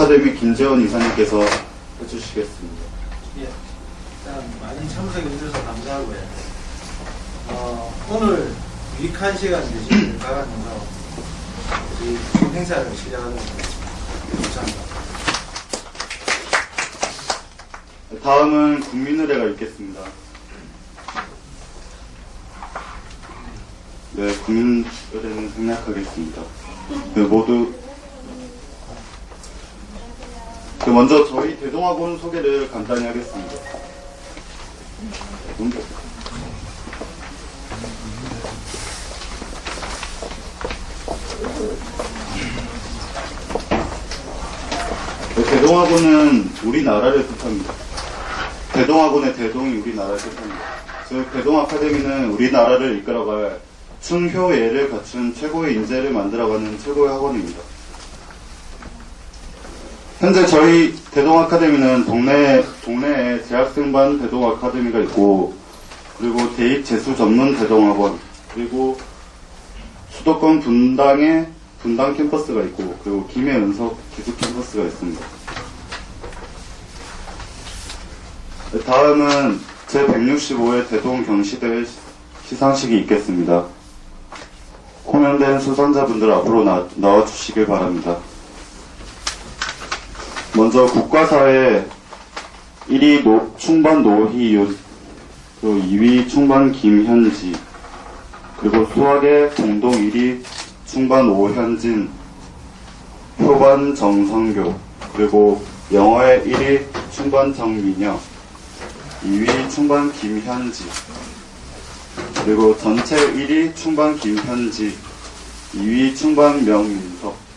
아카데미 김재원 이사님께서 해주시겠습니다. 예, 일단 많이 참석해 주셔서 감사하고요. 오늘 유익한 시간 되시길 바라면서 우리 행사를 시작하도록 하겠습니다. 감사합니다. 다음은 국민의례가 있겠습니다. 네, 국민의례는 생략하겠습니다. 네, 모두 먼저 저희 대동학원 소개를 간단히 하겠습니다. 네, 대동학원은 우리나라를 뜻합니다. 대동학원의 대동이 우리나라를 뜻합니다. 즉 대동아카데미는 우리나라를 이끌어갈 충효예를 갖춘 최고의 인재를 만들어가는 최고의 학원입니다. 현재 저희 대동아카데미는 동네에 재학생반 대동아카데미가 있고, 그리고 대입 재수 전문 대동학원, 그리고 수도권 분당에 분당 캠퍼스가 있고, 그리고 김해 은석 기숙 캠퍼스가 있습니다. 다음은 제165회 대동 경시대회 시상식이 있겠습니다. 호명된 수상자분들 앞으로 나와주시길 바랍니다. 먼저 국가사회 1위 충반 노희윤, 그리고 2위 충반 김현지, 그리고 수학의 공동 1위 충반 오현진, 표반 정성교, 그리고 영어의 1위 충반 정민영, 2위 충반 김현지, 그리고 전체 1위 충반 김현지, 2위 충반 명민석.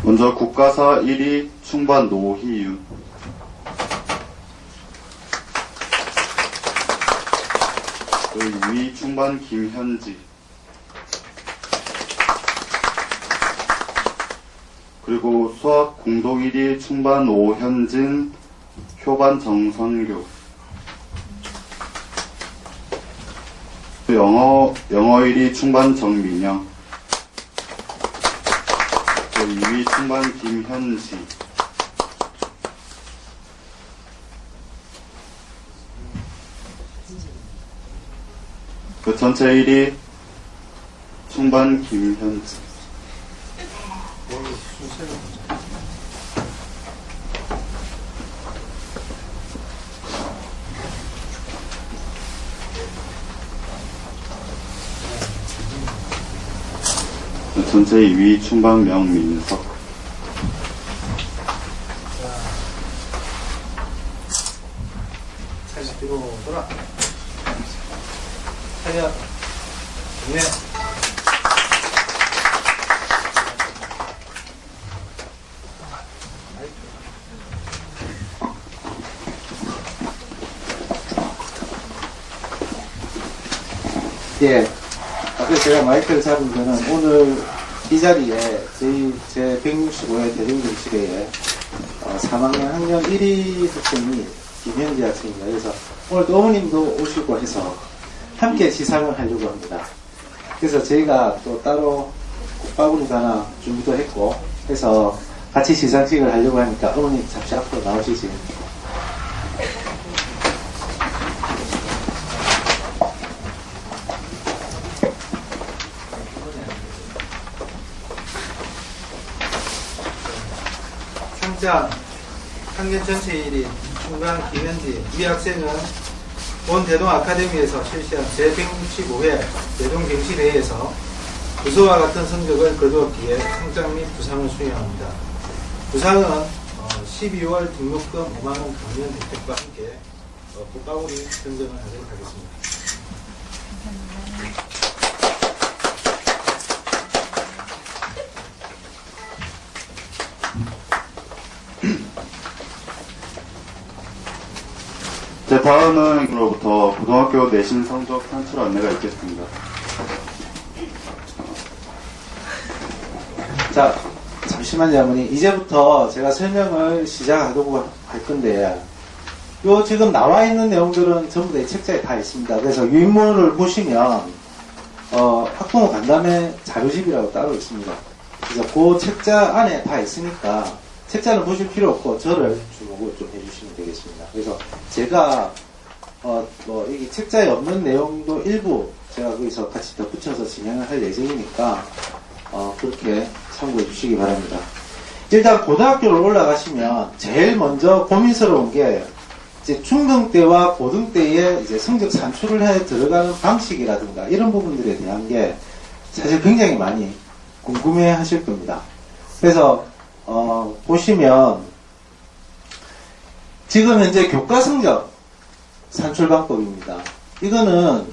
먼저 국가사 1위 충반 노희윤, 그리고 2위 충반 김현지, 그리고 수학 공동 1위 충반 오현진, 표반 정선교, 영어 1위 충반 정민영, 2위 충반 김현지, 그 전체 1위 충반 김현지. 전체 2위 충반 명민석. 다시 뒤로 돌아. 차렷. 네. 예. 아까 제가 마이크를 잡은 거는 오늘 이 자리에 저희 제165회 대동경시대에 3학년 학년 1위 학생이 김현지 학생입니다. 그래서 오늘 또 어머님도 오시고 해서 함께 시상을 하려고 합니다. 그래서 저희가 또 따로 국바구니도 하나 준비도 했고 해서 같이 시상식을 하려고 하니까 어머님 잠시 앞으로 나오시지. 상장 학년 전체 1위 충반 김현지 이 학생은 본 대동아카데미에서 실시한 제165회 대동경시대회에서 부서와 같은 성적을 거두었기에 상장 및 부상을 수여합니다. 부상은 12월 등록금 5만원 감면 혜택과 함께 국가구리 증정을 하도록 하겠습니다. 제 다음은 으로부터 고등학교 내신 성적 산출 안내가 있겠습니다. 자, 잠시만요, 어머니. 이제부터 제가 설명을 시작하려고 할 건데, 요 지금 나와 있는 내용들은 전부 다 이 책자에 다 있습니다. 그래서 유인물을 보시면, 학부모 간담회 자료집이라고 따로 있습니다. 그래서 그 책자 안에 다 있으니까, 책자는 보실 필요 없고, 저를 주목을 좀 해주시면 되겠습니다. 그래서 제가, 이 책자에 없는 내용도 일부 제가 거기서 같이 덧붙여서 진행을 할 예정이니까, 그렇게 참고해 주시기 바랍니다. 일단 고등학교를 올라가시면 제일 먼저 고민스러운 게 이제 중등 때와 고등 때의 이제 성적 산출을 해 들어가는 방식이라든가 이런 부분들에 대한 게 사실 굉장히 많이 궁금해 하실 겁니다. 그래서 보시면 지금 현재 교과 성적 산출 방법입니다. 이거는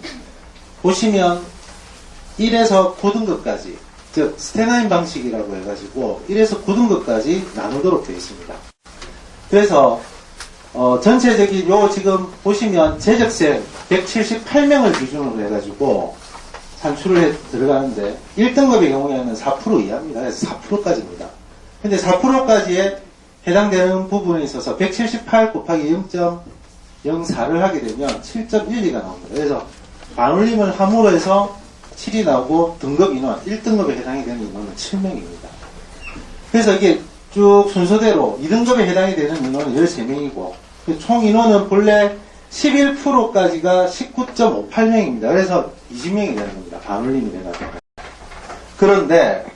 보시면 1에서 고등급까지 즉 스테나인 방식이라고 해가지고 1에서 9등급까지 나누도록 되어 있습니다. 그래서 전체적인 요 지금 보시면 재적생 178명을 기준으로 해가지고 산출을 해 들어가는데 1등급의 경우에는 4% 이하입니다. 그래서 4%까지입니다. 근데 4%까지에 해당되는 부분에 있어서 178 곱하기 0.04를 하게 되면 7.12가 나옵니다. 그래서 반올림을 함으로 해서 7이 나오고 등급 인원, 1등급에 해당이 되는 인원은 7명입니다. 그래서 이게 쭉 순서대로 2등급에 해당이 되는 인원은 13명이고 총 인원은 본래 11%까지가 19.58명입니다. 그래서 20명이 되는 겁니다. 반올림이 되나요? 그런데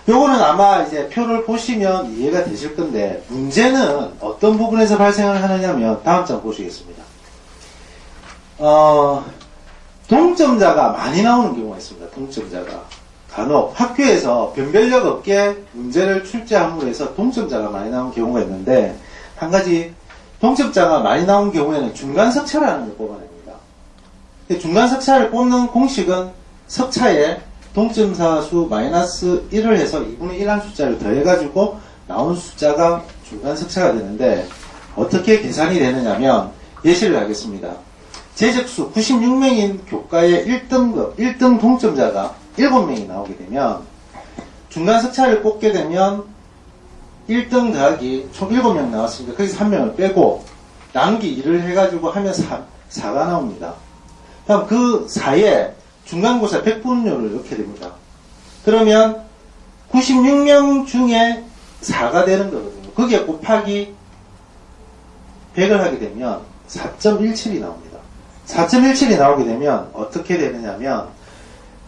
요거는 아마 이제 표를 보시면 이해가 되실 건데 문제는 어떤 부분에서 발생을 하느냐면 다음 장 보시겠습니다. 동점자가 많이 나오는 경우가 있습니다. 동점자가. 간혹 학교에서 변별력 없게 문제를 출제함으로 해서 동점자가 많이 나오는 경우가 있는데 한 가지 동점자가 많이 나온 경우에는 중간석차라는 걸 뽑아냅니다. 중간석차를 뽑는 공식은 석차에 동점사 수 마이너스 1을 해서 2분의 1한 숫자를 더해가지고 나온 숫자가 중간석차가 되는데 어떻게 계산이 되느냐면 예시를 하겠습니다. 재적수 96명인 교과의 1등 동점자가 7명이 나오게 되면 중간석차를 뽑게 되면 1등 더하기 총 7명 나왔습니다. 거기서 1명을 빼고 나누기 2를 해가지고 하면 4가 나옵니다. 그럼 그 4에 중간고사 100분율을 넣게 됩니다. 그러면 96명 중에 4가 되는 거거든요. 거기에 곱하기 100을 하게 되면 4.17이 나옵니다. 4.17이 나오게 되면 어떻게 되느냐면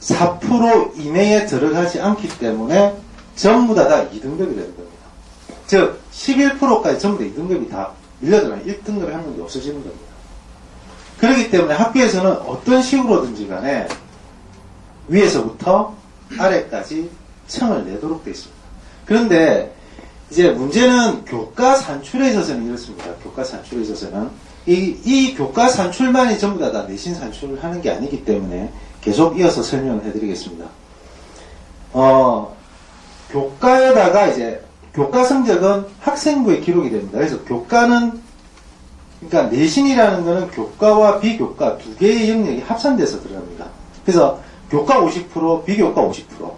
4% 이내에 들어가지 않기 때문에 전부 다 2등급이 되는 겁니다. 즉 11%까지 전부 다 2등급이 다 밀려들어요. 1등급이 한 명도 없어지는 겁니다. 그렇기 때문에 학교에서는 어떤 식으로든지 간에 위에서부터 아래까지 청을 내도록 되어 있습니다. 그런데 이제 문제는 교과 산출에 있어서는 이렇습니다. 교과 산출에 있어서는 이 교과 산출만이 전부 다 내신 산출을 하는 게 아니기 때문에 계속 이어서 설명을 해드리겠습니다. 교과에다가 이제 교과 성적은 학생부에 기록이 됩니다. 그래서 교과는 그러니까 내신이라는 거는 교과와 비교과 두 개의 영역이 합산돼서 들어갑니다. 그래서 교과 50%, 비교과 50%.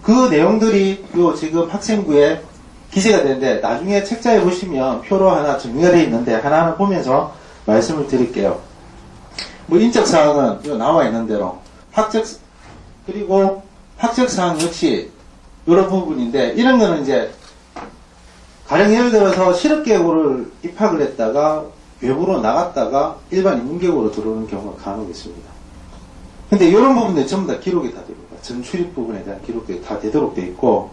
그 내용들이 요 지금 학생부에 기재가 되는데 나중에 책자에 보시면 표로 하나 정리가 되어 있는데 하나하나 보면서 말씀을 드릴게요. 뭐 인적사항은 요 나와 있는 대로 그리고 학적사항 역시 이런 부분인데 이런 거는 이제 가령 예를 들어서 실업계획으로를 입학을 했다가 외부로 나갔다가 일반 인문계획으로 들어오는 경우가 간혹 있습니다. 근데 이런 부분들이 전부 다 기록이 다 됩니다. 전출입 부분에 대한 기록이 다 되도록 되어 있고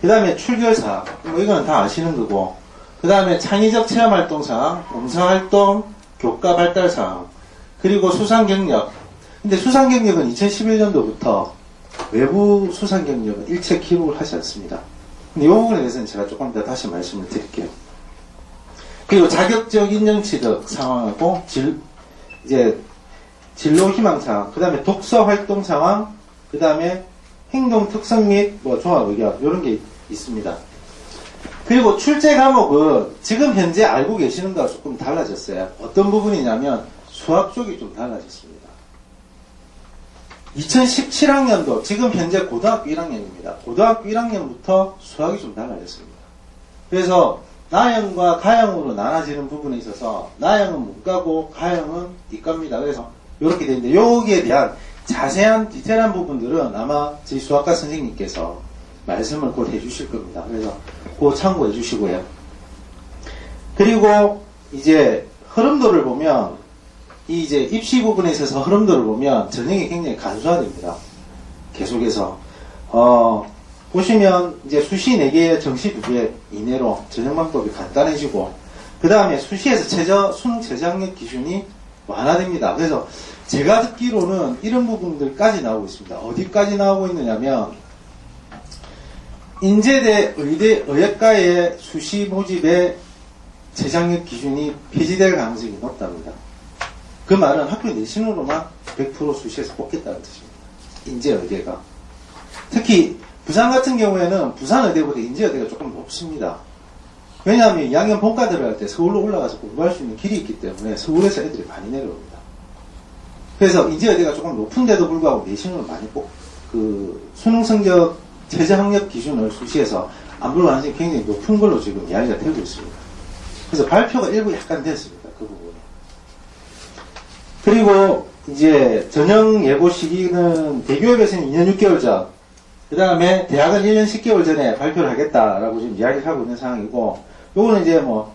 그 다음에 출결사, 뭐 이거는 다 아시는 거고 그 다음에 창의적 체험활동사항, 봉사활동, 교과 발달사항 그리고 수상경력. 근데 수상경력은 2011년도부터 외부 수상경력은 일체 기록을 하지 않습니다. 근데 이 부분에 대해서는 제가 조금 더 다시 말씀을 드릴게요. 그리고 자격적 인정 취득 상황하고 이제 진로 희망 상황, 그 다음에 독서 활동 상황, 그 다음에 행동 특성 및 뭐 종합 의견 이런 게 있습니다. 그리고 출제 과목은 지금 현재 알고 계시는 거와 조금 달라졌어요. 어떤 부분이냐면 수학 쪽이 좀 달라졌습니다. 2017학년도 지금 현재 고등학교 1학년입니다. 고등학교 1학년부터 수학이 좀 달라졌습니다. 그래서 나형과 가형으로 나눠지는 부분에 있어서 나형은 문과고 가형은 이과입니다. 그래서 이렇게 되는데 여기에 대한 자세한 디테일한 부분들은 아마 저희 수학과 선생님께서 말씀을 곧 해주실 겁니다. 그래서 그거 참고해 주시고요. 그리고 이제 흐름도를 보면 이 이제 입시 부분에 있어서 흐름도를 보면 전형이 굉장히 간소화됩니다. 계속해서 보시면 이제 수시 4개, 정시 2개 이내로 전형 방법이 간단해지고 그 다음에 수시에서 수능 최저학력 기준이 완화됩니다. 그래서 제가 듣기로는 이런 부분들까지 나오고 있습니다. 어디까지 나오고 있느냐면 인제대, 의대, 의예과의 수시 모집의 최저학력 기준이 폐지될 가능성이 높답니다. 그 말은 학교 내신으로만 100% 수시에서 뽑겠다는 뜻입니다. 인제의대가. 특히 부산 같은 경우에는 부산의대보다 인제의대가 조금 높습니다. 왜냐하면 2학년 본과 들어갈 때 서울로 올라가서 공부할 수 있는 길이 있기 때문에 서울에서 애들이 많이 내려옵니다. 그래서 인제의대가 조금 높은데도 불구하고 내신으로 많이 수능 성적 최저학력 기준을 수시에서 안 볼 가능성이 굉장히 높은 걸로 지금 이야기가 되고 있습니다. 그래서 발표가 일부 약간 됐습니다. 그 부분에. 그리고 이제 전형 예고 시기는 대교협에서는 2년 6개월 전, 그 다음에 대학은 1년 10개월 전에 발표를 하겠다라고 지금 이야기를 하고 있는 상황이고, 요거는 이제 뭐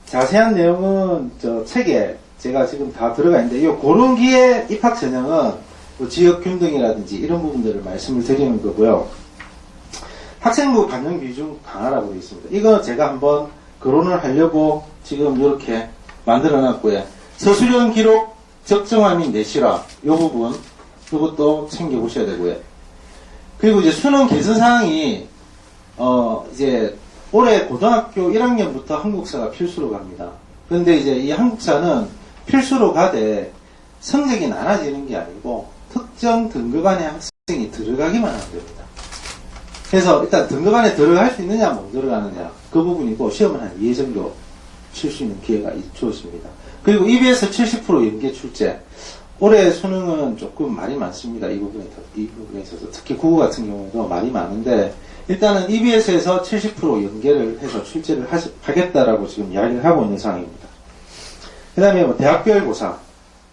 자세한 내용은 저 책에 제가 지금 다 들어가 있는데, 요 고른기의 입학 전형은 뭐 지역 균등이라든지 이런 부분들을 말씀을 드리는 거고요. 학생부 반영 비중 강화라고 되어 있습니다. 이거 제가 한번 거론을 하려고 지금 이렇게 만들어 놨고요. 서술형 기록 적정화 및 내실화, 요 부분, 이것도 챙겨보셔야 되고요. 그리고 이제 수능 개선 사항이, 이제 올해 고등학교 1학년부터 한국사가 필수로 갑니다. 그런데 이제 이 한국사는 필수로 가되 성적이 나눠지는 게 아니고 특정 등급 안에 학생이 들어가기만 하면 됩니다. 그래서 일단 등급 안에 들어갈 수 있느냐, 못 들어가느냐, 그 부분이고, 시험은 한 2회 정도 칠 수 있는 기회가 주어집니다. 그리고 EBS 70% 연계 출제. 올해 수능은 조금 말이 많습니다. 이 부분에 있어서. 특히 국어 같은 경우에도 말이 많은데, 일단은 EBS에서 70% 연계를 해서 출제를 하겠다라고 지금 이야기를 하고 있는 상황입니다. 그 다음에 뭐 대학별 고사.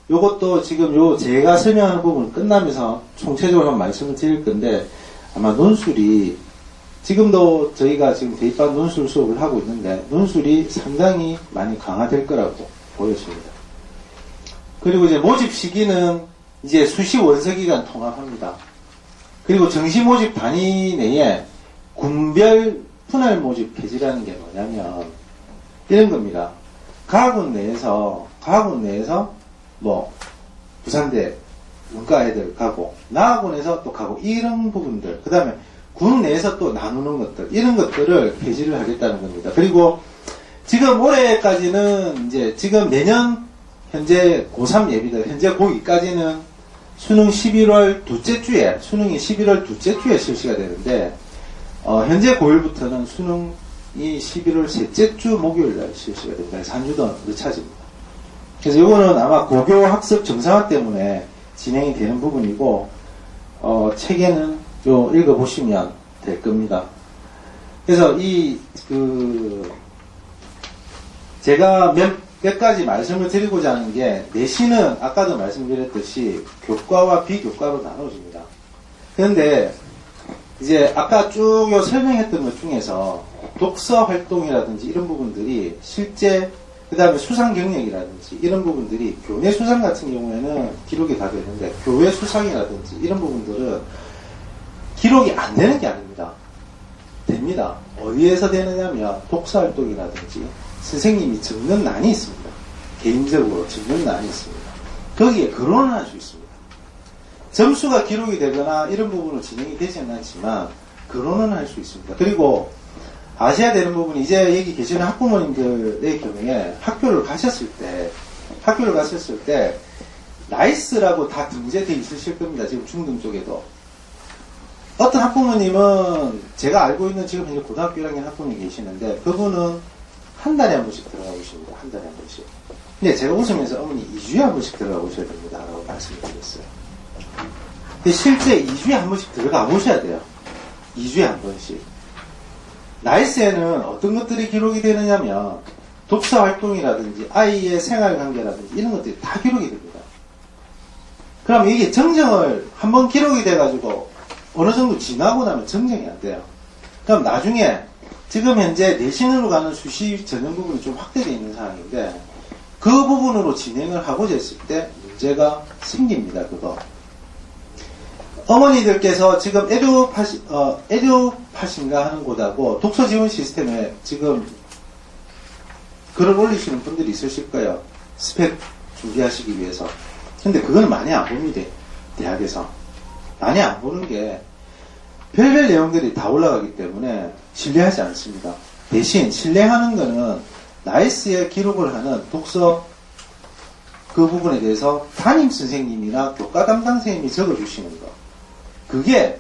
요것도 지금 제가 설명하는 부분 끝나면서 총체적으로 한번 말씀을 드릴 건데, 아마 논술이, 지금도 저희가 지금 대입반 논술 수업을 하고 있는데, 논술이 상당히 많이 강화될 거라고 보여집니다. 그리고 이제 모집 시기는 이제 수시 원서기간 통합합니다. 그리고 정시 모집 단위 내에 군별 분할 모집 폐지라는 게 뭐냐면, 이런 겁니다. 가군 내에서 뭐, 부산대, 문과 애들 가고, 나학원에서 또 가고, 이런 부분들, 그 다음에 군 내에서 또 나누는 것들, 이런 것들을 폐지를 하겠다는 겁니다. 그리고 지금 올해까지는 이제 지금 내년 현재 고3 예비들, 현재 고2까지는 수능 11월 둘째 주에, 수능이 11월 둘째 주에 실시가 되는데, 현재 고1부터는 수능이 11월 셋째 주 목요일 날 실시가 됩니다. 그래서 한 주 더 늦춰집니다. 그래서 이거는 아마 고교 학습 정상화 때문에 진행이 되는 부분이고, 책에는 읽어보시면 될 겁니다. 그래서 제가 몇 가지 말씀을 드리고자 하는 게, 내신은 아까도 말씀드렸듯이 교과와 비교과로 나눠집니다. 그런데, 이제 아까 쭉 설명했던 것 중에서 독서 활동이라든지 이런 부분들이 실제 그 다음에 수상 경력이라든지 이런 부분들이 교내 수상 같은 경우에는 기록이 다 되는데 교외 수상이라든지 이런 부분들은 기록이 안 되는 게 아닙니다. 됩니다. 어디에서 되느냐면 독서 활동이라든지 선생님이 적는 난이 있습니다. 개인적으로 적는 난이 있습니다. 거기에 거론을 할 수 있습니다. 점수가 기록이 되거나 이런 부분은 진행이 되지는 않지만 거론은 할 수 있습니다. 그리고 아셔야 되는 부분이, 이제 여기 계시는 학부모님들의 경우에 학교를 가셨을 때 나이스라고 다 등재되어 있으실 겁니다. 지금 중등 쪽에도. 어떤 학부모님은 제가 알고 있는 지금 현재 고등학교 1학년 학부모님이 계시는데 그분은 한 달에 한 번씩 들어가 보십니다. 한 달에 한 번씩. 근데 제가 웃으면서 어머니 2주에 한 번씩 들어가 보셔야 됩니다. 라고 말씀을 드렸어요. 근데 실제 2주에 한 번씩 들어가 보셔야 돼요. 2주에 한 번씩. 나이스에는 어떤 것들이 기록이 되느냐면 독서 활동이라든지 아이의 생활 관계라든지 이런 것들이 다 기록이 됩니다. 그럼 이게 정정을 한번 기록이 돼가지고 어느 정도 지나고 나면 정정이 안 돼요. 그럼 나중에 지금 현재 내신으로 가는 수시 전형 부분이 좀 확대되어 있는 상황인데 그 부분으로 진행을 하고자 했을 때 문제가 생깁니다. 그거. 어머니들께서 지금 에듀팟인가 하는 곳하고 독서 지원 시스템에 지금 글을 올리시는 분들이 있으실 거예요. 스펙 준비하시기 위해서. 근데 그건 많이 안 봅니다. 대학에서. 많이 안 보는 게 별별 내용들이 다 올라가기 때문에 신뢰하지 않습니다. 대신 신뢰하는 거는 나이스에 기록을 하는 독서 그 부분에 대해서 담임 선생님이나 교과 담당 선생님이 적어주시는 거. 그게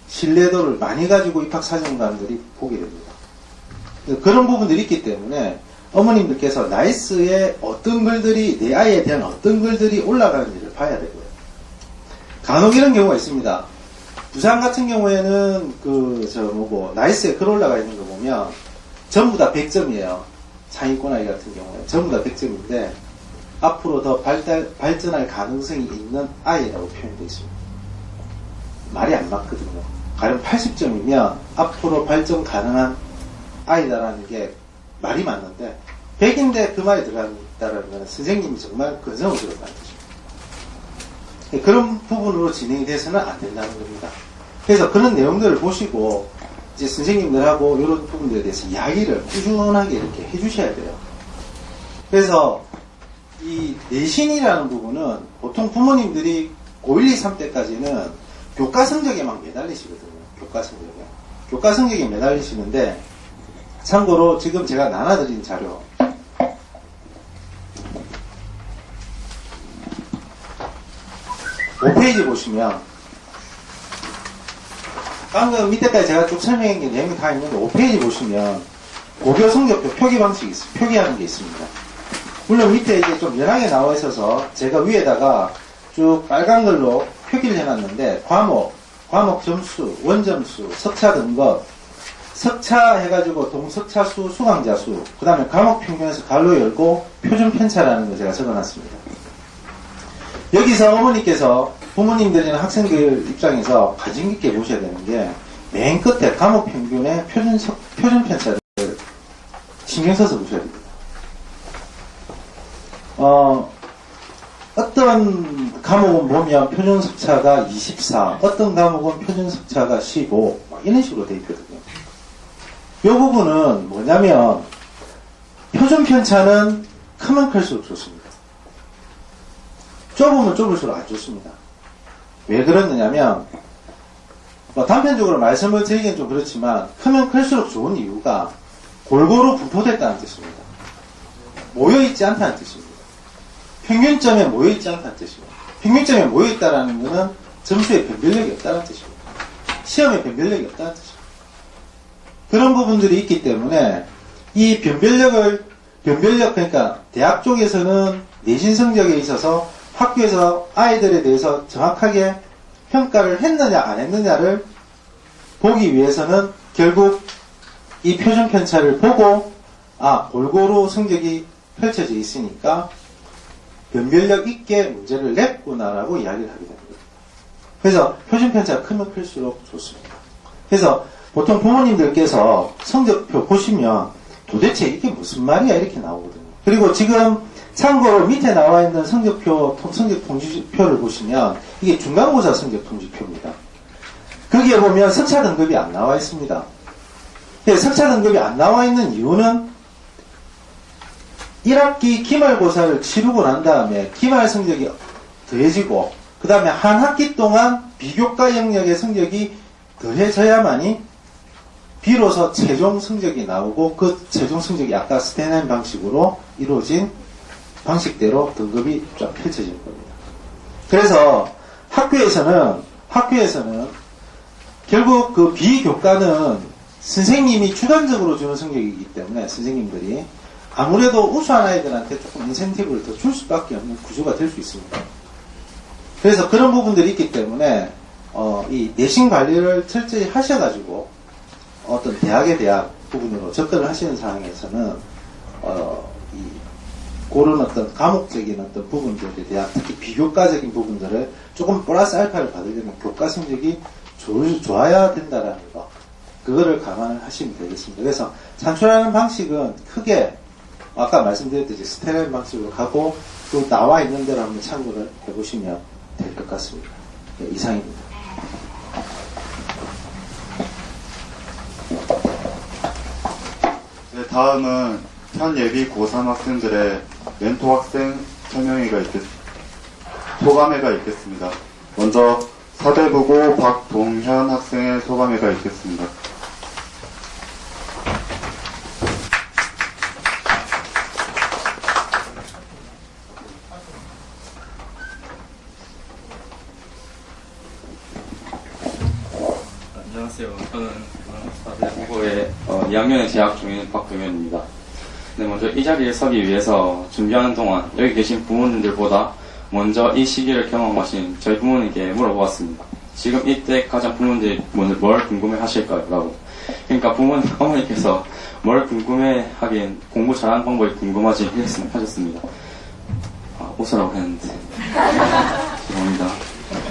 신뢰도를 많이 가지고 입학사정관들이 보게 됩니다. 그런 부분들이 있기 때문에 어머님들께서 나이스에 어떤 글들이 내 아이에 대한 어떤 글들이 올라가는지를 봐야 되고요. 간혹 이런 경우가 있습니다. 부산 같은 경우에는 나이스에 글 올라가 있는 거 보면 전부 다 100점이에요. 상위권 아이 같은 경우에 전부 다 100점인데 앞으로 더 발전할 가능성이 있는 아이라고 표현되어 있습니다. 말이 안 맞거든요. 가령 80점이면 앞으로 발전 가능한 아이다라는 게 말이 맞는데 100인데 그 말이 들어간다는 건 선생님이 정말 근성을 들었다는 뜻입니다. 그런 부분으로 진행이 돼서는 안 된다는 겁니다. 그래서 그런 내용들을 보시고 이제 선생님들하고 이런 부분들에 대해서 이야기를 꾸준하게 이렇게 해주셔야 돼요. 그래서 이 내신이라는 부분은 보통 부모님들이 고1, 2, 3 때까지는 교과 성적에만 매달리시거든요. 교과 성적에. 교과 성적에 매달리시는데 참고로 지금 제가 나눠드린 자료 5페이지 보시면 방금 밑에까지 제가 쭉 설명한 게 내용이 다 있는데 5페이지 보시면 고교 성적표 표기 방식이 있습니다. 표기하는 게 있습니다. 물론 밑에 이게 좀 연하게 나와 있어서 제가 위에다가 쭉 빨간 걸로 표기를 해놨는데 과목 점수, 원점수, 석차 등급, 석차 해가지고 동석차 수, 수강자 수, 그 다음에 과목 평균에서 가로 열고 표준 편차라는 거 제가 적어놨습니다. 여기서 어머니께서 부모님들이나 학생들 입장에서 관심 있게 보셔야 되는 게 맨 끝에 과목 평균의 표준 편차를 신경 써서 보셔야 됩니다. 어떤 과목은 보면 표준 석차가 24, 어떤 과목은 표준 석차가 15, 이런 식으로 되어 있거든요. 이 부분은 뭐냐면 표준 편차는 크면 클수록 좋습니다. 좁으면 좁을수록 안 좋습니다. 왜 그러느냐면 단편적으로 말씀을 드리기는 좀 그렇지만 크면 클수록 좋은 이유가 골고루 분포됐다는 뜻입니다. 모여있지 않다는 뜻입니다. 평균점에 모여있지 않다는 뜻입니다. 평균점에 모여있다는 것은 점수에 변별력이 없다는 뜻입니다. 시험에 변별력이 없다는 뜻입니다. 그런 부분들이 있기 때문에 이 변별력 그러니까 대학 쪽에서는 내신 성적에 있어서 학교에서 아이들에 대해서 정확하게 평가를 했느냐 안 했느냐를 보기 위해서는 결국 이 표준 편차를 보고 골고루 성적이 펼쳐져 있으니까 변별력 있게 문제를 냈구나라고 이야기를 하게 됩니다. 그래서 표준 편차가 크면 클수록 좋습니다. 그래서 보통 부모님들께서 성적표 보시면 도대체 이게 무슨 말이야 이렇게 나오거든요. 그리고 지금 참고로 밑에 나와 있는 성적 통지표를 보시면 이게 중간고사 성적 통지표입니다. 거기에 보면 석차 등급이 안 나와 있습니다. 석차 등급이 안 나와 있는 이유는 1학기 기말고사를 치르고 난 다음에 기말 성적이 더해지고 그 다음에 한 학기 동안 비교과 영역의 성적이 더해져야만이 비로소 최종 성적이 나오고 그 최종 성적이 아까 스테인 방식으로 이루어진 방식대로 등급이 쫙 펼쳐지는 겁니다. 그래서 학교에서는 학교에서는 결국 그 비교과는 선생님이 주관적으로 주는 성적이기 때문에 선생님들이 아무래도 우수한 아이들한테 조금 인센티브를 더 줄 수밖에 없는 구조가 될 수 있습니다. 그래서 그런 부분들이 있기 때문에 이 내신 관리를 철저히 하셔가지고 어떤 대학에 대한 부분으로 접근을 하시는 상황에서는 그런 어떤 과목적인 어떤 부분들에 대한 특히 비교과적인 부분들을 조금 플러스 알파를 받으려면 교과 성적이 좋아야 된다라는 거, 그거를 감안을 하시면 되겠습니다. 그래서 산출하는 방식은 크게 아까 말씀드렸듯이 스테레오 방식으로 가고 또 나와 있는 대로 한번 참고를 해보시면 될 것 같습니다. 네, 이상입니다. 네, 다음은 현 예비 고3 학생들의 멘토 학생 소감회가 있겠습니다. 먼저 사대부고 박동현 학생의 소감회가 있겠습니다. 안녕하세요. 저는 사대부고에 2학년에 재학 중인 박동현입니다. 네, 먼저 이 자리에 서기 위해서 준비하는 동안 여기 계신 부모님들보다 먼저 이 시기를 경험하신 저희 부모님께 물어보았습니다. 지금 이때 가장 부모님들이 뭘 궁금해 하실까요? 라고. 그러니까 어머니께서 뭘 궁금해 하긴 공부 잘하는 방법이 궁금하지 하셨습니다. 웃으라고 했는데. 죄송합니다.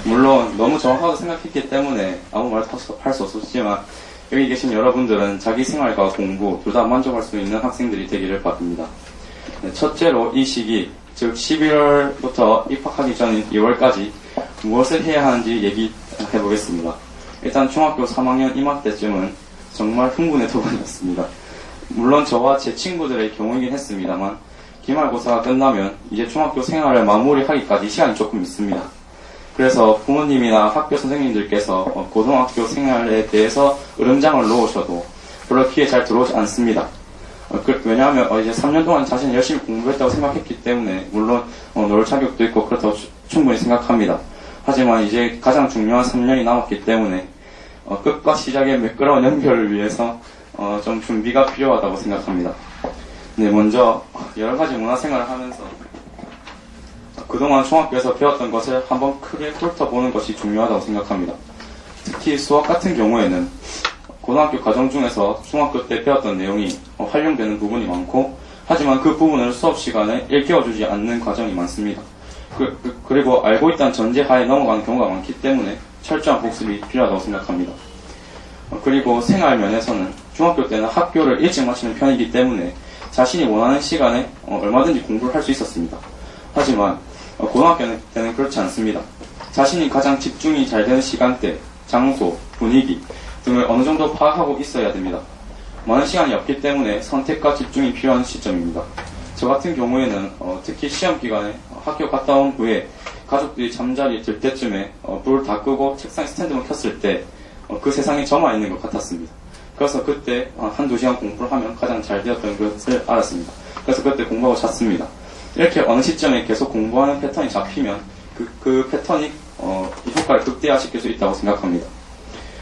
물론 너무 정확하게 생각했기 때문에 아무 말도 할 수 없었지만 여기 계신 여러분들은 자기 생활과 공부 둘 다 만족할 수 있는 학생들이 되기를 바랍니다. 네, 첫째로 이 시기, 즉 11월부터 입학하기 전인 2월까지 무엇을 해야 하는지 얘기해 보겠습니다. 일단 중학교 3학년 이맘때쯤은 정말 흥분의 도가니였습니다. 물론 저와 제 친구들의 경우이긴 했습니다만 기말고사가 끝나면 이제 중학교 생활을 마무리하기까지 시간이 조금 있습니다. 그래서 부모님이나 학교 선생님들께서 고등학교 생활에 대해서 으름장을 놓으셔도 별로 귀에 잘 들어오지 않습니다. 왜냐하면 이제 3년 동안 자신이 열심히 공부했다고 생각했기 때문에 물론 놀 자격도 있고 그렇다고 충분히 생각합니다. 하지만 이제 가장 중요한 3년이 남았기 때문에 끝과 시작의 매끄러운 연결을 위해서 좀 준비가 필요하다고 생각합니다. 네, 먼저 여러 가지 문화생활을 하면서 그동안 중학교에서 배웠던 것을 한번 크게 훑어보는 것이 중요하다고 생각합니다. 특히 수학 같은 경우에는 고등학교 과정 중에서 중학교 때 배웠던 내용이 활용되는 부분이 많고 하지만 그 부분을 수업 시간에 일깨워주지 않는 과정이 많습니다. 그리고 알고 있다는 전제하에 넘어가는 경우가 많기 때문에 철저한 복습이 필요하다고 생각합니다. 그리고 생활 면에서는 중학교 때는 학교를 일찍 마치는 편이기 때문에 자신이 원하는 시간에 얼마든지 공부를 할 수 있었습니다. 하지만 고등학교 때는 그렇지 않습니다. 자신이 가장 집중이 잘 되는 시간대, 장소, 분위기 등을 어느 정도 파악하고 있어야 됩니다. 많은 시간이 없기 때문에 선택과 집중이 필요한 시점입니다. 저 같은 경우에는 특히 시험 기간에 학교 갔다 온 후에 가족들이 잠자리에 들 때쯤에 불을 다 끄고 책상에 스탠드만 켰을 때 그 세상에 저만 있는 것 같았습니다. 그래서 그때 한두 시간 공부를 하면 가장 잘 되었던 것을 알았습니다. 그래서 그때 공부하고 잤습니다. 이렇게 어느 시점에 계속 공부하는 패턴이 잡히면 그 패턴이 효과를 극대화시킬 수 있다고 생각합니다.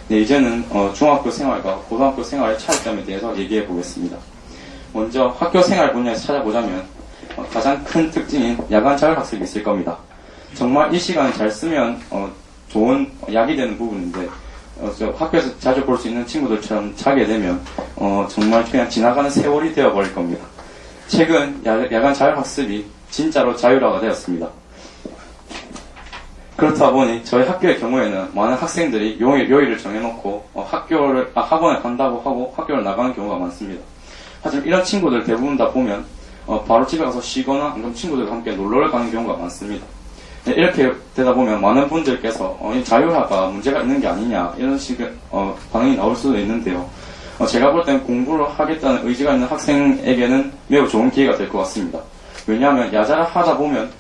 네, 이제는 중학교 생활과 고등학교 생활의 차이점에 대해서 얘기해 보겠습니다. 먼저 학교 생활 분야에서 찾아보자면 가장 큰 특징인 야간 자율학습이 있을 겁니다. 정말 이 시간을 잘 쓰면 좋은 약이 되는 부분인데 학교에서 자주 볼 수 있는 친구들처럼 자게 되면 정말 그냥 지나가는 세월이 되어버릴 겁니다. 최근 야간 자율학습이 진짜로 자율화가 되었습니다. 그렇다 보니 저희 학교의 경우에는 많은 학생들이 요일을 정해놓고 학원에 간다고 하고 학교를 나가는 경우가 많습니다. 하지만 이런 친구들 대부분 다 보면 바로 집에 가서 쉬거나 친구들과 함께 놀러를 가는 경우가 많습니다. 네, 이렇게 되다 보면 많은 분들께서 이 자율화가 문제가 있는 게 아니냐 이런 식의 반응이 나올 수도 있는데요. 제가 볼 때는 공부를 하겠다는 의지가 있는 학생에게는 매우 좋은 기회가 될 것 같습니다. 왜냐하면 야자를 하다 보면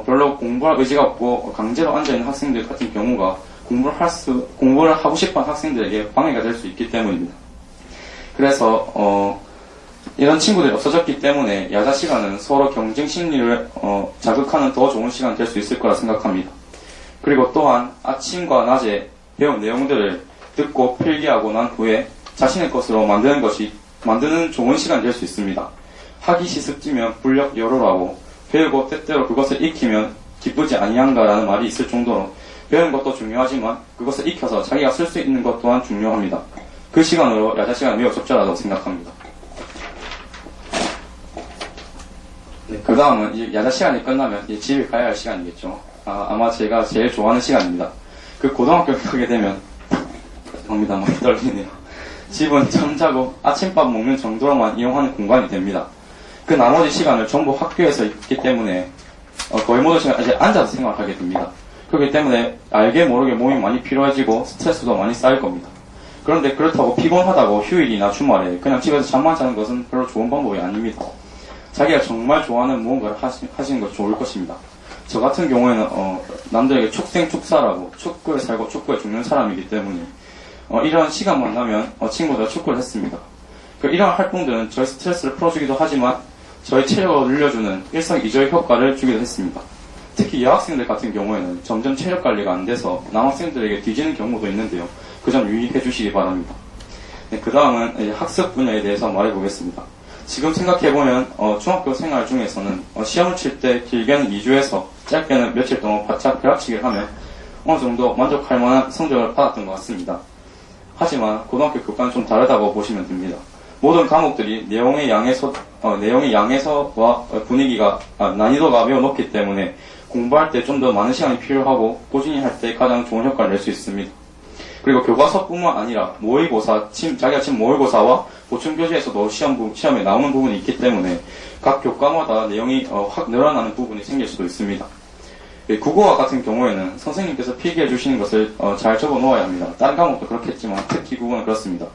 별로 공부할 의지가 없고 강제로 앉아있는 학생들 같은 경우가 공부를 하고 싶어하는 학생들에게 방해가 될 수 있기 때문입니다. 그래서 이런 친구들이 없어졌기 때문에 야자 시간은 서로 경쟁 심리를 자극하는 더 좋은 시간이 될 수 있을 거라 생각합니다. 그리고 또한 아침과 낮에 배운 내용들을 듣고 필기하고 난 후에 자신의 것으로 만드는 좋은 시간이 될 수 있습니다. 학이 시습지면 불력 여로라고 배우고 때때로 그것을 익히면 기쁘지 아니한가라는 말이 있을 정도로 배우는 것도 중요하지만 그것을 익혀서 자기가 쓸 수 있는 것 또한 중요합니다. 그 시간으로 야자 시간이 매우 적절하다고 생각합니다. 네, 그 다음은 이제 야자 시간이 끝나면 이제 집에 가야 할 시간이겠죠. 아마 제가 제일 좋아하는 시간입니다. 그 고등학교에 가게 되면 죄송합니다. 많이 떨리네요. 집은 잠자고 아침밥 먹는 정도로만 이용하는 공간이 됩니다. 그 나머지 시간을 전부 학교에서 있기 때문에 거의 모든 시간 이제 앉아서 생활을 하게 됩니다. 그렇기 때문에 알게 모르게 몸이 많이 피로해지고 스트레스도 많이 쌓일 겁니다. 그런데 그렇다고 피곤하다고 휴일이나 주말에 그냥 집에서 잠만 자는 것은 별로 좋은 방법이 아닙니다. 자기가 정말 좋아하는 무언가를 하시는 것이 좋을 것입니다. 저 같은 경우에는 남들에게 축생축사라고 축구에 살고 축구에 죽는 사람이기 때문에 이런 시간만 나면 친구들과 축구를 했습니다. 이런 활동들은 저희 스트레스를 풀어주기도 하지만 저희 체력을 늘려주는 일석이조의 효과를 주기도 했습니다. 특히 여학생들 같은 경우에는 점점 체력 관리가 안 돼서 남학생들에게 뒤지는 경우도 있는데요. 그 점 유의해 주시기 바랍니다. 네, 그 다음은 학습 분야에 대해서 말해보겠습니다. 지금 생각해보면 중학교 생활 중에서는 시험을 칠 때 길게는 2주에서 짧게는 며칠 동안 바짝 벼락치기를 하면 어느 정도 만족할 만한 성적을 받았던 것 같습니다. 하지만 고등학교 교과는 좀 다르다고 보시면 됩니다. 모든 과목들이 내용의 양에서와 분위기가 난이도가 매우 높기 때문에 공부할 때 좀 더 많은 시간이 필요하고 꾸준히 할 때 가장 좋은 효과를 낼 수 있습니다. 그리고 교과서뿐만 아니라 모의고사, 자기가 친 모의고사와 보충교재에서도 시험에 나오는 부분이 있기 때문에 각 교과마다 내용이 확 늘어나는 부분이 생길 수도 있습니다. 국어와 같은 경우에는 선생님께서 필기해 주시는 것을 잘 적어 놓아야 합니다. 다른 과목도 그렇겠지만 특히 국어는 그렇습니다.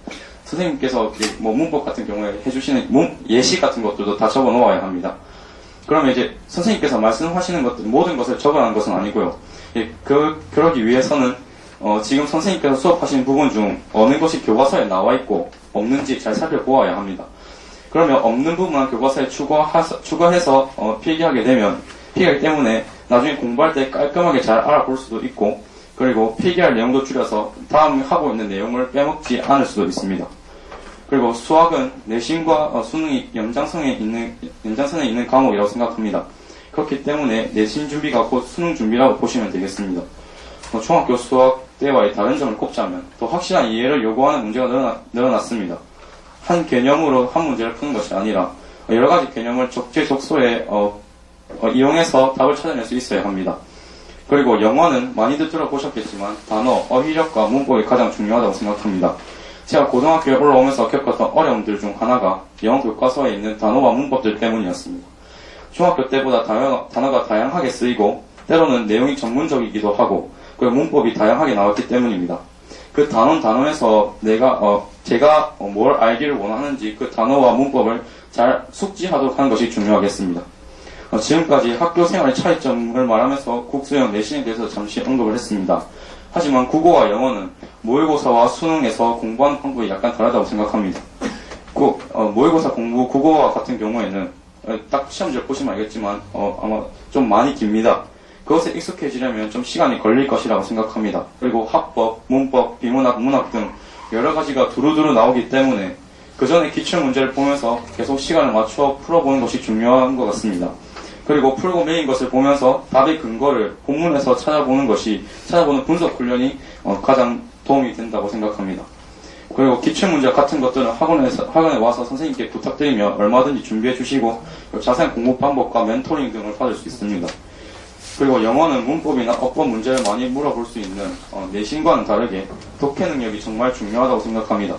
선생님께서 문법 같은 경우에 해주시는 예시 같은 것들도 다 적어 놓아야 합니다. 그러면 이제 선생님께서 말씀하시는 것들 모든 것을 적어라는 것은 아니고요. 그러기 위해서는 지금 선생님께서 수업하시는 부분 중 어느 것이 교과서에 나와 있고 없는지 잘 살펴보아야 합니다. 그러면 없는 부분만 교과서에 추가해서 필기하게 필기하기 때문에 나중에 공부할 때 깔끔하게 잘 알아볼 수도 있고 그리고 필기할 내용도 줄여서 다음 하고 있는 내용을 빼먹지 않을 수도 있습니다. 그리고 수학은 내신과 수능이 연장선에 있는 과목이라고 생각합니다. 그렇기 때문에 내신 준비가 곧 수능 준비라고 보시면 되겠습니다. 중학교 수학 때와의 다른 점을 꼽자면 더 확실한 이해를 요구하는 문제가 늘어났습니다. 한 개념으로 한 문제를 푸는 것이 아니라 여러 가지 개념을 적재적소에 이용해서 답을 찾아낼 수 있어야 합니다. 그리고 영어는 많이들 들어보셨겠지만 단어, 어휘력과 문법이 가장 중요하다고 생각합니다. 제가 고등학교에 올라오면서 겪었던 어려움들 중 하나가 영어 교과서에 있는 단어와 문법들 때문이었습니다. 중학교 때보다 단어가 다양하게 쓰이고 때로는 내용이 전문적이기도 하고 그리고 문법이 다양하게 나왔기 때문입니다. 그 단원에서 제가 뭘 알기를 원하는지 그 단어와 문법을 잘 숙지하도록 하는 것이 중요하겠습니다. 지금까지 학교 생활의 차이점을 말하면서 국수형 내신에 대해서 잠시 언급을 했습니다. 하지만 국어와 영어는 모의고사와 수능에서 공부하는 방법이 약간 다르다고 생각합니다. 모의고사 공부, 국어와 같은 경우에는 딱 시험지를 보시면 알겠지만 아마 좀 많이 깁니다. 그것에 익숙해지려면 좀 시간이 걸릴 것이라고 생각합니다. 그리고 합법, 문법, 비문학, 문학 등 여러 가지가 두루두루 나오기 때문에 그 전에 기출문제를 보면서 계속 시간을 맞춰 풀어보는 것이 중요한 것 같습니다. 그리고 풀고 매인 것을 보면서 답의 근거를 본문에서 찾아보는 분석 훈련이 가장 도움이 된다고 생각합니다. 그리고 기출문제 같은 것들은 학원에 와서 선생님께 부탁드리면 얼마든지 준비해 주시고 자세한 공부 방법과 멘토링 등을 받을 수 있습니다. 그리고 영어는 문법이나 어법 문제를 많이 물어볼 수 있는 내신과는 다르게 독해 능력이 정말 중요하다고 생각합니다.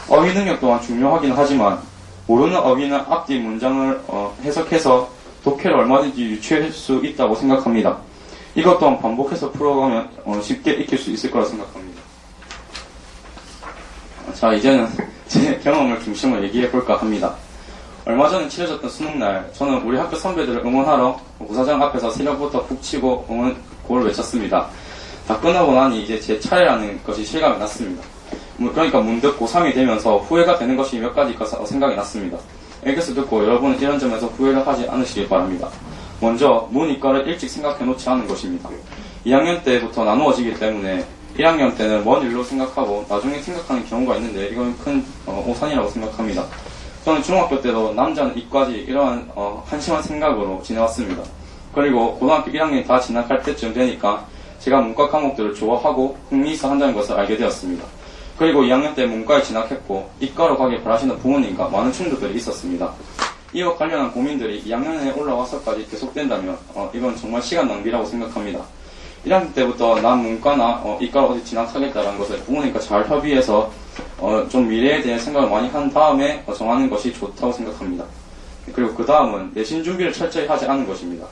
어휘 능력 또한 중요하긴 하지만 모르는 어휘는 앞뒤 문장을 해석해서 독해를 얼마든지 유추할 수 있다고 생각합니다. 이것 또한 반복해서 풀어가면 쉽게 익힐 수 있을 거라 생각합니다. 자, 이제는 제 경험을 중심으로 얘기해 볼까 합니다. 얼마 전에 치러졌던 수능날, 저는 우리 학교 선배들을 응원하러 고사장 앞에서 새벽부터 푹 치고 응원 구호를 외쳤습니다. 다 끝나고 나니 이제 제 차례라는 것이 실감이 났습니다. 그러니까 문득 고3이 되면서 후회가 되는 것이 몇 가지가 생각이 났습니다. 여기서 듣고 여러분은 이런 점에서 후회를 하지 않으시길 바랍니다. 먼저 문이과를 일찍 생각해 놓지 않은 것입니다. 2학년 때부터 나누어지기 때문에 1학년 때는 먼 일로 생각하고 나중에 생각하는 경우가 있는데 이건 큰 오산이라고 생각합니다. 저는 중학교 때도 남자는 이과지 이러한 한심한 생각으로 지내왔습니다. 그리고 고등학교 1학년이 다 진학할 때쯤 되니까 제가 문과 과목들을 좋아하고 흥미있어 한다는 것을 알게 되었습니다. 그리고 2학년 때 문과에 진학했고 이과로 가길 바라시는 부모님과 많은 충돌들이 있었습니다. 이와 관련한 고민들이 2학년에 올라와서까지 계속된다면 이건 정말 시간 낭비라고 생각합니다. 1학년 때부터 난 문과나 이과로 어디 진학하겠다는 것을 부모님과 잘 협의해서 좀 미래에 대한 생각을 많이 한 다음에 정하는 것이 좋다고 생각합니다. 그리고 그 다음은 내신 준비를 철저히 하지 않은 것입니다.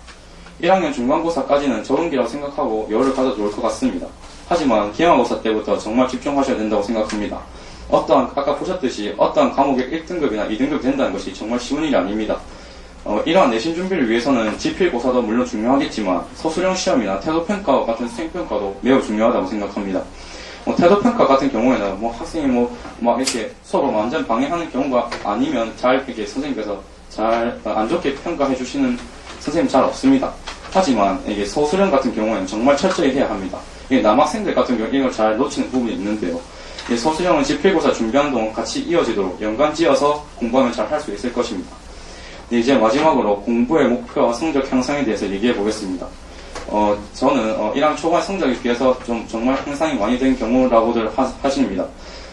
1학년 중간고사까지는 적응기라고 생각하고 여유를 가져 좋을 것 같습니다. 하지만 기말고사 때부터 정말 집중하셔야 된다고 생각합니다. 아까 보셨듯이 어떠한 과목의 1등급이나 2등급이 된다는 것이 정말 쉬운 일이 아닙니다. 이러한 내신 준비를 위해서는 지필고사도 물론 중요하겠지만 서술형 시험이나 태도평가 같은 수행평가도 매우 중요하다고 생각합니다. 태도평가 같은 경우에는 학생이 이렇게 서로 완전 방해하는 경우가 아니면 잘 이렇게 선생님께서 잘 안 좋게 평가해 주시는 선생님 잘 없습니다. 하지만 이게 서술형 같은 경우에는 정말 철저히 해야 합니다. 남학생들 같은 경우 이걸 잘 놓치는 부분이 있는데요. 서술형은 지필고사 준비하는 동안 같이 이어지도록 연관 지어서 공부하면 잘 할 수 있을 것입니다. 이제 마지막으로 공부의 목표와 성적 향상에 대해서 얘기해 보겠습니다. 저는 1학년 초반 성적에 비해서 좀 정말 향상이 많이 된 경우라고들 하십니다.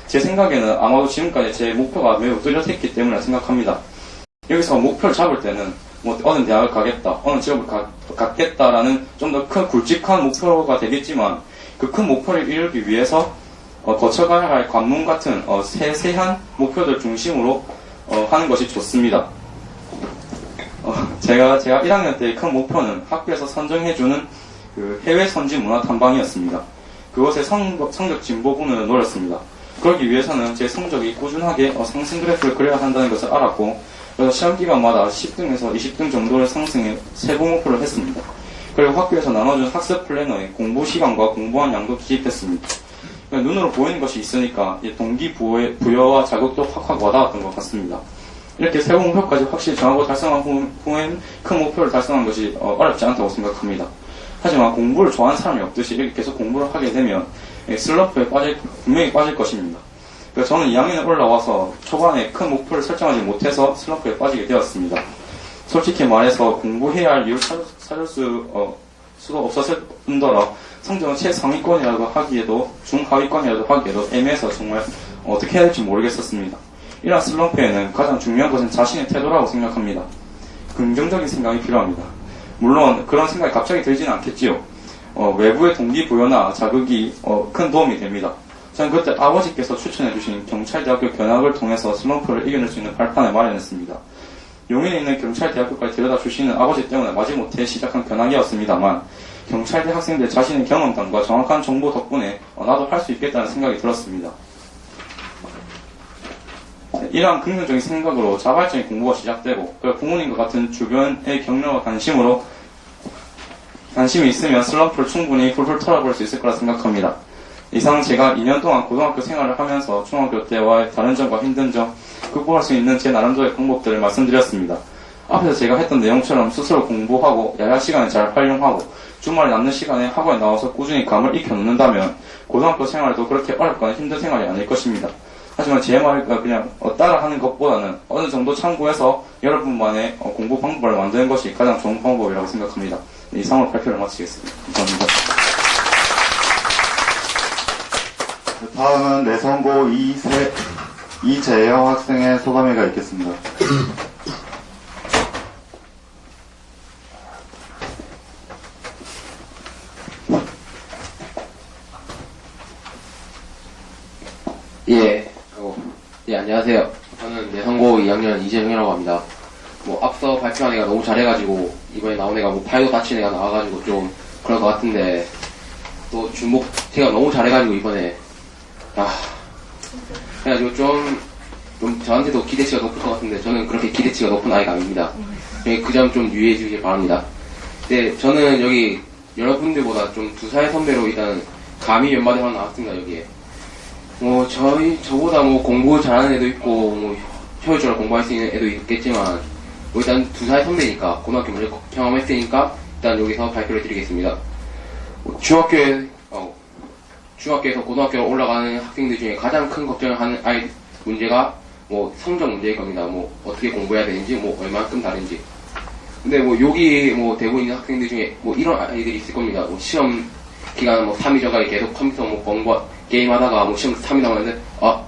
제 생각에는 아마도 지금까지 제 목표가 매우 뚜렷했기 때문이라 생각합니다. 여기서 목표를 잡을 때는 어느 대학을 가겠다, 어느 직업을 갖겠다라는 좀 더 큰 굵직한 목표가 되겠지만 그 큰 목표를 이루기 위해서 거쳐가야 할 관문 같은 세세한 목표들 중심으로 하는 것이 좋습니다. 제가 1학년 때 큰 목표는 학교에서 선정해주는 그 해외 선지 문화 탐방이었습니다. 그것의 성적 진보분을 노렸습니다. 그러기 위해서는 제 성적이 꾸준하게 상승 그래프를 그려야 한다는 것을 알았고, 그래서 시험 기간마다 10등에서 20등 정도를 상승해 세부 목표를 했습니다. 그리고 학교에서 나눠준 학습 플래너에 공부 시간과 공부한 양도 기입했습니다. 눈으로 보이는 것이 있으니까 동기부여와 자극도 확 와닿았던 것 같습니다. 이렇게 세부 목표까지 확실히 정하고 달성한 후엔 큰 목표를 달성한 것이 어렵지 않다고 생각합니다. 하지만 공부를 좋아하는 사람이 없듯이 이렇게 계속 공부를 하게 되면 슬럼프에 분명히 빠질 것입니다. 그래서 저는 2학년에 올라와서 초반에 큰 목표를 설정하지 못해서 슬럼프에 빠지게 되었습니다. 솔직히 말해서 공부해야 할 이유를 찾을 수도 없었을 뿐더러 성적은 최상위권이라도 하기에도 중하위권이라도 하기에도 애매해서 정말 어떻게 해야 될지 모르겠었습니다. 이러한 슬럼프에는 가장 중요한 것은 자신의 태도라고 생각합니다. 긍정적인 생각이 필요합니다. 물론 그런 생각이 갑자기 들지는 않겠지요. 외부의 동기부여나 자극이 큰 도움이 됩니다. 저는 그때 아버지께서 추천해주신 경찰대학교 견학을 통해서 슬럼프를 이겨낼 수 있는 발판을 마련했습니다. 용인에 있는 경찰대학교까지 데려다 주시는 아버지 때문에 마지못해 시작한 견학이었습니다만 경찰대 학생들 자신의 경험담과 정확한 정보 덕분에 나도 할 수 있겠다는 생각이 들었습니다. 이러한 긍정적인 생각으로 자발적인 공부가 시작되고 부모님과 같은 주변의 격려와 관심이 있으면 슬럼프를 충분히 훌훌 털어볼 수 있을 거라 생각합니다. 이상 제가 2년 동안 고등학교 생활을 하면서 중학교 때와의 다른 점과 힘든 점 극복할 수 있는 제 나름대로의 방법들을 말씀드렸습니다. 앞에서 제가 했던 내용처럼 스스로 공부하고 야야 시간을 잘 활용하고 주말에 남는 시간에 학원에 나와서 꾸준히 감을 익혀놓는다면 고등학교 생활도 그렇게 어렵거나 힘든 생활이 아닐 것입니다. 하지만 제 말을 그냥 따라하는 것보다는 어느 정도 참고해서 여러분만의 공부 방법을 만드는 것이 가장 좋은 방법이라고 생각합니다. 이상으로 발표를 마치겠습니다. 감사합니다. 다음은 내성고 이재영 학생의 소감회가 있겠습니다. 예, 안녕하세요. 저는 내성고 2학년 이재영이라고 합니다. 앞서 발표한 애가 너무 잘해가지고, 이번에 나온 애가 팔도 다친 애가 나와가지고 좀 그럴 것 같은데, 또 제가 너무 잘해가지고 이번에, 그래가지고 좀 저한테도 기대치가 높을 것 같은데, 저는 그렇게 기대치가 높은 아이가 아닙니다. 그 점 좀 유의해 주시길 바랍니다. 근데 저는 여기 여러분들보다 좀 2살 선배로 일단 감히 몇 마디 하나 나왔습니다, 여기에. 저보다 공부 잘하는 애도 있고, 효율적으로 공부할 수 있는 애도 있겠지만, 일단 2살 선배니까, 고등학교 먼저 경험했으니까, 일단 여기서 발표를 드리겠습니다. 중학교에서 고등학교로 올라가는 학생들 중에 가장 큰 걱정을 하는 아이 문제가 뭐 성적 문제일 겁니다. 뭐 어떻게 공부해야 되는지, 뭐 얼마만큼 다른지. 근데 뭐 여기 뭐 되고 있는 학생들 중에 뭐 이런 아이들이 있을 겁니다. 뭐 시험 기간 뭐 3일 전까지 계속 컴퓨터 뭐 공부 게임 하다가 뭐 시험 3일 남았는데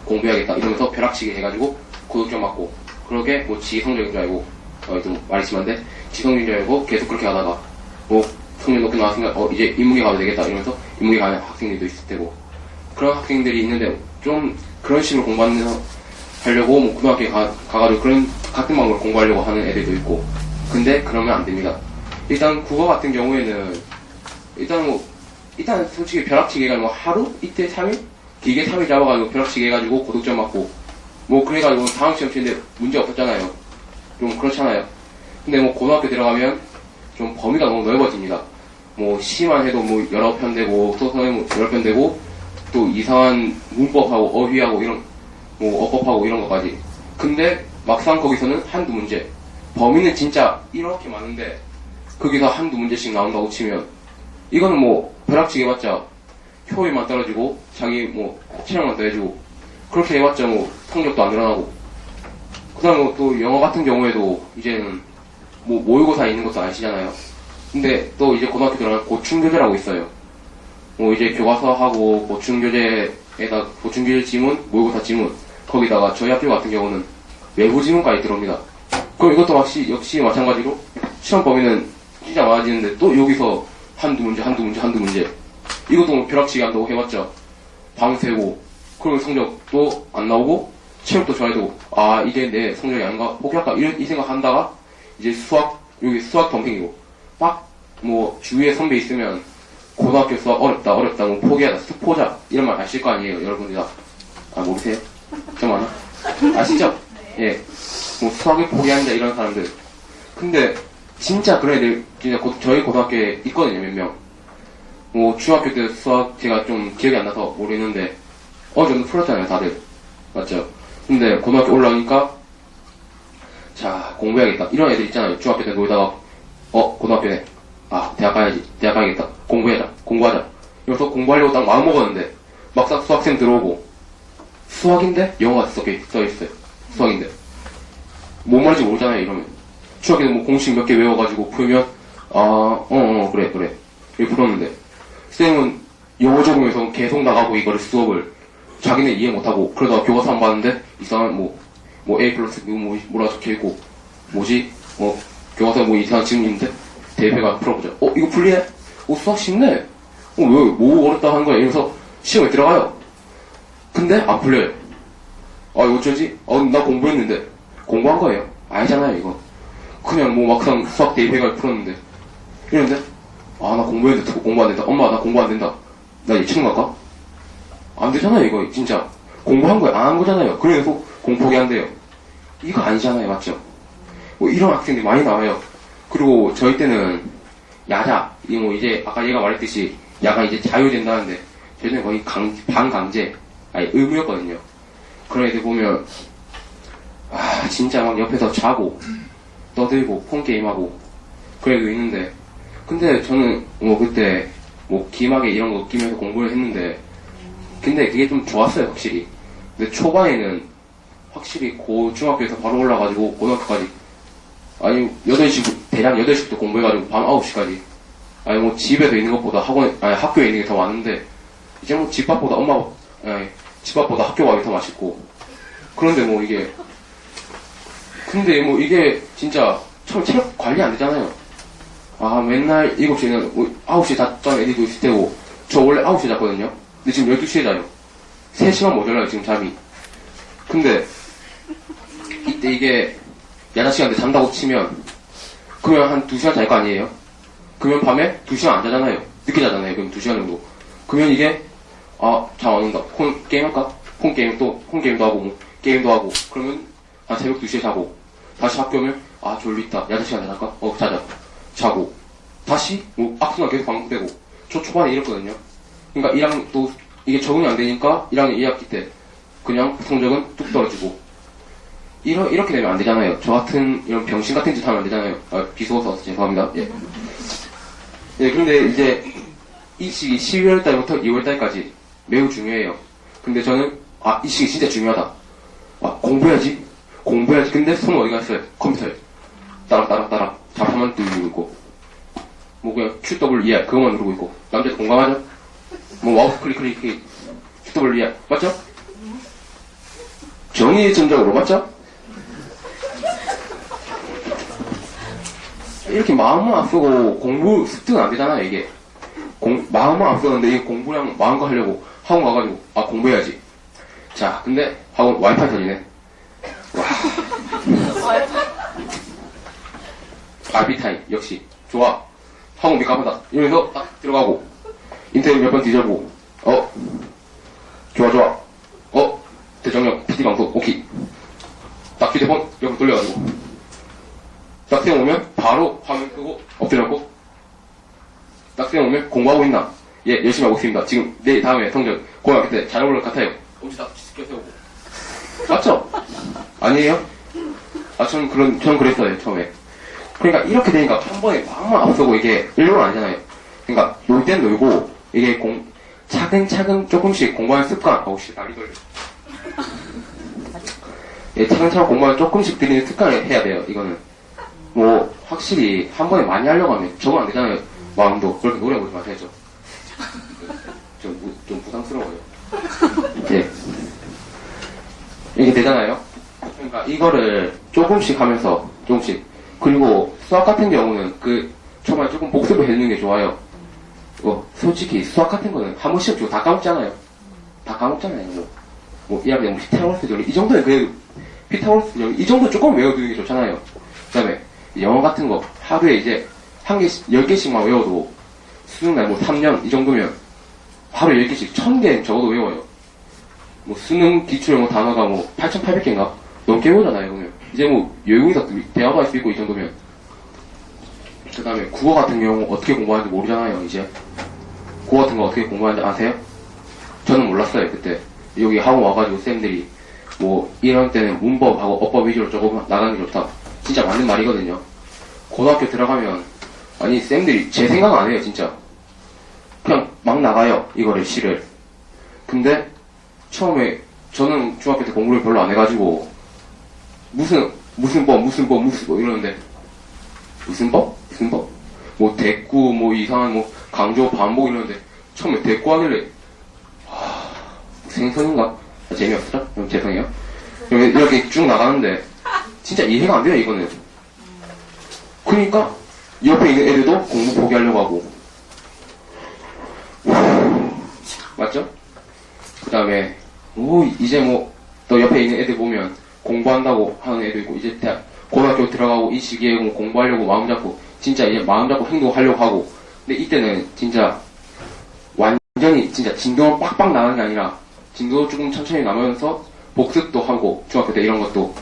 공부해야겠다 이러면서 벼락치기 해가지고 고득점 맞고, 그러게 뭐 지 성적인 줄 알고 좀 말이 심한데 지 성적인 줄 알고 계속 그렇게 하다가 뭐 성적 높게 나왔으니까 이제 인문계 가도 되겠다 이러면서 인문계 가는 학생들도 있을 테고, 그런 학생들이 있는데 좀 그런 식으로 하려고 뭐 고등학교에 가가지고 그런 같은 방법으로 공부하려고 하는 애들도 있고. 근데 그러면 안 됩니다. 일단 국어 같은 경우에는 일단 솔직히 벼락치기 해가지고 뭐 하루? 이틀? 3일? 길게 3일 잡아가지고 벼락치기 해가지고 고득점 맞고 뭐 그래가지고 다음 시험 치는데 문제 없었잖아요. 좀 그렇잖아요. 근데 뭐 고등학교 들어가면 좀 범위가 너무 넓어집니다. 뭐 시만 해도 뭐 여러 편 되고 소설에 뭐 여러 편 되고 또 이상한 문법하고 어휘하고 이런 뭐 어법하고 이런 것까지. 근데 막상 거기서는 한두 문제, 범위는 진짜 이렇게 많은데 거기서 한두 문제씩 나온다고 치면 이거는 뭐 벼락치기 해봤자 효율만 떨어지고 자기 뭐 체력만 더해지고 그렇게 해봤자 뭐 성적도 안 늘어나고. 그 다음에 뭐 또 영어 같은 경우에도 이제는 뭐 모의고사 있는 것도 아시잖아요. 근데 또 이제 고등학교 들어가면 고충교재라고 있어요. 뭐 이제 교과서하고 보충교재 지문, 모의고사 지문, 거기다가 저희 학교 같은 경우는 외부 지문까지 들어옵니다. 그럼 이것도 역시 마찬가지로 시험 범위는 진짜 많아지는데 또 여기서 한두 문제 이것도 뭐 벼락치기 한다고 해봤자 밤새고 그러면 성적도 안 나오고 체력도 좋아야 되고 이게 내 성적이 아닌가 포기할까 이 생각한다가 이제 여기 수학 덤핑이고 막 뭐 주위에 선배 있으면 고등학교 수학 어렵다 뭐 포기하다 수포자 이런 말 아실 거 아니에요 여러분들 다. 모르세요? 정말 아시죠? 예. 뭐 수학을 포기한다 이런 사람들. 근데 진짜 그런 애들 진짜 저희 고등학교에 있거든요 몇 명. 뭐 중학교 때 수학 제가 좀 기억이 안 나서 모르겠는데 어느 정도 풀었잖아요 다들. 맞죠? 근데 고등학교 올라오니까 자 공부해야겠다 이런 애들 있잖아요. 중학교 때 놀다가 고등학교에 대학 가야겠다 공부하자 이러면서 공부하려고 딱 마음 먹었는데 막상 수학생 들어오고 수학인데 영어가 써있어요. 수학인데 뭔 말인지 모르잖아요 이러면. 중학교 때 뭐 공식 몇 개 외워가지고 풀면 그래 이렇게 풀었는데 쌤은 영어 적응해서 계속 나가고 이거를 수업을 자기네 이해 못하고 그러다가 교과서 안 봤는데 이상한 뭐 A 플러스 뭐라 적혀있고 교과서 뭐 이상한 질문인데 대표가 풀어보자. 이거 풀리네? 수학 쉽네? 왜 뭐 어렵다 하는 거야? 이러면서 시험에 들어가요. 근데 안 풀려요. 이거 어쩌지? 나 공부했는데. 공부한 거예요. 아니잖아요, 이거. 그냥 뭐 막상 수학 대입해가 풀었는데. 이러는데, 나 공부했는데 공부 안 된다. 엄마, 나 공부 안 된다. 나 예체능 갈까? 안 되잖아요, 이거. 진짜. 공부한 거야. 안 한 거잖아요. 그래서 공포기 한대요. 이거 아니잖아요, 맞죠? 뭐 이런 학생들이 많이 나와요. 그리고 저희 때는 야자, 이제 아까 얘가 말했듯이 야간 이제 자유된다는데 저희 때는 거의 반강제, 의무였거든요. 그런 애들 보면 진짜 막 옆에서 자고 떠들고 폰게임하고 그런 애도 있는데, 근데 저는 뭐 그때 뭐 기막에 이런 거 끼면서 공부를 했는데 근데 그게 좀 좋았어요 확실히. 근데 초반에는 확실히 중학교에서 바로 올라가지고 고등학교까지 대략 8시부터 공부해가지고 밤 9시까지 뭐 집에서 있는 것보다 학교에 있는 게 더 많은데 이제 뭐 집 앞보다 학교 가기 더 맛있고. 그런데 뭐 이게 진짜 처음 체력 관리 안 되잖아요. 맨날 7시에는 9시에 잤던 애들도 있을 테고 저 원래 9시에 잤거든요. 근데 지금 12시에 자요. 3시간 모자라요 지금 잠이. 근데 이때 이게 야자 시간에 잔다고 치면 그러면 한 2시간 잘 거 아니에요? 그러면 밤에 2시간 안 자잖아요. 늦게 자잖아요. 그럼 2시간 정도. 그러면 이게 잠 안 온다. 게임 할까? 폰게임도 하고 뭐 게임도 하고 그러면 한 새벽 2시에 자고 다시 학교 오면 졸리다. 야자 시간에 잘까? 자자. 자고 다시 뭐 악순환 계속 반복되고. 저 초반에 이랬거든요. 그러니까 또 이게 적응이 안 되니까 1학년 2학기 때 그냥 성적은 뚝 떨어지고. 이렇게 되면 안 되잖아요. 저 같은 이런 병신 같은 짓 하면 안 되잖아요. 비속어 써서 죄송합니다. 예. 근데 이제 이 시기 12월 달부터 2월 달까지 매우 중요해요. 근데 저는 이 시기 진짜 중요하다. 공부해야지. 근데 손 어디 갔어요? 컴퓨터에. 따락 자판만 누르고 있고. 뭐 그냥 QWER 그것만 누르고 있고. 남자도 공감하죠? 뭐 마우스 클릭 QWER 맞죠? 정의의 전적으로 맞죠? 이렇게 마음만 앞서고 공부 습득은 안 되잖아요, 이게. 마음만 앞서는데 이게 공부량 마음껏 하려고 학원 가가지고, 공부해야지. 자, 근데 학원 와이파이 터지네. 와. RB타임, 역시. 좋아. 학원 밀가보다. 이러면서 딱 들어가고, 인터넷 몇 번 뒤져보고, 좋아. 대정령, PD방송, 오케이. 딱 휴대폰, 옆으로 돌려가지고. 딱 세워오면, 바로 화면 끄고, 엎드려고. 딱 세워오면, 공부하고 있나? 예, 열심히 하고 있습니다. 지금, 내일 다음에 성적, 고등학교 때 잘 올릴 것 같아요. 엄지 딱 세우고. 맞죠? 아니에요? 저는 그랬어요, 처음에. 그러니까 이렇게 되니까 한 번에 막만 앞서고 이게 일로는 아니잖아요. 그러니까 놀 땐 놀고, 이게 차근차근 조금씩 공부하는 습관, 다리 돌려. 예, 차근차근 공부하는 조금씩 들이는 습관을 해야 돼요, 이거는. 뭐, 확실히 한 번에 많이 하려고 하면 적응 안 되잖아요. 마음도. 그렇게 노려보지 마셔야죠. 좀 부담스러워요. 예. 이게 되잖아요. 그러니까 이거를 조금씩 하면서, 조금씩. 그리고 수학 같은 경우는 초반에 조금 복습을 해주는 게 좋아요. 솔직히 수학 같은 거는 한 번 시험 주고 다 까먹잖아요. 뭐, 이 앞에 피타고라스 정리, 이 정도는 피타고라스 정리, 이 정도 조금 외워두는 게 좋잖아요. 그 다음에 영어 같은 거 하루에 이제 10개씩만 외워도 수능날 3년 이 정도면 하루에 10개씩 1000개 적어도 외워요. 뭐 수능 기출영어 단어가 8,800개인가? 넘게 외우잖아요, 그러면. 이제 여유에서 대화도 할 수 있고, 이 정도면. 그 다음에 국어 같은 경우 어떻게 공부하는지 모르잖아요, 이제. 국어 같은 거 어떻게 공부하는지 아세요? 저는 몰랐어요, 그때. 여기 학원 와가지고 쌤들이, 1학년 때는 문법하고 어법 위주로 조금 나가는 게 좋다. 진짜 맞는 말이거든요. 고등학교 들어가면, 쌤들이 제 생각 안 해요, 진짜. 그냥 막 나가요, 이거를, 시를. 근데, 처음에, 저는 중학교 때 공부를 별로 안 해가지고, 무슨 법 이러는데, 무슨 법? 대꾸, 이상한, 강조, 반복 이러는데, 처음에 대꾸 하길래, 생선인가? 재미없었죠? 죄송해요. 이렇게 쭉 나가는데, 진짜 이해가 안 돼요, 이거는. 그러니까, 옆에 있는 애들도 공부 포기하려고 하고. 맞죠? 그 다음에, 이제 또 옆에 있는 애들 보면, 공부한다고 하는 애도 있고, 이제 고등학교 들어가고, 이 시기에 공부하려고 마음 잡고, 진짜 이제 마음 잡고 행동하려고 하고. 근데 이때는 진짜, 완전히 진짜 진도만 빡빡 나가는 게 아니라, 진도 조금 천천히 나면서, 복습도 하고, 중학교 때 이런 것도,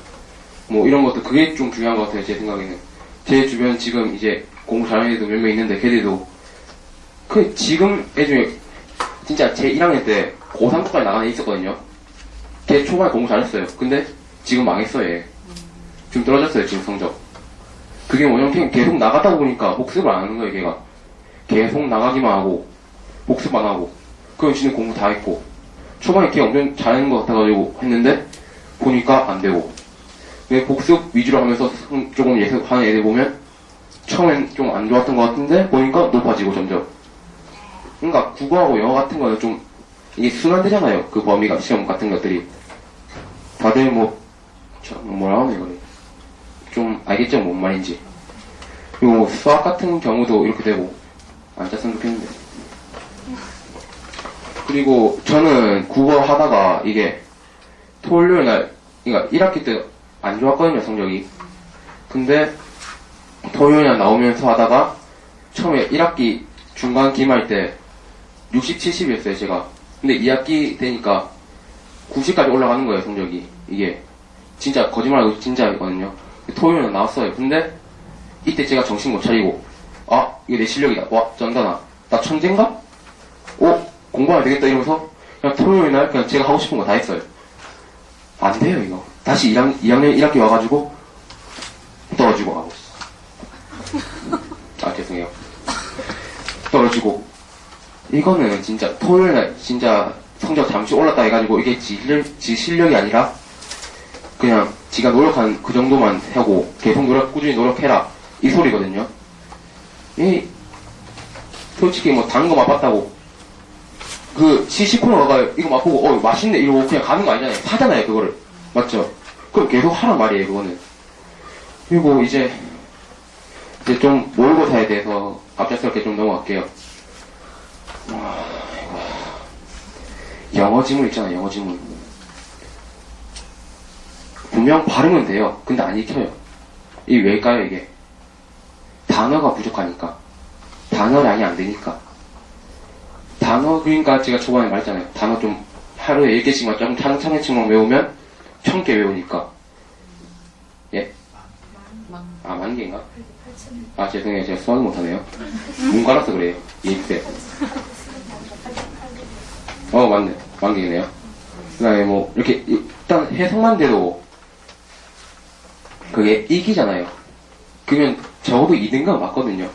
이런 것도 그게 좀 중요한 것 같아요, 제 생각에는. 제 주변 지금 이제 공부 잘하는 애도 몇 명 있는데, 걔들도, 지금 애 중에, 진짜 제 1학년 때 고3까지 나가는 애 있었거든요. 걔 초반에 공부 잘했어요. 근데 지금 망했어요, 얘. 좀 떨어졌어요, 지금 성적. 그게 뭐냐면 계속 나가다 보니까 복습을 안 하는 거예요, 걔가. 계속 나가기만 하고, 복습 안 하고. 그럼 지는 공부 다 했고. 초반에 걔 엄청 잘하는 것 같아가지고 했는데, 보니까 안 되고. 왜 복습 위주로 하면서 조금 예습하는 애들 보면, 처음엔 좀 안 좋았던 것 같은데, 보니까 높아지고 점점. 그러니까 국어하고 영어 같은 거는 좀, 이게 순환되잖아요, 그 범위가, 시험 같은 것들이. 다들 뭐라 하네, 이거를. 좀 알겠죠, 뭔 말인지. 그리고 수학 같은 경우도 이렇게 되고, 안 짰으면 좋겠는데. 그리고 저는 국어 하다가 이게 토요일 날, 그러니까 1학기 때 안 좋았거든요, 성적이. 근데 토요일 날 나오면서 하다가 처음에 1학기 중간 기말 때 60, 70이었어요, 제가. 근데 2학기 되니까 90까지 올라가는 거예요, 성적이. 이게 진짜 거짓말하고 진짜이거든요. 토요일에 나왔어요. 근데 이때 제가 정신 못 차리고, 이거 내 실력이다. 쩐다나. 나 천재인가? 공부하면 되겠다 이러면서 그냥 토요일 날 그냥 제가 하고 싶은 거 다 했어요. 안 돼요, 이거. 다시 2학년 1학기 와가지고 떨어지고 가고 있어. 죄송해요. 떨어지고 이거는 진짜 토요일날 진짜 성적 잠시 올랐다 해가지고 이게 지 실력이 아니라 그냥 지가 노력한 그 정도만 하고 계속 꾸준히 노력해라 이 소리거든요. 솔직히 뭐 단 거 맛봤다고 그 시시코너가 이거 맛보고 맛있네 이러고 그냥 가는 거 아니잖아요. 사잖아요 그거를. 맞죠? 그럼 계속 하란 말이에요 그거는. 그리고 이제 좀 모의고사에 대해서 갑작스럽게 좀 넘어갈게요. 영어 지문 있잖아요, 영어 지문. 분명 발음은 돼요. 근데 안 익혀요. 이게 왜일까요, 이게? 단어가 부족하니까. 단어량이 안 되니까. 단어, 그러니까 제가 초반에 말했잖아요. 단어 좀 하루에 1개씩만 좀 차근차근씩만 외우면 1000개 외우니까. 예? 아, 10,000개인가? 아, 죄송해요. 제가 수학을 못하네요. 문과라서 그래요. 예입대. 맞네. 10,000개네요. 그 다음에 뭐, 이렇게, 일단 해석만 돼도, 그게 이기잖아요. 그러면 적어도 2등급 맞거든요.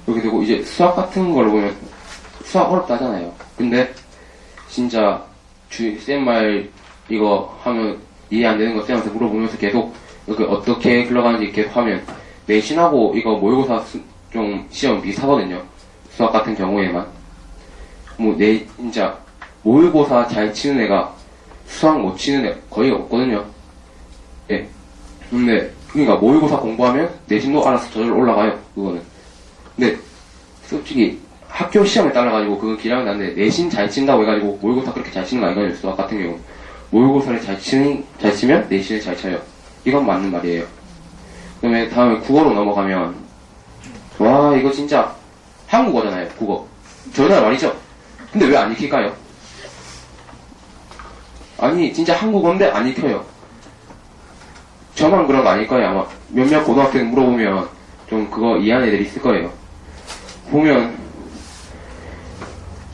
이렇게 되고, 이제 수학 같은 걸로 보면, 수학 어렵다 하잖아요. 근데, 진짜, 쌤 말, 이거 하면 이해 안 되는 거 쌤한테 물어보면서 계속, 이렇게 어떻게 흘러가는지 계속 하면, 내신하고 이거 모의고사 좀 시험 비슷하거든요. 수학 같은 경우에만. 진짜, 모의고사 잘 치는 애가 수학 못 치는 애 거의 없거든요. 예. 근데, 그러니까 모의고사 공부하면 내신도 알아서 저절로 올라가요, 그거는. 근데, 솔직히, 학교 시험에 따라가지고 그건 기량이 나는데, 내신 잘 친다고 해가지고 모의고사 그렇게 잘 치는 거 아니거든요, 수학 같은 경우. 모의고사를 잘 치면 내신을 잘 쳐요. 이건 맞는 말이에요. 그 다음에 다음에 국어로 넘어가면, 와, 이거 진짜, 한국어잖아요, 국어. 저희나라 말이죠? 근데 왜 안 익힐까요? 아니, 진짜 한국어인데 안 익혀요. 저만 그런 거 아닐 거예요, 아마. 몇몇 고등학생 물어보면, 좀 그거 이해하는 애들이 있을 거예요. 보면,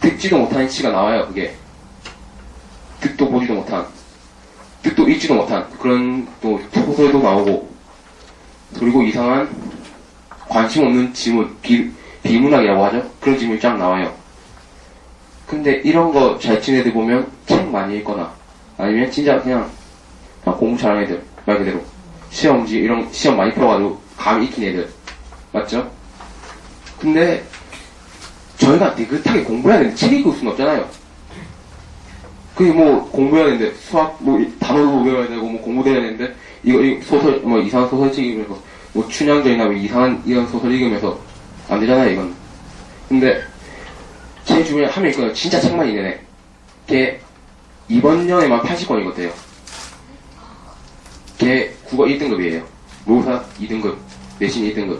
듣지도 못한 시가 나와요, 그게. 듣도 보지도 못한, 듣도 읽지도 못한, 그런 또 소설도 나오고, 그리고 이상한, 관심 없는 지문, 비문학이라고 하죠? 그런 지문이 쫙 나와요. 근데 이런 거 잘 치는 애들 보면 책 많이 읽거나 아니면 진짜 그냥 공부 잘하는 애들 말 그대로 시험지 이런 시험 많이 풀어가지고 감이 익힌 애들 맞죠? 근데 저희가 느긋하게 공부해야 되는데 책 읽을 수는 없잖아요. 그게 뭐 공부해야 되는데 수학 뭐 단어도 외워야 되고 뭐 공부도 해야 되는데 이거 소설 뭐 이상한 소설책 읽으면서 뭐 춘향전이나 뭐 이상한 이런 소설 읽으면서 안 되잖아요 이건. 근데 제 주변에 한 명 있거든요. 진짜 책만 읽는 애. 걔 이번 년에만 80권 읽었대요. 걔 국어 1등급이에요. 모의고사 2등급, 내신 1등급.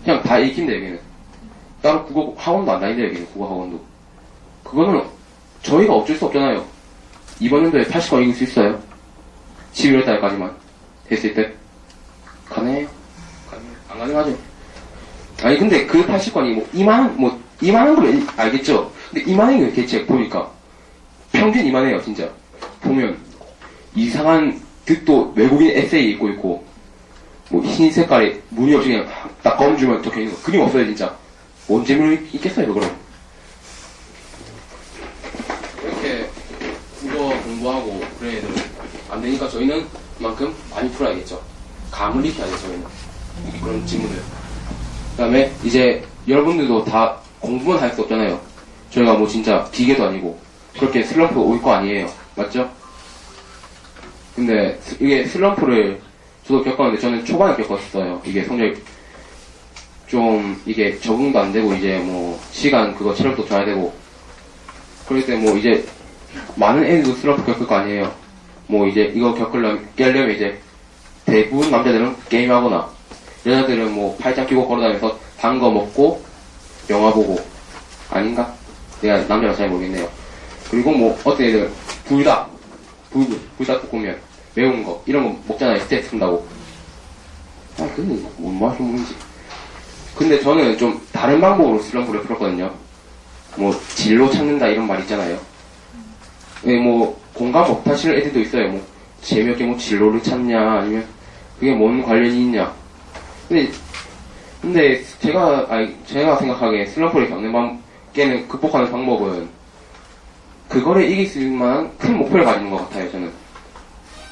그냥 다 읽힌대요, 걔는. 따로 국어 학원도 안 다닌대요, 걔는 국어 학원도. 그거는 저희가 어쩔 수 없잖아요. 이번 연도에 80권 읽을 수 있어요. 11월 달까지만 했을 때. 가능해요? 안 가능하죠. 아니 근데 그 80권이 이만한 걸 알겠죠? 근데 이만해요, 걔책 보니까. 평균 이만해요, 진짜. 보면, 이상한 뜻도 외국인 에세이 읽고 있고, 뭐, 흰 색깔에 무늬 없이 그냥 딱 검주면 적혀 있는 거. 그림 없어요, 진짜. 뭔 재미로 있겠어요, 그거는. 이렇게 국어 공부하고 그런 애들은 안 되니까 저희는 그만큼 많이 풀어야겠죠. 감을 익혀야죠, 저희는. 그런 친구들. 그 다음에 이제 여러분들도 다 공부만 할 수 없잖아요. 저희가 뭐 진짜 기계도 아니고 그렇게 슬럼프가 올 거 아니에요. 맞죠? 근데 이게 슬럼프를 저도 겪었는데 저는 초반에 겪었어요. 이게 성적이 좀 이게 적응도 안 되고 이제 뭐 시간 그거 체력도 줘야 되고 그럴 때 뭐 이제 많은 애들도 슬럼프 겪을 거 아니에요. 뭐 이제 이거 깨려면 이제 대부분 남자들은 게임하거나 여자들은 뭐 팔짱 끼고 걸어다니면서 단 거 먹고 영화 보고 아닌가? 내가 남자라 잘 모르겠네요. 그리고 뭐 어떤 애들 불닭볶음면 매운 거 이런 거 먹잖아요. 스트레스 푼다고. 아 그게 뭔 맛이 모르지. 근데 저는 좀 다른 방법으로 슬럼프를 풀었거든요. 뭐 진로 찾는다 이런 말 있잖아요. 네, 뭐 공감 못하시는 애들도 있어요. 뭐 재미없게 뭐 진로를 찾냐 아니면 그게 뭔 관련이 있냐. 근데 제가 생각하기에 슬럼프를 겪는 극복하는 방법은 그거를 이길 수 있는 만한 큰 목표를 가지는 것 같아요,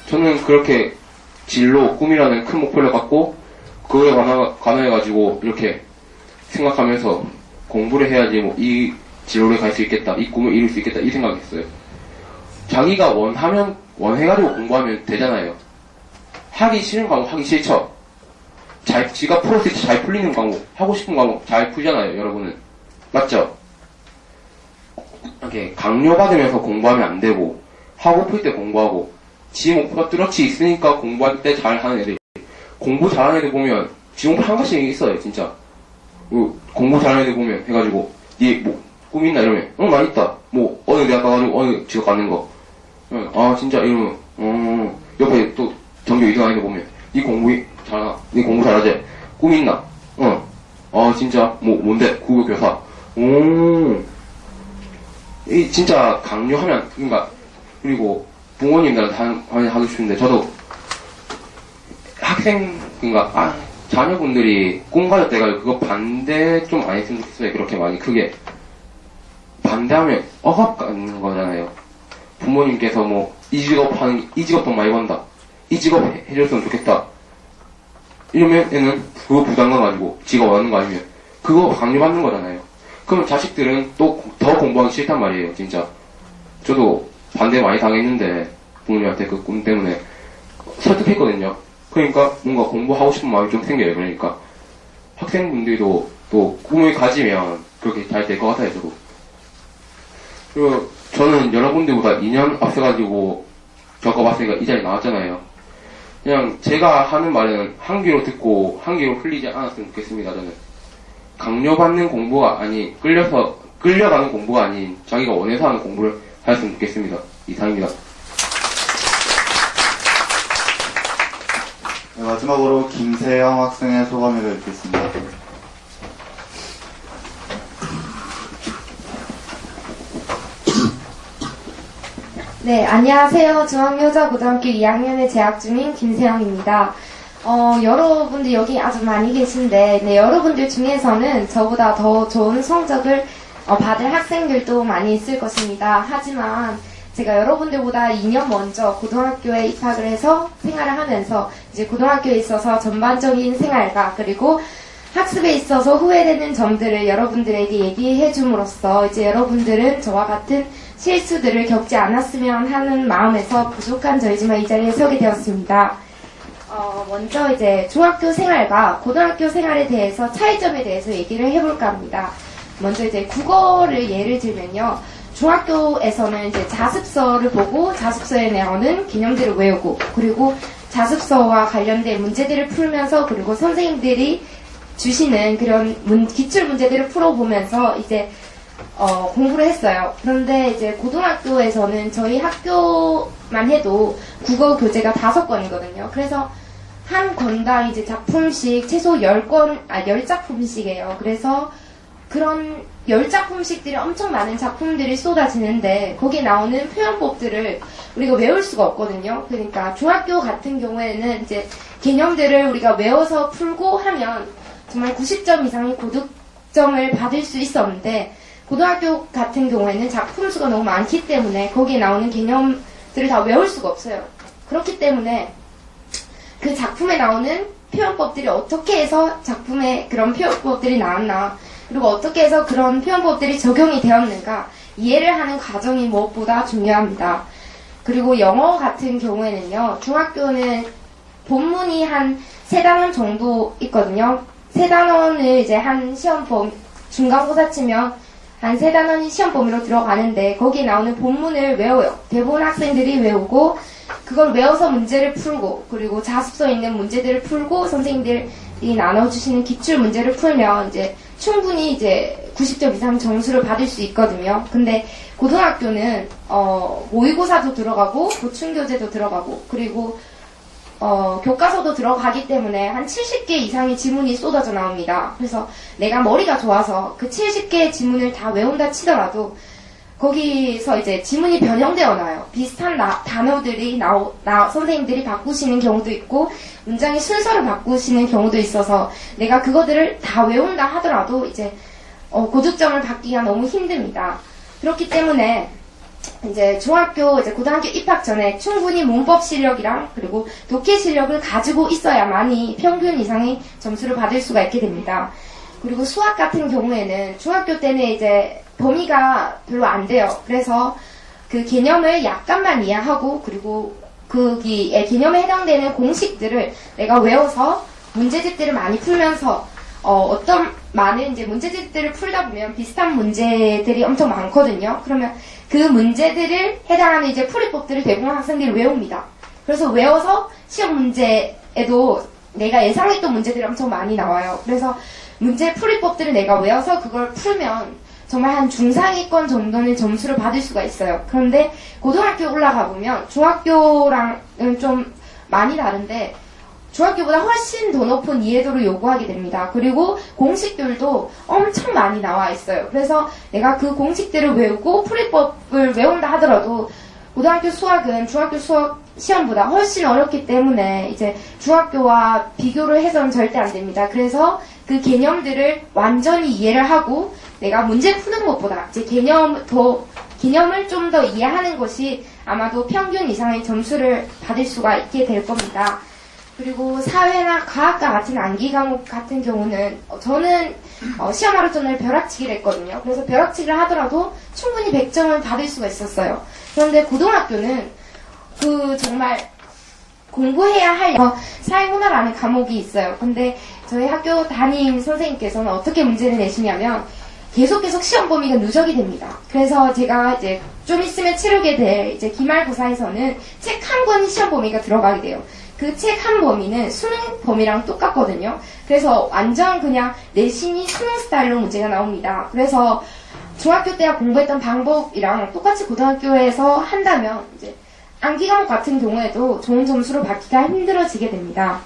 저는 그렇게 진로, 꿈이라는 큰 목표를 갖고 그거에 관해가지고 이렇게 생각하면서 공부를 해야지 뭐 이 진로를 갈 수 있겠다, 이 꿈을 이룰 수 있겠다 이 생각했어요. 자기가 원해가지고 공부하면 되잖아요. 하기 싫은 과목 하기 싫죠. 지가 풀었을 때 잘 풀리는 과목, 하고 싶은 과목 잘 풀잖아요, 여러분은. 맞죠? 이렇게 강요받으면서 공부하면 안 되고, 하고 풀 때 공부하고, 지 목표가 뚜렷이 있으니까 공부할 때 잘하는 애들. 공부 잘하는 애들 보면, 지 목표 한 가지씩 있어요, 진짜. 공부 잘하는 애들 보면, 해가지고, 얘 뭐, 꿈 있나? 이러면, 나 있다. 뭐, 어느 대학 가가지고, 어느 직업 가는 거. 진짜, 이러면, 옆에 또, 전교 2등 하는 애 보면, 니 공부 잘하나? 니 공부 잘하지? 꿈 있나? 진짜, 뭔데? 국어교사. 진짜 강요하면, 그리고 부모님들한테 하고 싶은데, 저도 자녀분들이 꿈 가졌다 해가지고 그거 반대 좀 안 했으면 좋겠어요. 그렇게 많이 크게. 반대하면 억압 가는 거잖아요. 부모님께서 이 직업 돈 많이 번다. 이 직업 해줬으면 좋겠다. 이러면 애는 그거 부담감 가지고 지가 원하는 거 아니면 그거 강요받는 거잖아요. 그럼 자식들은 또 더 공부하기 싫단 말이에요, 진짜. 저도 반대 많이 당했는데 부모님한테 그 꿈 때문에 설득했거든요. 그러니까 뭔가 공부하고 싶은 마음이 좀 생겨요. 그러니까 학생분들도 또 꿈을 가지면 그렇게 잘 될 것 같아요, 저도. 그리고 저는 여러분들보다 2년 앞서가지고 겪어봤으니까 이 자리에 나왔잖아요. 그냥 제가 하는 말은 한 귀로 듣고 한 귀로 흘리지 않았으면 좋겠습니다. 저는 강요받는 공부가 아닌 끌려가는 공부가 아닌 자기가 원해서 하는 공부를 하였으면 좋겠습니다. 이상입니다. 네, 마지막으로 김세영 학생의 소감을 읽겠습니다. 네, 안녕하세요. 중앙여자고등학교 2학년에 재학 중인 김세영입니다. 여러분들 여기 아주 많이 계신데, 네, 여러분들 중에서는 저보다 더 좋은 성적을 받을 학생들도 많이 있을 것입니다. 하지만 제가 여러분들보다 2년 먼저 고등학교에 입학을 해서 생활을 하면서 이제 고등학교에 있어서 전반적인 생활과 그리고 학습에 있어서 후회되는 점들을 여러분들에게 얘기해 줌으로써 이제 여러분들은 저와 같은 실수들을 겪지 않았으면 하는 마음에서 부족한 저이지만 이 자리에 서게 되었습니다. 먼저 이제 중학교 생활과 고등학교 생활에 대해서 차이점에 대해서 얘기를 해볼까 합니다. 먼저 이제 국어를 예를 들면요. 중학교에서는 이제 자습서를 보고 자습서에 나오는 개념들을 외우고 그리고 자습서와 관련된 문제들을 풀면서 그리고 선생님들이 주시는 그런 기출 문제들을 풀어보면서 이제 공부를 했어요. 그런데 이제 고등학교에서는 저희 학교만 해도 국어 교재가 5권이거든요. 그래서 한 권당 이제 작품씩 최소 10작품씩이에요. 그래서 그런 10작품씩들이 엄청 많은 작품들이 쏟아지는데 거기에 나오는 표현법들을 우리가 외울 수가 없거든요. 그러니까 중학교 같은 경우에는 이제 개념들을 우리가 외워서 풀고 하면 정말 90점 이상의 고득점을 받을 수 있었는데 고등학교 같은 경우에는 작품 수가 너무 많기 때문에 거기에 나오는 개념들을 다 외울 수가 없어요. 그렇기 때문에 그 작품에 나오는 표현법들이 어떻게 해서 작품에 그런 표현법들이 나왔나 그리고 어떻게 해서 그런 표현법들이 적용이 되었는가 이해를 하는 과정이 무엇보다 중요합니다. 그리고 영어 같은 경우에는요. 중학교는 본문이 한 3단원 정도 있거든요. 3단원을 이제 한 시험범 중간고사 치면 한 3단원이 시험 범위로 들어가는데 거기에 나오는 본문을 외워요. 대부분 학생들이 외우고 그걸 외워서 문제를 풀고 그리고 자습서에 있는 문제들을 풀고 선생님들이 나눠주시는 기출 문제를 풀면 이제 충분히 이제 90점 이상 점수를 받을 수 있거든요. 근데 고등학교는 모의고사도 들어가고 보충교재도 들어가고 그리고 교과서도 들어가기 때문에 한 70개 이상의 지문이 쏟아져 나옵니다. 그래서 내가 머리가 좋아서 그 70개의 지문을 다 외운다 치더라도 거기서 이제 지문이 변형되어 나요. 비슷한 단어들이 선생님들이 바꾸시는 경우도 있고 문장의 순서를 바꾸시는 경우도 있어서 내가 그거들을 다 외운다 하더라도 이제 고득점을 받기가 너무 힘듭니다. 그렇기 때문에 이제 중학교, 이제 고등학교 입학 전에 충분히 문법 실력이랑 그리고 독해 실력을 가지고 있어야만이 평균 이상의 점수를 받을 수가 있게 됩니다. 그리고 수학 같은 경우에는 중학교 때는 이제 범위가 별로 안 돼요. 그래서 그 개념을 약간만 이해하고 그리고 거기에 개념에 해당되는 공식들을 내가 외워서 문제집들을 많이 풀면서 어떤 많은 이제 문제집들을 풀다 보면 비슷한 문제들이 엄청 많거든요. 그러면 그 문제들을 해당하는 이제 풀이법들을 대부분 학생들이 외웁니다. 그래서 외워서 시험 문제에도 내가 예상했던 문제들이 엄청 많이 나와요. 그래서 문제 풀이법들을 내가 외워서 그걸 풀면 정말 한 중상위권 정도는 점수를 받을 수가 있어요. 그런데 고등학교 올라가 보면 중학교랑은 좀 많이 다른데 중학교보다 훨씬 더 높은 이해도를 요구하게 됩니다. 그리고 공식들도 엄청 많이 나와 있어요. 그래서 내가 그 공식들을 외우고 풀이법을 외운다 하더라도 고등학교 수학은 중학교 수학 시험보다 훨씬 어렵기 때문에 이제 중학교와 비교를 해서는 절대 안 됩니다. 그래서 그 개념들을 완전히 이해를 하고 내가 문제 푸는 것보다 이제 개념을 좀 더 이해하는 것이 아마도 평균 이상의 점수를 받을 수가 있게 될 겁니다. 그리고 사회나 과학과 같은 암기 과목 같은 경우는 저는 시험 하루 전날 벼락치기를 했거든요. 그래서 벼락치기를 하더라도 충분히 100점을 받을 수가 있었어요. 그런데 고등학교는 그 정말 공부해야 할 사회문화라는 과목이 있어요. 근데 저희 학교 담임 선생님께서는 어떻게 문제를 내시냐면 계속 시험 범위가 누적이 됩니다. 그래서 제가 이제 좀 있으면 치르게 될 이제 기말고사에서는 책 한 권이 시험 범위가 들어가게 돼요. 그 책 한 범위는 수능 범위랑 똑같거든요. 그래서 완전 그냥 내신이 수능 스타일로 문제가 나옵니다. 그래서 중학교 때 공부했던 방법이랑 똑같이 고등학교에서 한다면 이제 암기 과목 같은 경우에도 좋은 점수를 받기가 힘들어지게 됩니다.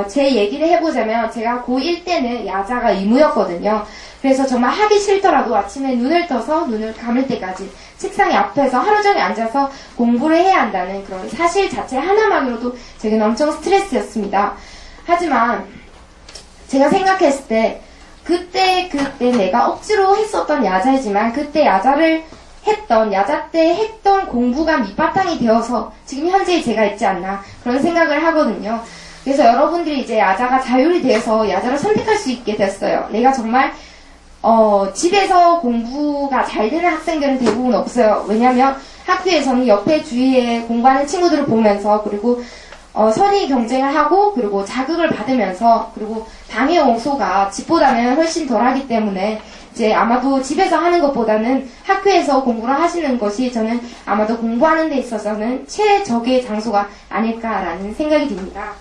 제 얘기를 해보자면 제가 고1 때는 야자가 의무였거든요. 그래서 정말 하기 싫더라도 아침에 눈을 떠서 눈을 감을 때까지 책상에 앞에서 하루 종일 앉아서 공부를 해야 한다는 그런 사실 자체 하나만으로도 제게는 엄청 스트레스였습니다. 하지만 제가 생각했을 때 그때 내가 억지로 했었던 야자이지만 그때 야자 때 했던 공부가 밑바탕이 되어서 지금 현재 제가 있지 않나 그런 생각을 하거든요. 그래서 여러분들이 이제 야자가 자율이 돼서 야자를 선택할 수 있게 됐어요. 내가 정말 집에서 공부가 잘 되는 학생들은 대부분 없어요. 왜냐면 학교에서는 옆에 주위에 공부하는 친구들을 보면서 그리고 선의 경쟁을 하고 그리고 자극을 받으면서 그리고 방해 요소가 집보다는 훨씬 덜하기 때문에 이제 아마도 집에서 하는 것보다는 학교에서 공부를 하시는 것이 저는 아마도 공부하는 데 있어서는 최적의 장소가 아닐까라는 생각이 듭니다.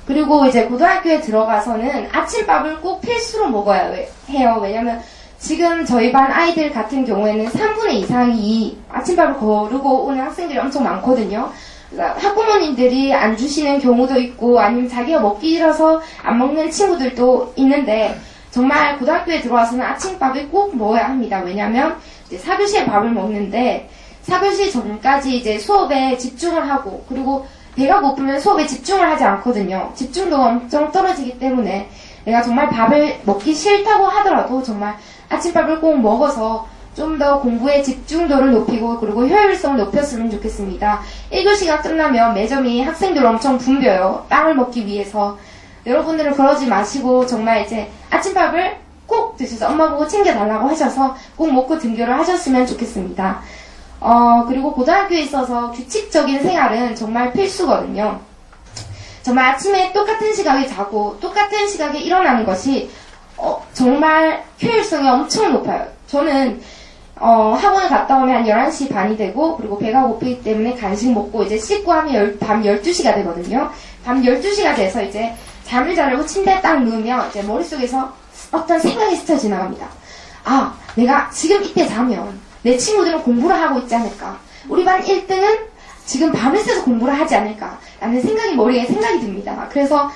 그리고 이제 고등학교에 들어가서는 아침밥을 꼭 필수로 먹어야 해요. 왜냐면 지금 저희 반 아이들 같은 경우에는 3분의 2 이상이 아침밥을 거르고 오는 학생들이 엄청 많거든요. 학부모님들이 안 주시는 경우도 있고 아니면 자기가 먹기 싫어서 안 먹는 친구들도 있는데 정말 고등학교에 들어와서는 아침밥을 꼭 먹어야 합니다. 왜냐면 이제 4교시에 밥을 먹는데 4교시 전까지 이제 수업에 집중을 하고 그리고 배가 고프면 수업에 집중을 하지 않거든요. 집중도가 엄청 떨어지기 때문에 내가 정말 밥을 먹기 싫다고 하더라도 정말 아침밥을 꼭 먹어서 좀 더 공부의 집중도를 높이고 그리고 효율성을 높였으면 좋겠습니다. 1교시가 끝나면 매점이 학생들 엄청 붐벼요. 빵을 먹기 위해서. 여러분들은 그러지 마시고 정말 이제 아침밥을 꼭 드셔서 엄마 보고 챙겨달라고 하셔서 꼭 먹고 등교를 하셨으면 좋겠습니다. 그리고 고등학교에 있어서 규칙적인 생활은 정말 필수거든요. 정말 아침에 똑같은 시각에 자고 똑같은 시각에 일어나는 것이 정말 효율성이 엄청 높아요. 저는 학원을 갔다 오면 한 11시 반이 되고 그리고 배가 고프기 때문에 간식 먹고 이제 씻고 하면 밤 12시가 되거든요. 밤 12시가 돼서 이제 잠을 자려고 침대에 딱 누우면 이제 머릿속에서 어떤 생각이 스쳐 지나갑니다. 아, 내가 지금 이때 자면 내 친구들은 공부를 하고 있지 않을까? 우리 반 1등은 지금 밤을 새서 공부를 하지 않을까? 라는 머리에 생각이 듭니다. 그래서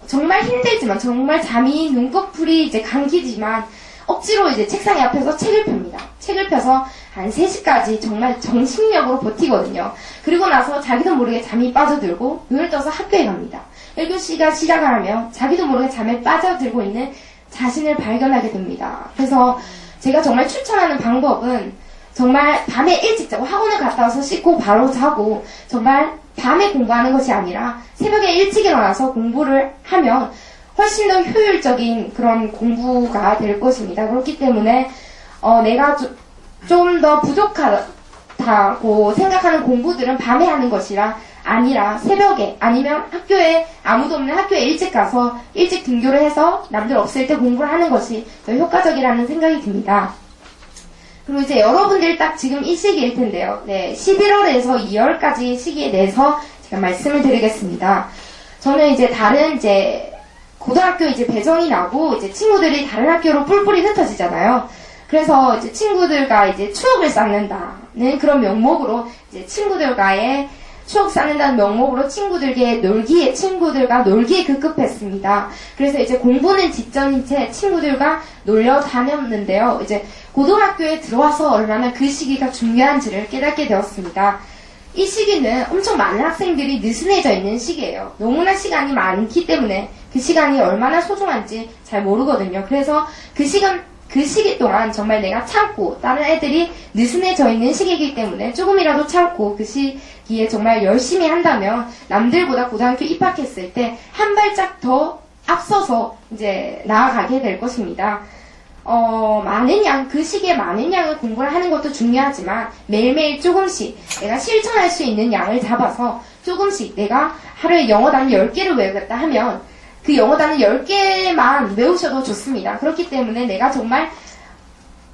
정말 힘들지만 정말 잠이 눈꺼풀이 이제 감기지만 억지로 이제 책상에 앞에서 책을 펴니다. 책을 펴서 한 3시까지 정말 정신력으로 버티거든요. 그리고 나서 자기도 모르게 잠이 빠져들고 눈을 떠서 학교에 갑니다. 1교시가 시작을 하면 자기도 모르게 잠에 빠져들고 있는 자신을 발견하게 됩니다. 그래서 제가 정말 추천하는 방법은 정말 밤에 일찍 자고 학원을 갔다 와서 씻고 바로 자고 정말 밤에 공부하는 것이 아니라 새벽에 일찍 일어나서 공부를 하면 훨씬 더 효율적인 그런 공부가 될 것입니다. 그렇기 때문에 내가 좀 더 부족하다고 생각하는 공부들은 밤에 하는 것이라 아니라 새벽에 아니면 학교에 아무도 없는 학교에 일찍 가서 일찍 등교를 해서 남들 없을 때 공부를 하는 것이 더 효과적이라는 생각이 듭니다. 그리고 이제 여러분들 딱 지금 이 시기일 텐데요. 네, 11월에서 2월까지 시기에 대해서 제가 말씀을 드리겠습니다. 저는 이제 다른 이제 고등학교 이제 배정이 나고 이제 친구들이 다른 학교로 뿔뿔이 흩어지잖아요. 그래서 이제 친구들과 이제 추억을 쌓는다는 그런 명목으로 이제 친구들과의 추억 쌓는다는 명목으로 친구들과 놀기에 급급했습니다. 그래서 이제 공부는 뒷전인 채 친구들과 놀려 다녔는데요. 이제 고등학교에 들어와서 얼마나 그 시기가 중요한지를 깨닫게 되었습니다. 이 시기는 엄청 많은 학생들이 느슨해져 있는 시기예요. 너무나 시간이 많기 때문에 그 시간이 얼마나 소중한지 잘 모르거든요. 그래서 그 시기 동안 정말 내가 참고 다른 애들이 느슨해져 있는 시기이기 때문에 조금이라도 참고 그 시기에 정말 열심히 한다면 남들보다 고등학교 입학했을 때 한 발짝 더 앞서서 이제 나아가게 될 것입니다. 그 시기에 많은 양의 공부를 하는 것도 중요하지만 매일매일 조금씩 내가 실천할 수 있는 양을 잡아서 조금씩 내가 하루에 영어 단어 10개를 외우겠다 하면 그 영어 단어 10개만 외우셔도 좋습니다. 그렇기 때문에 내가 정말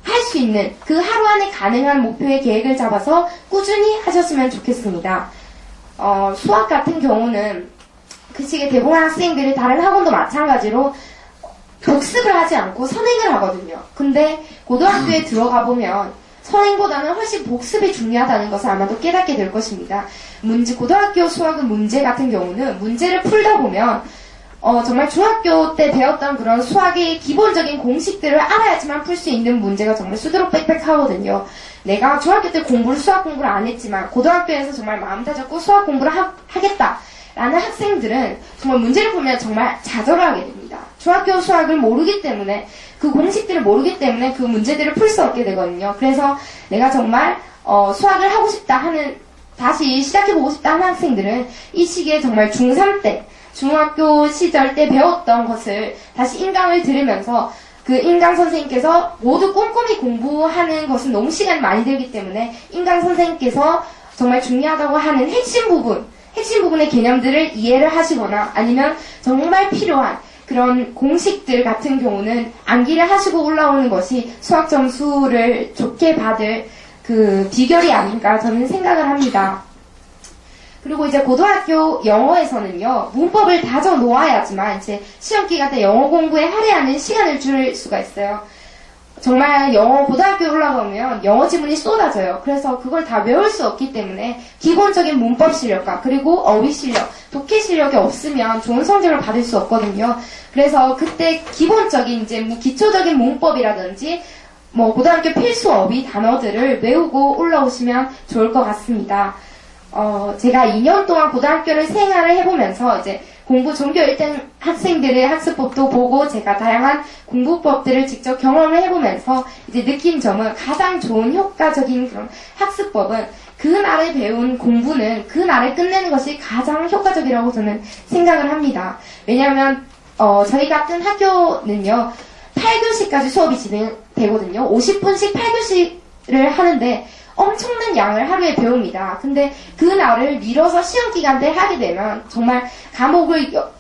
할 수 있는 그 하루 안에 가능한 목표의 계획을 잡아서 꾸준히 하셨으면 좋겠습니다. 수학 같은 경우는 그 시기에 대부분 학생들이 다른 학원도 마찬가지로 복습을 하지 않고 선행을 하거든요. 근데 고등학교에 들어가 보면 선행보다는 훨씬 복습이 중요하다는 것을 아마도 깨닫게 될 것입니다. 고등학교 수학은 문제 같은 경우는 문제를 풀다 보면 정말 중학교 때 배웠던 그런 수학의 기본적인 공식들을 알아야지만 풀 수 있는 문제가 정말 수두룩 빽빽하거든요. 내가 중학교 때 수학 공부를 안 했지만 고등학교에서 정말 마음 다잡고 수학 공부를 하겠다라는 학생들은 정말 문제를 풀면 정말 좌절하게 됩니다. 중학교 수학을 모르기 때문에 그 공식들을 모르기 때문에 그 문제들을 풀 수 없게 되거든요. 그래서 내가 정말 수학을 하고 싶다 하는 다시 시작해보고 싶다 하는 학생들은 이 시기에 정말 중3 때 중학교 시절 때 배웠던 것을 다시 인강을 들으면서 그 인강 선생님께서 모두 꼼꼼히 공부하는 것은 너무 시간이 많이 들기 때문에 인강 선생님께서 정말 중요하다고 하는 핵심 부분의 개념들을 이해를 하시거나 아니면 정말 필요한 그런 공식들 같은 경우는 암기를 하시고 올라오는 것이 수학 점수를 좋게 받을 그 비결이 아닌가 저는 생각을 합니다. 그리고 이제 고등학교 영어에서는요, 문법을 다져 놓아야지만 이제 시험 기간 때 영어 공부에 할애하는 시간을 줄 수가 있어요. 정말 고등학교에 올라가면 영어 지문이 쏟아져요. 그래서 그걸 다 외울 수 없기 때문에 기본적인 문법 실력과 그리고 어휘 실력, 독해 실력이 없으면 좋은 성적을 받을 수 없거든요. 그래서 그때 기본적인 이제 기초적인 문법이라든지 고등학교 필수 어휘 단어들을 외우고 올라오시면 좋을 것 같습니다. 제가 2년 동안 고등학교를 생활을 해보면서 이제 종교 1등 학생들의 학습법도 보고 제가 다양한 공부법들을 직접 경험을 해보면서 이제 느낀 점은 가장 좋은 효과적인 그런 학습법은 그날에 배운 공부는 그날에 끝내는 것이 가장 효과적이라고 저는 생각을 합니다. 왜냐하면 저희 같은 학교는요 8교시까지 수업이 진행되거든요. 50분씩 8교시를 하는데 엄청난 양을 하루에 배웁니다. 근데 그 날을 미뤄서 시험 기간 때 하게 되면 정말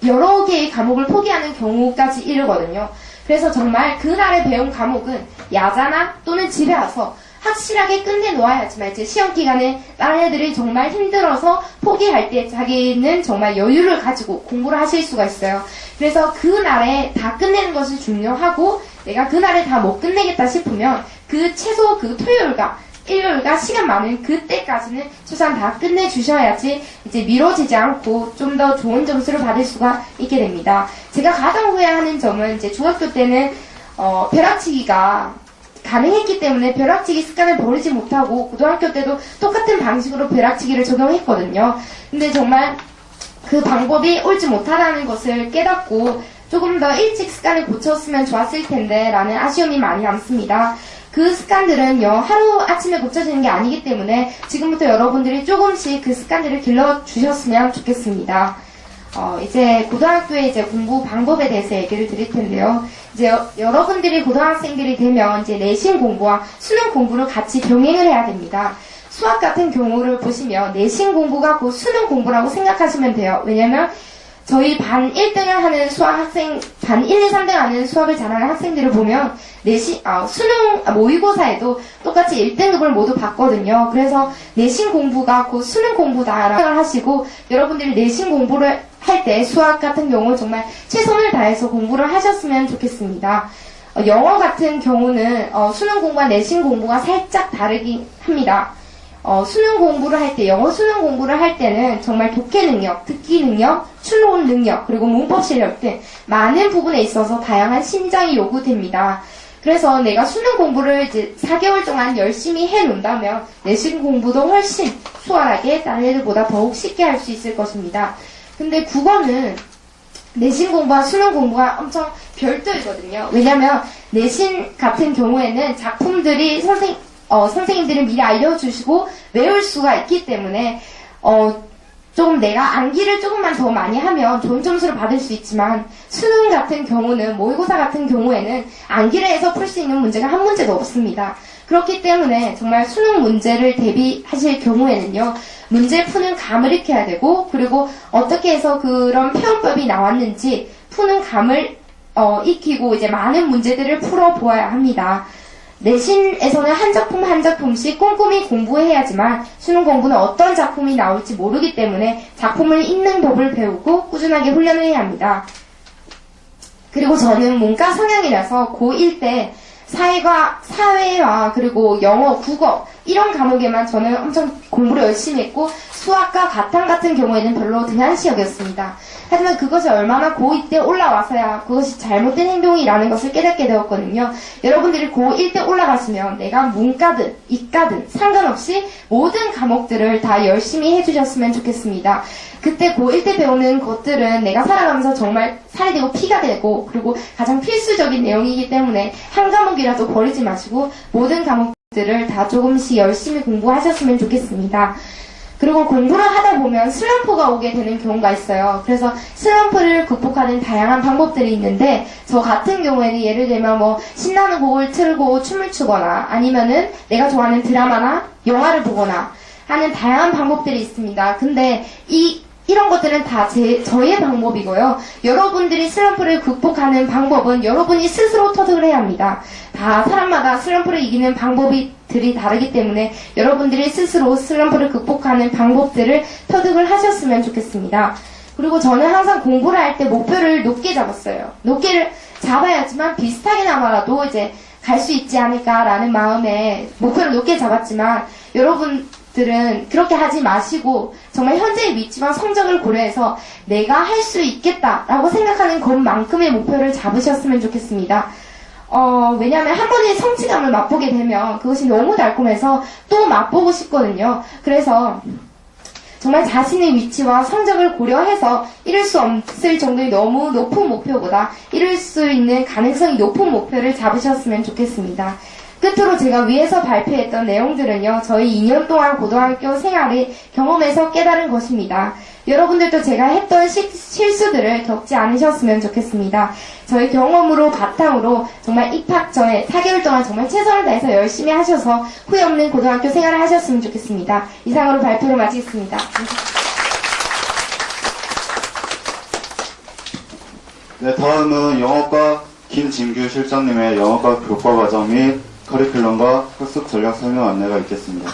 여러 개의 과목을 포기하는 경우까지 이르거든요. 그래서 정말 그 날에 배운 과목은 야자나 또는 집에 와서 확실하게 끝내놓아야지만 이제 시험 기간에 다른 애들이 정말 힘들어서 포기할 때 자기는 정말 여유를 가지고 공부를 하실 수가 있어요. 그래서 그 날에 다 끝내는 것이 중요하고 내가 그 날에 다 못 끝내겠다 싶으면 최소 토요일과 일요일과 시간 많은 그때까지는 최소한 다 끝내주셔야지 이제 미뤄지지 않고 좀 더 좋은 점수를 받을 수가 있게 됩니다. 제가 가장 후회하는 점은 이제 중학교 때는 벼락치기가 가능했기 때문에 벼락치기 습관을 버리지 못하고 고등학교 때도 똑같은 방식으로 벼락치기를 적용했거든요. 근데 정말 그 방법이 옳지 못하다는 것을 깨닫고 조금 더 일찍 습관을 고쳤으면 좋았을 텐데 라는 아쉬움이 많이 남습니다. 그 습관들은요, 하루 아침에 고쳐지는 게 아니기 때문에 지금부터 여러분들이 조금씩 그 습관들을 길러주셨으면 좋겠습니다. 이제 고등학교의 이제 공부 방법에 대해서 얘기를 드릴 텐데요. 이제 여러분들이 고등학생들이 되면 이제 내신 공부와 수능 공부를 같이 병행을 해야 됩니다. 수학 같은 경우를 보시면 내신 공부가 곧 수능 공부라고 생각하시면 돼요. 왜냐면 저희 반 1등을 하는 수학 학생, 반 1, 2, 3등 하는 수학을 잘하는 학생들을 보면 수능 모의고사에도 똑같이 1등급을 모두 받거든요. 그래서 내신 공부가 곧 수능 공부다라고 생각을 하시고 여러분들이 내신 공부를 할 때 수학 같은 경우 정말 최선을 다해서 공부를 하셨으면 좋겠습니다. 영어 같은 경우는 수능 공부와 내신 공부가 살짝 다르긴 합니다. 수능 공부를 할 때, 영어 수능 공부를 할 때는 정말 독해 능력, 듣기 능력, 출론 능력, 그리고 문법 실력 등 많은 부분에 있어서 다양한 신장이 요구됩니다. 그래서 내가 수능 공부를 이제 4개월 동안 열심히 해 놓는다면 내신 공부도 훨씬 수월하게 다른 애들보다 더욱 쉽게 할 수 있을 것입니다. 근데 국어는 내신 공부와 수능 공부가 엄청 별도이거든요. 왜냐면 내신 같은 경우에는 작품들이 선생님들이 미리 알려주시고 외울 수가 있기 때문에 조금 내가 암기를 조금만 더 많이 하면 좋은 점수를 받을 수 있지만 수능 같은 경우는 모의고사 같은 경우에는 암기를 해서 풀 수 있는 문제가 한 문제도 없습니다. 그렇기 때문에 정말 수능 문제를 대비하실 경우에는요. 문제 푸는 감을 익혀야 되고 그리고 어떻게 해서 그런 표현법이 나왔는지 푸는 감을 익히고 이제 많은 문제들을 풀어보아야 합니다. 내신에서는 한 작품 한 작품씩 꼼꼼히 공부해야지만 수능 공부는 어떤 작품이 나올지 모르기 때문에 작품을 읽는 법을 배우고 꾸준하게 훈련을 해야 합니다. 그리고 저는 문과 성향이라서 고1 때 사회와 그리고 영어, 국어 이런 과목에만 저는 엄청 공부를 열심히 했고 수학과 가탕 같은 경우에는 별로 등한시역이었습니다. 하지만 그것이 얼마나 고2 때 올라와서야 그것이 잘못된 행동이라는 것을 깨닫게 되었거든요. 여러분들이 고1 때 올라가시면 내가 문과든 이과든 상관없이 모든 과목들을 다 열심히 해주셨으면 좋겠습니다. 그때 고1 때 배우는 것들은 내가 살아가면서 정말 살이 되고 피가 되고 그리고 가장 필수적인 내용이기 때문에 한 과목이라도 버리지 마시고 모든 과목들을 다 조금씩 열심히 공부하셨으면 좋겠습니다. 그리고 공부를 하다 보면 슬럼프가 오게 되는 경우가 있어요. 그래서 슬럼프를 극복하는 다양한 방법들이 있는데 저 같은 경우에는 예를 들면 뭐 신나는 곡을 틀고 춤을 추거나 아니면은 내가 좋아하는 드라마나 영화를 보거나 하는 다양한 방법들이 있습니다. 근데 이런 것들은 다 저의 방법이고요. 여러분들이 슬럼프를 극복하는 방법은 여러분이 스스로 터득을 해야 합니다. 다 사람마다 슬럼프를 이기는 방법들이 다르기 때문에 여러분들이 스스로 슬럼프를 극복하는 방법들을 터득을 하셨으면 좋겠습니다. 그리고 저는 항상 공부를 할 때 목표를 높게 잡았어요. 높게를 잡아야지만 비슷하게나마라도 이제 갈 수 있지 않을까라는 마음에 목표를 높게 잡았지만 여러분들은 그렇게 하지 마시고 정말 현재의 위치와 성적을 고려해서 내가 할 수 있겠다라고 생각하는 것만큼의 목표를 잡으셨으면 좋겠습니다. 왜냐하면 한 번의 성취감을 맛보게 되면 그것이 너무 달콤해서 또 맛보고 싶거든요. 그래서 정말 자신의 위치와 성적을 고려해서 이룰 수 없을 정도의 너무 높은 목표보다 이룰 수 있는 가능성이 높은 목표를 잡으셨으면 좋겠습니다. 끝으로 제가 위에서 발표했던 내용들은요, 저희 2년 동안 고등학교 생활을 경험해서 깨달은 것입니다. 여러분들도 제가 했던 실수들을 겪지 않으셨으면 좋겠습니다. 저희 경험으로 바탕으로 정말 입학 전에 4개월 동안 정말 최선을 다해서 열심히 하셔서 후회 없는 고등학교 생활을 하셨으면 좋겠습니다. 이상으로 발표를 마치겠습니다. 네, 다음은 영어과 김진규 실장님의 영어과 교과 과정 및 커리큘럼과 학습 전략 설명 안내가 있겠습니다.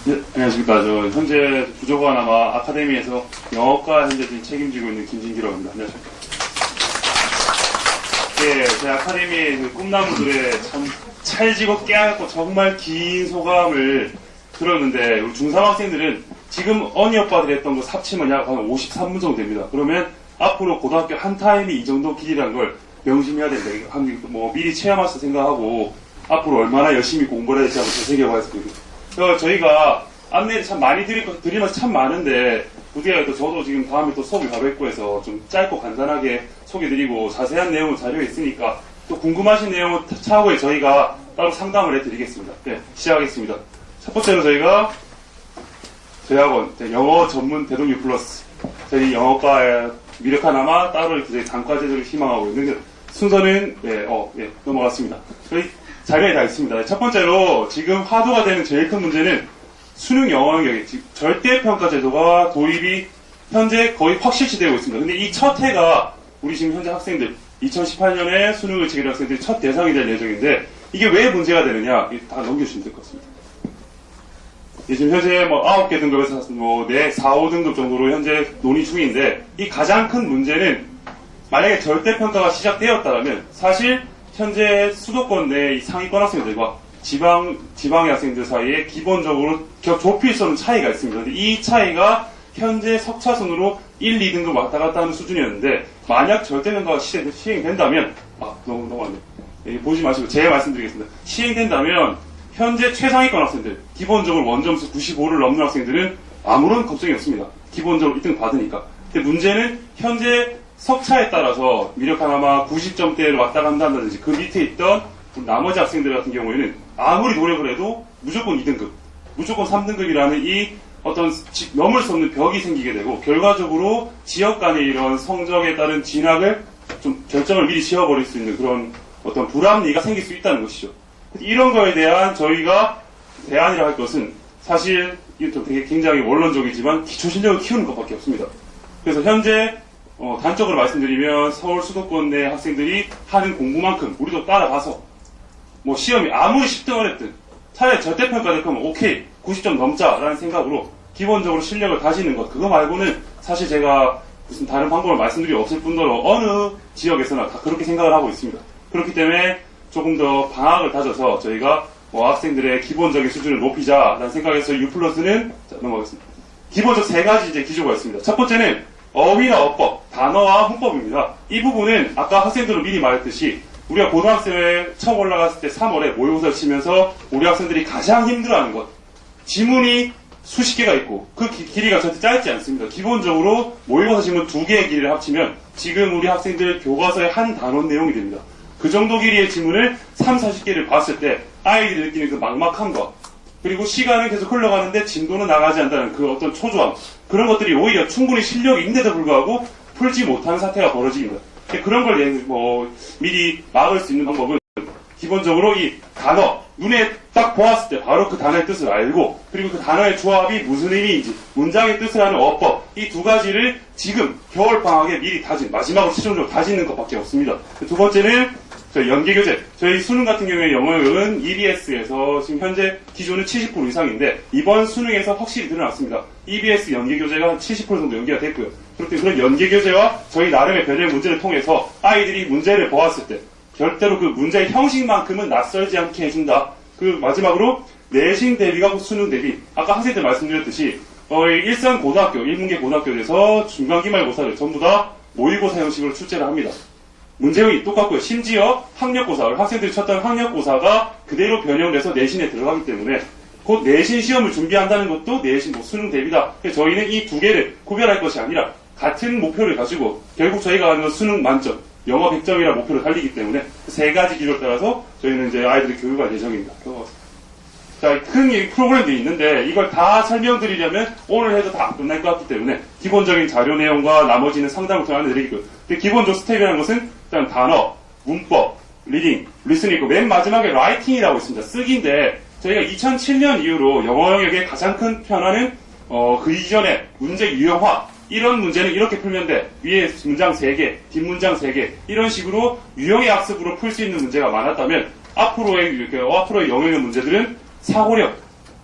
네, 안녕하십니까. 저 현재 부조관 아마 아카데미에서 영어과 현재 지금 책임지고 있는 김진기라고 합니다. 안녕하십니까. 예, 제 아카데미의 그 꿈나무들의 참 찰지고 깨알고 정말 긴 소감을 들었는데 우리 중3 학생들은 지금 언니 오빠들이 했던 거 합치면 약 한 53분 정도 됩니다. 그러면 앞으로 고등학교 한 타임이 이 정도 길이라는 걸 명심해야 된다. 뭐 미리 체험해서 생각하고 앞으로 얼마나 열심히 공부를 해야 될지 한번 되새겨봐야 했습니다. 저희가 안내를 참 많이 드리면서 참 많은데, 부디가 또 저도 지금 다음에 또 수업을 바로 있고 해서 좀 짧고 간단하게 소개드리고 자세한 내용은 자료에 있으니까 또 궁금하신 내용은 차후에 저희가 따로 상담을 해드리겠습니다. 네, 시작하겠습니다. 첫 번째로 저희가 저희 학원 영어 전문 대동 U+, 저희 영어과의 미력 하나마 따로 이렇게 저희 단과 제도를 희망하고 있는 순서는 넘어갔습니다. 저희 자료에 다 있습니다. 첫 번째로 지금 화두가 되는 제일 큰 문제는 수능 영어 영역에 절대평가 제도가 도입이 현재 거의 확실시되고 있습니다. 근데 이 첫 해가 우리 지금 현재 학생들 2018년에 수능을 치게 된 학생들이 첫 대상이 될 예정인데 이게 왜 문제가 되느냐 다 넘겨주시면 될 것 같습니다. 지금 현재 9개 등급에서 4, 5등급 정도로 현재 논의 중인데 이 가장 큰 문제는 만약에 절대평가가 시작되었다면 사실 현재 수도권 내 이 상위권 학생들과 지방의 학생들 사이에 기본적으로 좁힐 수 없는 차이가 있습니다. 근데 이 차이가 현재 석차순으로 1, 2등급 왔다 갔다 하는 수준이었는데 만약 절대평가가 시행된다면 너무 안 돼. 보지 마시고 제 말씀드리겠습니다. 시행된다면 현재 최상위권 학생들 기본적으로 원점수 95를 넘는 학생들은 아무런 걱정이 없습니다. 기본적으로 1등 받으니까. 근데 문제는 현재 석차에 따라서 미력 하나마 90점대를 왔다 간다 한다든지 그 밑에 있던 나머지 학생들 같은 경우에는 아무리 노력을 해도 무조건 2등급, 무조건 3등급이라는 이 어떤 넘을 수 없는 벽이 생기게 되고 결과적으로 지역 간의 이런 성적에 따른 진학을 좀 결정을 미리 지어버릴 수 있는 그런 어떤 불합리가 생길 수 있다는 것이죠. 이런 거에 대한 저희가 대안이라 할 것은 사실 이것도 되게 굉장히 원론적이지만 기초 실력을 키우는 것밖에 없습니다. 그래서 현재 단적으로 말씀드리면 서울 수도권 내 학생들이 하는 공부만큼 우리도 따라가서 시험이 아무리 10등을 했든 차라리 절대평가될 거면 오케이 90점 넘자라는 생각으로 기본적으로 실력을 다지는 것 그거 말고는 사실 제가 무슨 다른 방법을 말씀드릴 없을 뿐더러 어느 지역에서나 다 그렇게 생각을 하고 있습니다. 그렇기 때문에 조금 더 방학을 다져서 저희가 학생들의 기본적인 수준을 높이자라는 생각에서 U+는 넘어가겠습니다. 기본적 세 가지 이제 기조가 있습니다. 첫 번째는 어휘나 어법, 단어와 문법입니다. 이 부분은 아까 학생들은 미리 말했듯이 우리가 고등학생에 처음 올라갔을 때 3월에 모의고사를 치면서 우리 학생들이 가장 힘들어하는 것 지문이 수십 개가 있고 그 길이가 절대 짧지 않습니다. 기본적으로 모의고사 지문 2개의 길이를 합치면 지금 우리 학생들 교과서의 한 단원 내용이 됩니다. 그 정도 길이의 지문을 3, 40개를 봤을 때 아이들이 느끼는 그 막막함과 그리고 시간은 계속 흘러가는데 진도는 나가지 않는다는 그 어떤 초조함 그런 것들이 오히려 충분히 실력이 있는데도 불구하고 풀지 못하는 사태가 벌어집니다. 그런 걸 미리 막을 수 있는 방법은 기본적으로 이 단어 눈에 딱 보았을 때 바로 그 단어의 뜻을 알고 그리고 그 단어의 조합이 무슨 의미인지 문장의 뜻을 아는 어법 이 두 가지를 지금 겨울방학에 미리 마지막으로 최종적으로 다지는 것밖에 없습니다. 두 번째는 저희 연계교재 저희 수능 같은 경우에 영어는 EBS에서 지금 현재 기준은 70% 이상인데 이번 수능에서 확실히 드러났습니다. EBS 연계교재가 한 70% 정도 연계가 됐고요. 그렇기 때문에 그런 연계교재와 저희 나름의 변형 문제를 통해서 아이들이 문제를 보았을 때 절대로 그 문제의 형식만큼은 낯설지 않게 해준다. 그 마지막으로 내신 대비가 수능 대비 아까 학생들 말씀드렸듯이 일산 고등학교, 일문계 고등학교에서 중간기말고사를 전부 다 모의고사 형식으로 출제를 합니다. 문제형이 똑같고요. 심지어 학력고사, 학생들이 쳤던 학력고사가 그대로 변형돼서 내신에 들어가기 때문에 곧 내신 시험을 준비한다는 것도 내신 수능 대비다. 그래서 저희는 이 두 개를 구별할 것이 아니라 같은 목표를 가지고 결국 저희가 하는 건 수능 만점, 영어 100점이라는 목표를 달리기 때문에 세 가지 기조에 따라서 저희는 이제 아이들의 교육할 예정입니다. 자, 큰 프로그램들이 있는데 이걸 다 설명드리려면 오늘 해도 다 안 끝날 것 같기 때문에 기본적인 자료 내용과 나머지는 상담을 통해 안내드리고요. 근데 기본적 스텝이라는 것은 일단 단어, 문법, 리딩, 리스닝 있고 맨 마지막에 라이팅이라고 있습니다. 쓰기인데 저희가 2007년 이후로 영어 영역의 가장 큰 변화는 그 이전에 문제 유형화 이런 문제는 이렇게 풀면 돼. 위에 문장 3개, 뒷문장 3개 이런 식으로 유형의 학습으로 풀 수 있는 문제가 많았다면 앞으로의 영역의 문제들은 사고력,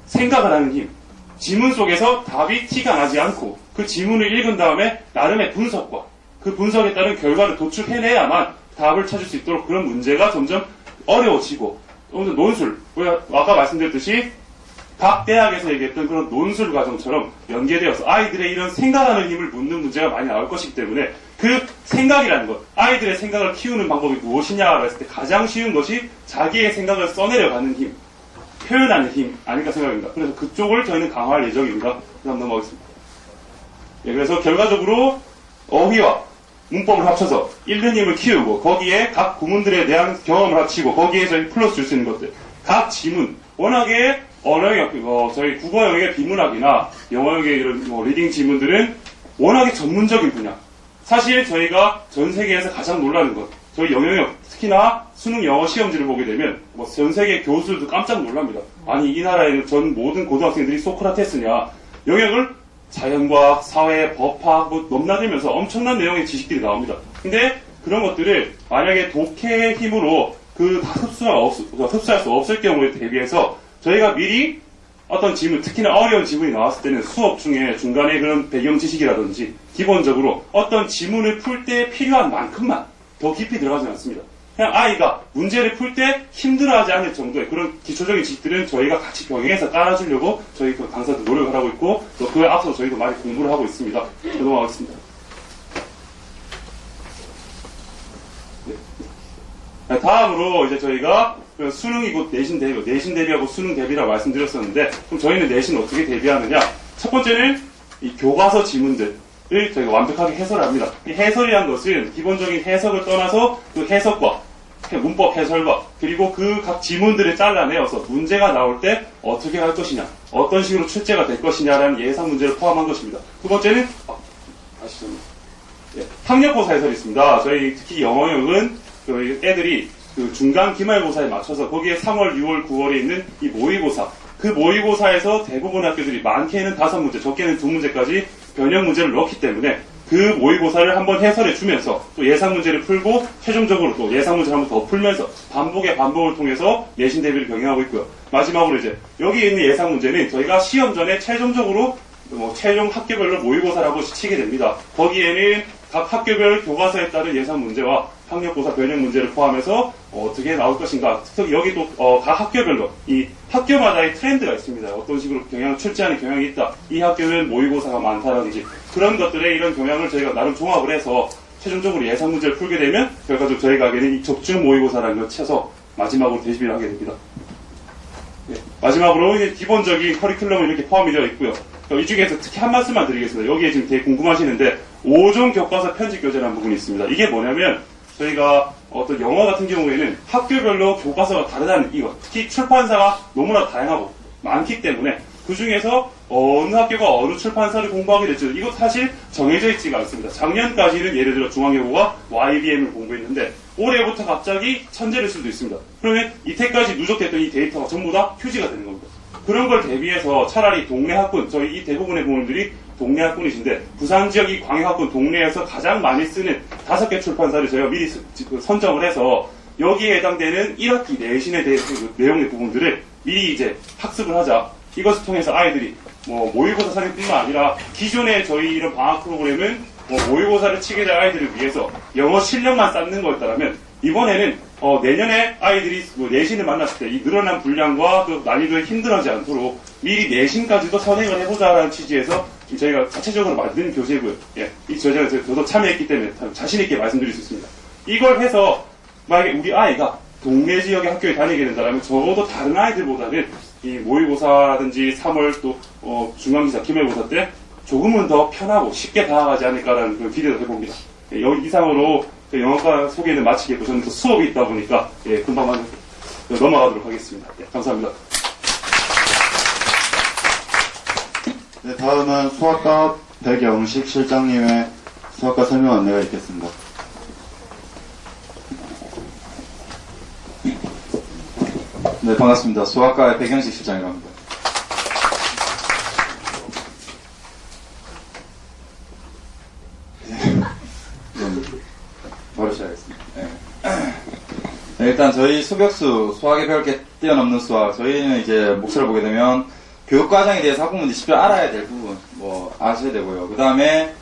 생각을 하는 힘, 지문 속에서 답이 티가 나지 않고 그 지문을 읽은 다음에 나름의 분석과 그 분석에 따른 결과를 도출해내야만 답을 찾을 수 있도록 그런 문제가 점점 어려워지고 논술, 아까 말씀드렸듯이 각 대학에서 얘기했던 그런 논술 과정처럼 연계되어서 아이들의 이런 생각하는 힘을 묻는 문제가 많이 나올 것이기 때문에 그 생각이라는 것, 아이들의 생각을 키우는 방법이 무엇이냐고 했을 때 가장 쉬운 것이 자기의 생각을 써내려가는 힘. 표현하는 힘 아닐까 생각합니다. 그래서 그쪽을 저희는 강화할 예정입니다. 그다음 넘어가겠습니다. 예, 그래서 결과적으로 어휘와 문법을 합쳐서 읽는 힘을 키우고 거기에 각 구문들에 대한 경험을 합치고 거기에 저희 플러스 줄 수 있는 것들 각 지문 워낙에 언어 영역 저희 국어 영역의 비문학이나 영어 영역의 이런 리딩 지문들은 워낙에 전문적인 분야 사실 저희가 전 세계에서 가장 놀라는 것 저희 영역 특히나 수능 영어 시험지를 보게 되면 전 세계 교수들도 깜짝 놀랍니다. 아니 이 나라에는 전 모든 고등학생들이 소크라테스냐 영역을 자연과학, 사회, 법학 넘나들면서 엄청난 내용의 지식들이 나옵니다. 근데 그런 것들을 만약에 독해의 힘으로 다 흡수할 수 없을 경우에 대비해서 저희가 미리 어떤 지문, 특히나 어려운 지문이 나왔을 때는 수업 중에 중간에 그런 배경 지식이라든지 기본적으로 어떤 지문을 풀 때 필요한 만큼만 더 깊이 들어가지 않습니다. 그냥 아이가 문제를 풀 때 힘들어하지 않을 정도의 그런 기초적인 지식들은 저희가 같이 병행해서 깔아주려고 저희 그 강사들 노력을 하고 있고 또 그에 앞서 저희도 많이 공부를 하고 있습니다. 넘어가겠습니다. 네. 다음으로 이제 저희가 수능이 곧 내신 대비하고 수능 대비라고 말씀드렸었는데 그럼 저희는 내신 어떻게 대비하느냐? 첫 번째는 이 교과서 지문들을 저희가 완벽하게 해설을 합니다. 이 해설이란 것은 기본적인 해석을 떠나서 그 해석과 문법 해설과 그리고 그 각 지문들을 잘라내어서 문제가 나올 때 어떻게 할 것이냐, 어떤 식으로 출제가 될 것이냐라는 예상 문제를 포함한 것입니다. 두 번째는 학력고사 해설이 있습니다. 저희 특히 영어 영역은 저희 애들이 그 중간 기말고사에 맞춰서 거기에 3월, 6월, 9월에 있는 이 모의고사 그 모의고사에서 대부분의 학교들이 많게는 5문제, 적게는 2문제까지 변형 문제를 넣기 때문에 그 모의고사를 한번 해설해 주면서 또 예상 문제를 풀고 최종적으로 또 예상 문제를 한번 더 풀면서 반복의 반복을 통해서 내신 대비를 병행하고 있고요. 마지막으로 이제 여기 있는 예상 문제는 저희가 시험 전에 최종적으로 최종 학교별로 모의고사를 한 번씩 치게 됩니다. 거기에는 각 학교별 교과서에 따른 예상 문제와 학력고사 변형 문제를 포함해서 어떻게 나올 것인가. 특히 여기 또 각 학교별로 이 학교마다의 트렌드가 있습니다. 어떤 식으로 출제하는 경향이 있다. 이 학교는 모의고사가 많다라든지 그런 것들의 이런 경향을 저희가 나름 종합을 해서 최종적으로 예상 문제를 풀게 되면 결과적으로 저희가 하게는 이 적중 모의고사라는 걸 쳐서 마지막으로 대시비를 하게 됩니다. 네. 마지막으로 이제 기본적인 커리큘럼은 이렇게 포함이 되어 있고요. 이 중에서 특히 한 말씀만 드리겠습니다. 여기에 지금 되게 궁금하시는데 5종 교과서 편집 교재라는 부분이 있습니다. 이게 뭐냐면 저희가 어떤 영어 같은 경우에는 학교별로 교과서가 다르다는 이것, 특히 출판사가 너무나 다양하고 많기 때문에 그 중에서 어느 학교가 어느 출판사를 공부하게 될지 이것 사실 정해져 있지가 않습니다. 작년까지는 예를 들어 중앙여고가 YBM을 공부했는데 올해부터 갑자기 천재를 수도 있습니다. 그러면 이때까지 누적됐던 이 데이터가 전부 다 휴지가 되는 겁니다. 그런 걸 대비해서 차라리 동네 학군, 저희 이 대부분의 부모님들이 동네 학군이신데 부산 지역 이 광역학군 동네에서 가장 많이 쓰는 5개 출판사를 저희가 미리 선정을 해서 여기에 해당되는 1학기 내신에 대한 그 내용의 부분들을 미리 이제 학습을 하자. 이것을 통해서 아이들이 모의고사 사례뿐만 아니라 기존의 저희 이런 방학 프로그램은 모의고사를 치게 될 아이들을 위해서 영어 실력만 쌓는 거였다면 이번에는 내년에 아이들이 내신을 만났을 때 이 늘어난 분량과 그 난이도에 힘들어하지 않도록 미리 내신까지도 선행을 해보자라는 취지에서 저희가 자체적으로 만든 교재고요. 예, 이 교재를 저도 참여했기 때문에 자신있게 말씀드릴 수 있습니다. 이걸 해서 만약에 우리 아이가 동네 지역의 학교에 다니게 된다면 적어도 다른 아이들보다는 이 모의고사라든지 3월 또 중간기사, 기말고사 때 조금은 더 편하고 쉽게 다가가지 않을까라는 그런 기대도 해봅니다. 예, 여기 이상으로 영어과 소개는 마치겠고 저는 또 수업이 있다 보니까 금방 넘어가도록 하겠습니다. 예, 감사합니다. 네, 다음은 수학과 백영식 실장님의 수학과 설명 안내가 있겠습니다. 네, 반갑습니다. 수학과의 백영식 실장이라고 합니다. 바로 시작하겠습니다. 네, 일단 저희 수벽수, 수학에 배울 게 뛰어넘는 수학, 저희는 이제 목차를 보게 되면 교육과정에 대해서 학부모님들이 직접 알아야 될 부분, 아셔야 되고요. 그 다음에,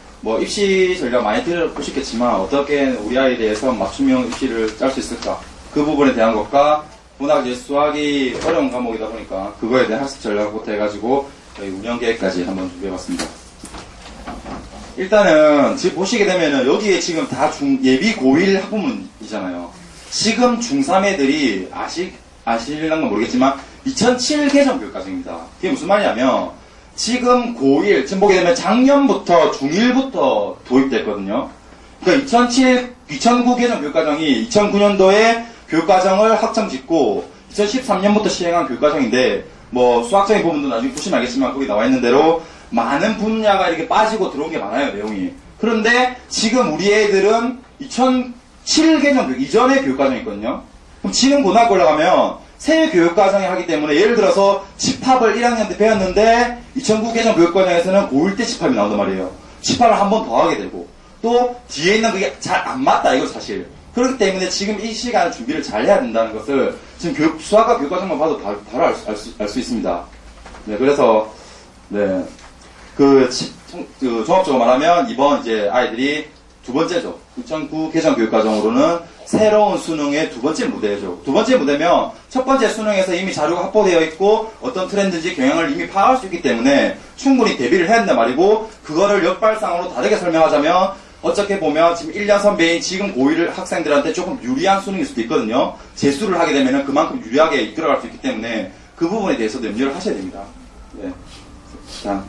입시 저희가 많이 들어보셨겠지만, 어떻게 우리 아이에 대해서 맞춤형 입시를 짤 수 있을까? 그 부분에 대한 것과, 워낙 이제 수학이 어려운 과목이다 보니까, 그거에 대한 학습 전략부터 해가지고, 저희 운영 계획까지 한번 준비해봤습니다. 일단은, 지금 보시게 되면은, 여기에 지금 다 예비 고1 학부모이잖아요. 지금 중3 애들이 아직 아실랑가 모르겠지만 2007 개정 교육과정입니다. 그게 무슨 말이냐면 지금 고1 지금 보게 되면 작년부터 중1부터 도입됐거든요. 그러니까 2009 개정 교육과정이 2009년도에 교육과정을 확정짓고 2013년부터 시행한 교육과정인데 뭐 수학적인 부분도 나중에 보시면 알겠지만 거기 나와 있는 대로 많은 분야가 이렇게 빠지고 들어온 게 많아요, 내용이. 그런데 지금 우리 애들은 2007 개정 교육 이전의 교육과정이 있거든요. 그럼 지금 고등학교 올라가면 새 교육과정이 하기 때문에 예를 들어서 집합을 1학년 때 배웠는데 2009 개정 교육과정에서는 고1 때 집합이 나온단 말이에요. 집합을 한 번 더 하게 되고 또 뒤에 있는 그게 잘 안 맞다, 이거 사실. 그렇기 때문에 지금 이 시간에 준비를 잘 해야 된다는 것을 지금 수학과 교육과정만 봐도 바로 알 수 있습니다. 네, 그래서, 네. 종합적으로 말하면 이번 이제 아이들이 두 번째죠. 2009 개정 교육과정으로는 새로운 수능의 두 번째 무대죠. 두 번째 무대면 첫 번째 수능에서 이미 자료가 확보되어 있고 어떤 트렌드인지 경향을 이미 파악할 수 있기 때문에 충분히 대비를 해야 된단 말이고 그거를 역발상으로 다르게 설명하자면 어떻게 보면 지금 1년 선배인 지금 고1 학생들한테 조금 유리한 수능일 수도 있거든요. 재수를 하게 되면 그만큼 유리하게 이끌어갈 수 있기 때문에 그 부분에 대해서도 염려를 하셔야 됩니다. 네. 자.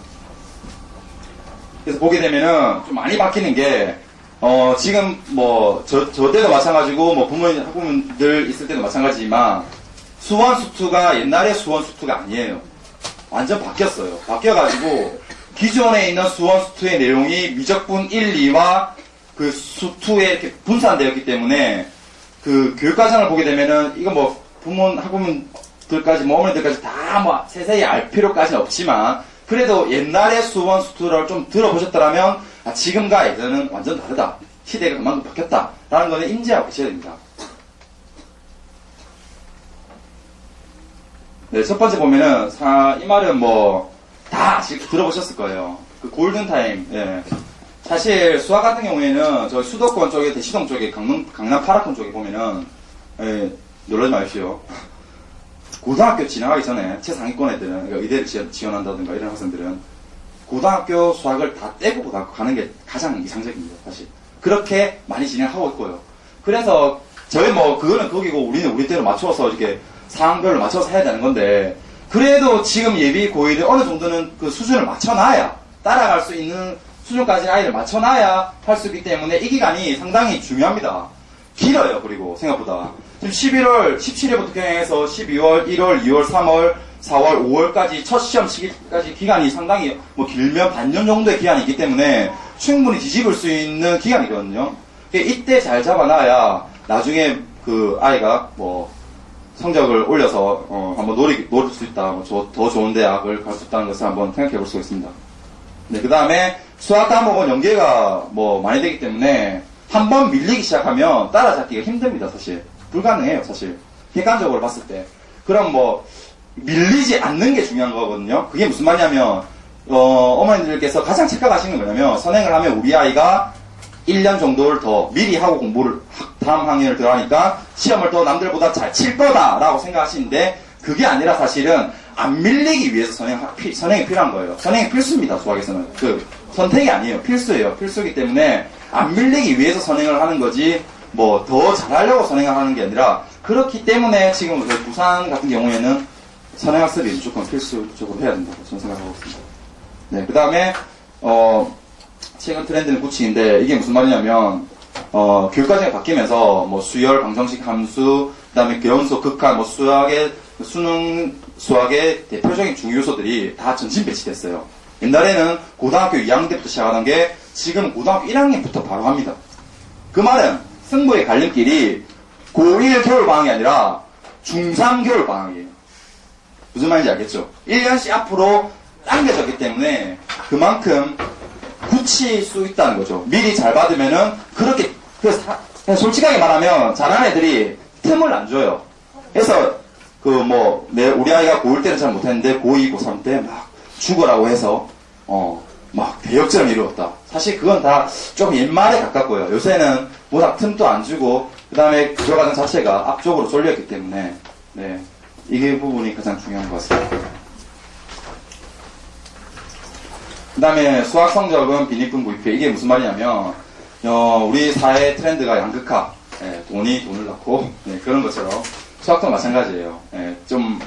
그래서 보게 되면은 좀 많이 바뀌는 게, 지금 뭐, 저 때도 마찬가지고, 뭐, 부모님, 학부모님들 있을 때도 마찬가지지만, 수원 수투가 옛날의 수원 수투가 아니에요. 완전 바뀌었어요. 바뀌어가지고, 기존에 있는 수원 수투의 내용이 미적분 1, 2와 그 수투에 이렇게 분산되었기 때문에, 그 교육과정을 보게 되면은, 이거 뭐, 학부모님들까지, 뭐, 어머니들까지 다 뭐, 세세히 알 필요까지는 없지만, 그래도 옛날의 수원 수투를 좀 들어보셨더라면 지금과 예전은 완전 다르다. 시대가 그만큼 바뀌었다. 라는 거는 인지하고 계셔야 됩니다. 네, 첫 번째 보면은 이 말은 뭐 다 들어보셨을 거예요. 그 골든타임. 예. 사실 수학 같은 경우에는 저 수도권 쪽에 대시동 쪽에 강남 파라콘 쪽에 보면은 놀라지 마십시오. 고등학교 진학하기 전에 최상위권 애들은 그러니까 의대를 지원한다든가 이런 학생들은 고등학교 수학을 다 떼고 고등학교 가는 게 가장 이상적입니다. 사실 그렇게 많이 진행하고 있고요. 그래서 저희 뭐 그거는 거기고 우리는 우리 때로 맞춰서 이렇게 상황별로 맞춰서 해야 되는 건데 그래도 지금 예비 고1이 어느 정도는 그 수준을 맞춰놔야 따라갈 수 있는 수준까지 아이를 맞춰놔야 할 수 있기 때문에 이 기간이 상당히 중요합니다. 길어요. 그리고 생각보다 지금 11월 17일부터 경영해서 12월, 1월, 2월, 3월, 4월, 5월까지 첫 시험 시기까지 기간이 상당히 뭐 길면 반년 정도의 기간이기 때문에 충분히 뒤집을 수 있는 기간이거든요. 이때 잘 잡아놔야 나중에 그 아이가 뭐 성적을 올려서 한번 노릴 수 있다. 더 좋은 대학을 갈 수 있다는 것을 한번 생각해 볼 수가 있습니다. 네, 그 다음에 수학 과목은 연계가 뭐 많이 되기 때문에 한번 밀리기 시작하면 따라잡기가 힘듭니다. 사실 불가능해요. 사실 객관적으로 봤을 때 그럼 뭐 밀리지 않는 게 중요한 거거든요. 그게 무슨 말이냐면 어머님들께서 가장 착각하시는 게 뭐냐면 선행을 하면 우리 아이가 1년 정도를 더 미리 하고 공부를 다음 학년을 들어가니까 시험을 더 남들보다 잘 칠 거다라고 생각하시는데 그게 아니라 사실은 안 밀리기 위해서 선행이 필요한 거예요. 선행이 필수입니다. 수학에서는 그 선택이 아니에요. 필수예요. 필수이기 때문에 안 밀리기 위해서 선행을 하는 거지 뭐 더 잘하려고 선행을 하는 게 아니라 그렇기 때문에 지금 부산 같은 경우에는 선행학습이 무조건 필수적으로 해야 된다고 저는 생각하고 있습니다. 네, 그 다음에 최근 트렌드는 구치인데 이게 무슨 말이냐면 교육과정이 바뀌면서 뭐 수열, 방정식, 함수, 그 다음에 계원수, 극한, 뭐 수학의 대표적인 중요 요소들이 다 전신 배치됐어요. 옛날에는 고등학교 2학년 때부터 시작하던 게 지금 고등학교 1학년부터 바로 합니다. 그 말은 승부의 갈림길이 고1 겨울방학이 아니라 중3 겨울방학이에요. 무슨 말인지 알겠죠? 1년씩 앞으로 당겨졌기 때문에 그만큼 굳힐 수 있다는 거죠. 미리 잘 받으면은 그렇게 그냥 솔직하게 말하면 잘하는 애들이 틈을 안 줘요. 그래서 우리 아이가 고1 때는 잘 못했는데 고2, 고3 때 막 죽으라고 해서 막 대역전을 이루었다. 사실 그건 다 좀 옛말에 가깝고요. 요새는 워낙 틈도 안 주고 그 다음에 교육과정 자체가 앞쪽으로 쏠렸기 때문에 네, 이게 부분이 가장 중요한 것 같습니다. 그 다음에 수학 성적은 빈익분 부익회. 이게 무슨 말이냐면 우리 사회 트렌드가 양극화, 돈이 돈을 낳고 그런 것처럼 수학도 마찬가지예요. 예, 좀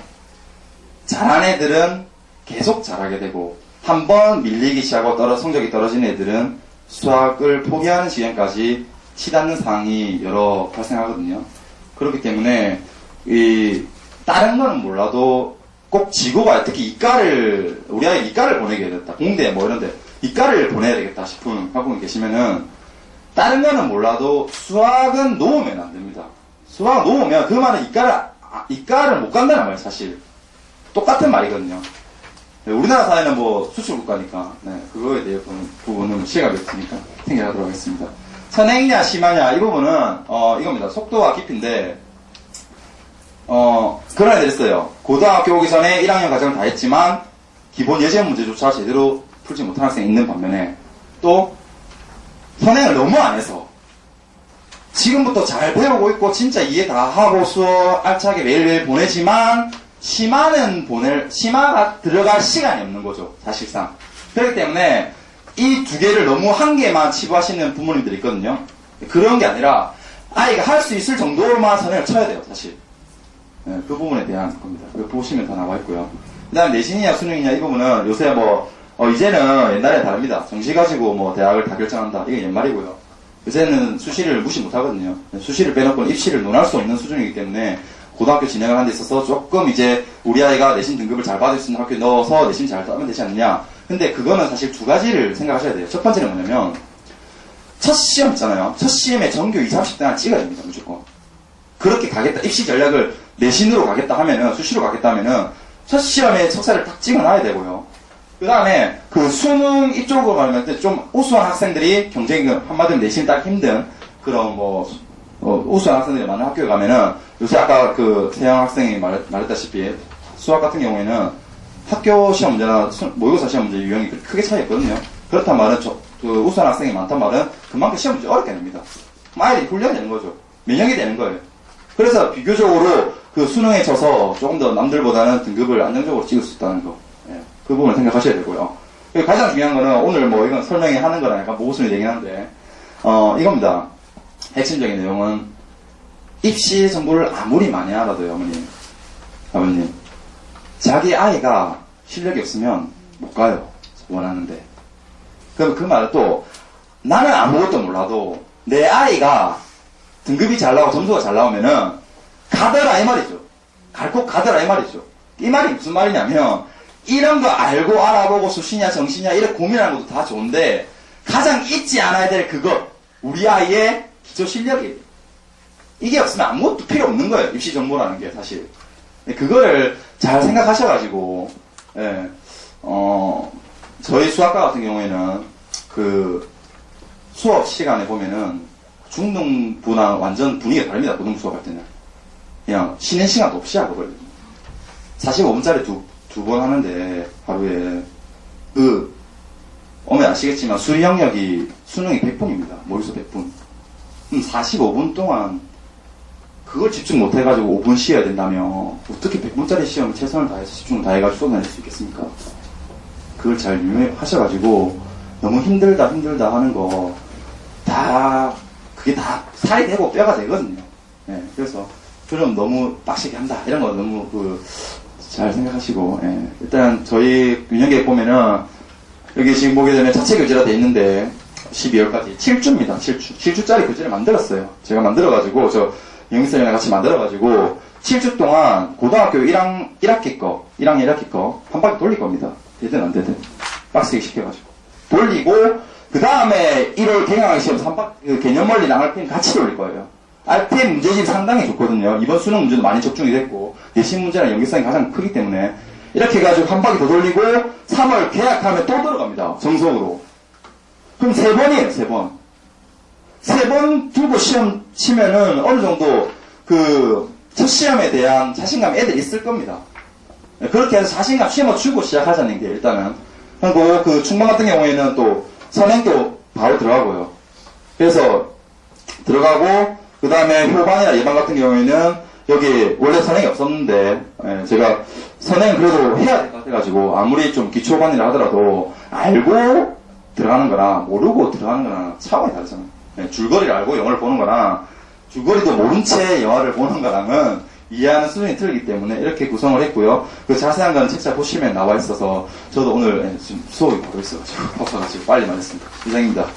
잘한 애들은 계속 잘하게 되고 한 번 밀리기 시작하고 성적이 떨어지는 애들은 수학을 포기하는 지경까지 치닫는 상황이 여러 발생하거든요. 그렇기 때문에 이 다른 거는 몰라도 꼭 지구가 특히 이과를 우리 아이 이과를 보내게 되겠다. 공대 뭐 이런데 이과를 보내야 되겠다 싶은 학부모 계시면은 다른 거는 몰라도 수학은 놓으면 안 됩니다. 수학을 놓으면 그 말은 이과를 못 간다는 말이에요, 사실. 똑같은 말이거든요. 네, 우리나라 사회는 뭐 수출 국가니까, 네, 그거에 대해 부분은 시각이 없으니까 생각하도록 하겠습니다. 선행이냐, 심하냐, 이 부분은, 이겁니다. 속도와 깊이인데, 그런 애들 있어요. 고등학교 오기 전에 1학년 과정을 다 했지만, 기본 예제 문제조차 제대로 풀지 못한 학생이 있는 반면에, 또, 선행을 너무 안 해서, 지금부터 잘 배우고 있고 진짜 이해 다 하고 수업 알차게 매일매일 보내지만 심화가 들어갈 시간이 없는 거죠, 사실상. 그렇기 때문에 이 두 개를 너무 한 개만 치부하시는 부모님들이 있거든요. 그런 게 아니라 아이가 할 수 있을 정도로만 선행을 쳐야 돼요, 사실. 네, 그 부분에 대한 겁니다. 이거 보시면 다 나와 있고요. 그 다음 내신이냐 수능이냐 이 부분은 요새 이제는 옛날에 다릅니다. 정시 가지고 뭐 대학을 다 결정한다. 이게 옛말이고요. 요새는 수시를 무시 못하거든요. 수시를 빼놓고는 입시를 논할 수 없는 수준이기 때문에 고등학교 진행을 하는 데 있어서 조금 이제 우리 아이가 내신 등급을 잘 받을 수 있는 학교에 넣어서 내신 잘 따면 되지 않느냐. 근데 그거는 사실 두 가지를 생각하셔야 돼요. 첫 번째는 뭐냐면 첫 시험 있잖아요. 첫 시험에 전교 20, 30등을 찍어야 됩니다. 무조건. 그렇게 가겠다. 입시 전략을 내신으로 가겠다 하면은 수시로 가겠다 하면은 첫 시험에 석사를 딱 찍어놔야 되고요. 그 다음에 그 수능 이쪽으로 가면 좀 우수한 학생들이 경쟁이 한마디로 내신 따기 힘든 그런 우수한 학생들이 많은 학교에 가면은 요새 아까 그 세영 학생이 말했다시피 수학 같은 경우에는 학교 시험 문제나 모의고사 시험 문제 유형이 크게 차이 있거든요. 그렇단 말은 그 우수한 학생이 많단 말은 그만큼 시험 문제 어렵게 됩니다. 아이들이 훈련되는 거죠. 면역이 되는 거예요. 그래서 비교적으로 그 수능에 져서 조금 더 남들보다는 등급을 안정적으로 찍을 수 있다는 거. 그 부분을 생각하셔야 되고요. 가장 중요한 거는 오늘 이건 설명이 하는 거랑 약간 모순이 되긴 한데, 이겁니다. 핵심적인 내용은 입시 정보를 아무리 많이 알아도요, 아버님. 자기 아이가 실력이 없으면 못 가요. 원하는데. 그럼 그 말은 또 나는 아무것도 몰라도 내 아이가 등급이 잘 나오고 점수가 잘 나오면은 가더라 이 말이죠. 갈곳 가더라 이 말이죠. 이 말이 무슨 말이냐면 이런 거 알고 알아보고 수시냐 정시냐 이렇게 고민하는 것도 다 좋은데 가장 잊지 않아야 될 그것 우리 아이의 기초 실력이에요. 이게 없으면 아무것도 필요 없는 거예요. 입시 정보라는 게 사실. 그거를 잘 생각하셔가지고 저희 수학과 같은 경우에는 그 수업 시간에 보면은 중등부랑 완전 분위기가 다릅니다. 고등부 수업할 때는 그냥 쉬는 시간도 없이 하거든요. 45분짜리 두 번 하는데 하루에 어머니 아시겠지만 수리 영역이 수능이 100분입니다. 모의고사 100분. 45분 동안 그걸 집중 못 해가지고 5분 쉬어야 된다면 어떻게 100분짜리 시험을 최선을 다해서 집중을 다해가지고 쏟아낼 수 있겠습니까? 그걸 잘 유념하셔가지고 너무 힘들다 하는 거 그게 다 살이 되고 뼈가 되거든요. 네, 그래서 그럼 너무 빡시게 한다 이런 거 너무 잘 생각하시고 일단 저희 균형계획 보면은 여기 지금 보게 되면 자체 교재라 돼 있는데 12월까지 7주입니다. 7주짜리 교재를 만들었어요. 제가 만들어가지고 저 영희쌤이랑 같이 만들어가지고 7주 동안 고등학교 1학년 1학기 거 한 바퀴 돌릴 겁니다. 되든 안 되든 빡세게 시켜가지고 돌리고 그 다음에 1월 개강하기 시험 개념원리랑 RPM 같이 돌릴 거예요. RPM 문제집이 상당히 좋거든요. 이번 수능 문제도 많이 적중이 됐고 내신 문제랑 연계성이 가장 크기 때문에 이렇게 해가지고 한 바퀴 더 돌리고 3월 개학하면 또 들어갑니다. 정석으로. 그럼 3번이에요. 3번. 3번 두고 시험 치면은 어느 정도 첫 시험에 대한 자신감이 애들이 있을 겁니다. 그렇게 해서 자신감 시험을 주고 시작하자는 게 일단은. 그리고 그 충만 같은 경우에는 또 선행도 바로 들어가고요. 그래서 들어가고 그 다음에 효반이나 예반 같은 경우에는 여기 원래 선행이 없었는데 제가 선행 그래도 해야 될 것 같아가지고 아무리 좀 기초반이라 하더라도 알고 들어가는 거나 모르고 들어가는 거나 차원이 다르잖아요. 줄거리를 알고 영화를 보는 거나 줄거리도 모른 채 영화를 보는 거랑은 이해하는 수준이 틀리기 때문에 이렇게 구성을 했고요. 그 자세한 거는 책자 보시면 나와 있어서 저도 오늘 지금 수업이 바로 있어가지고 바빠가지고 빨리 말했습니다. 이상입니다.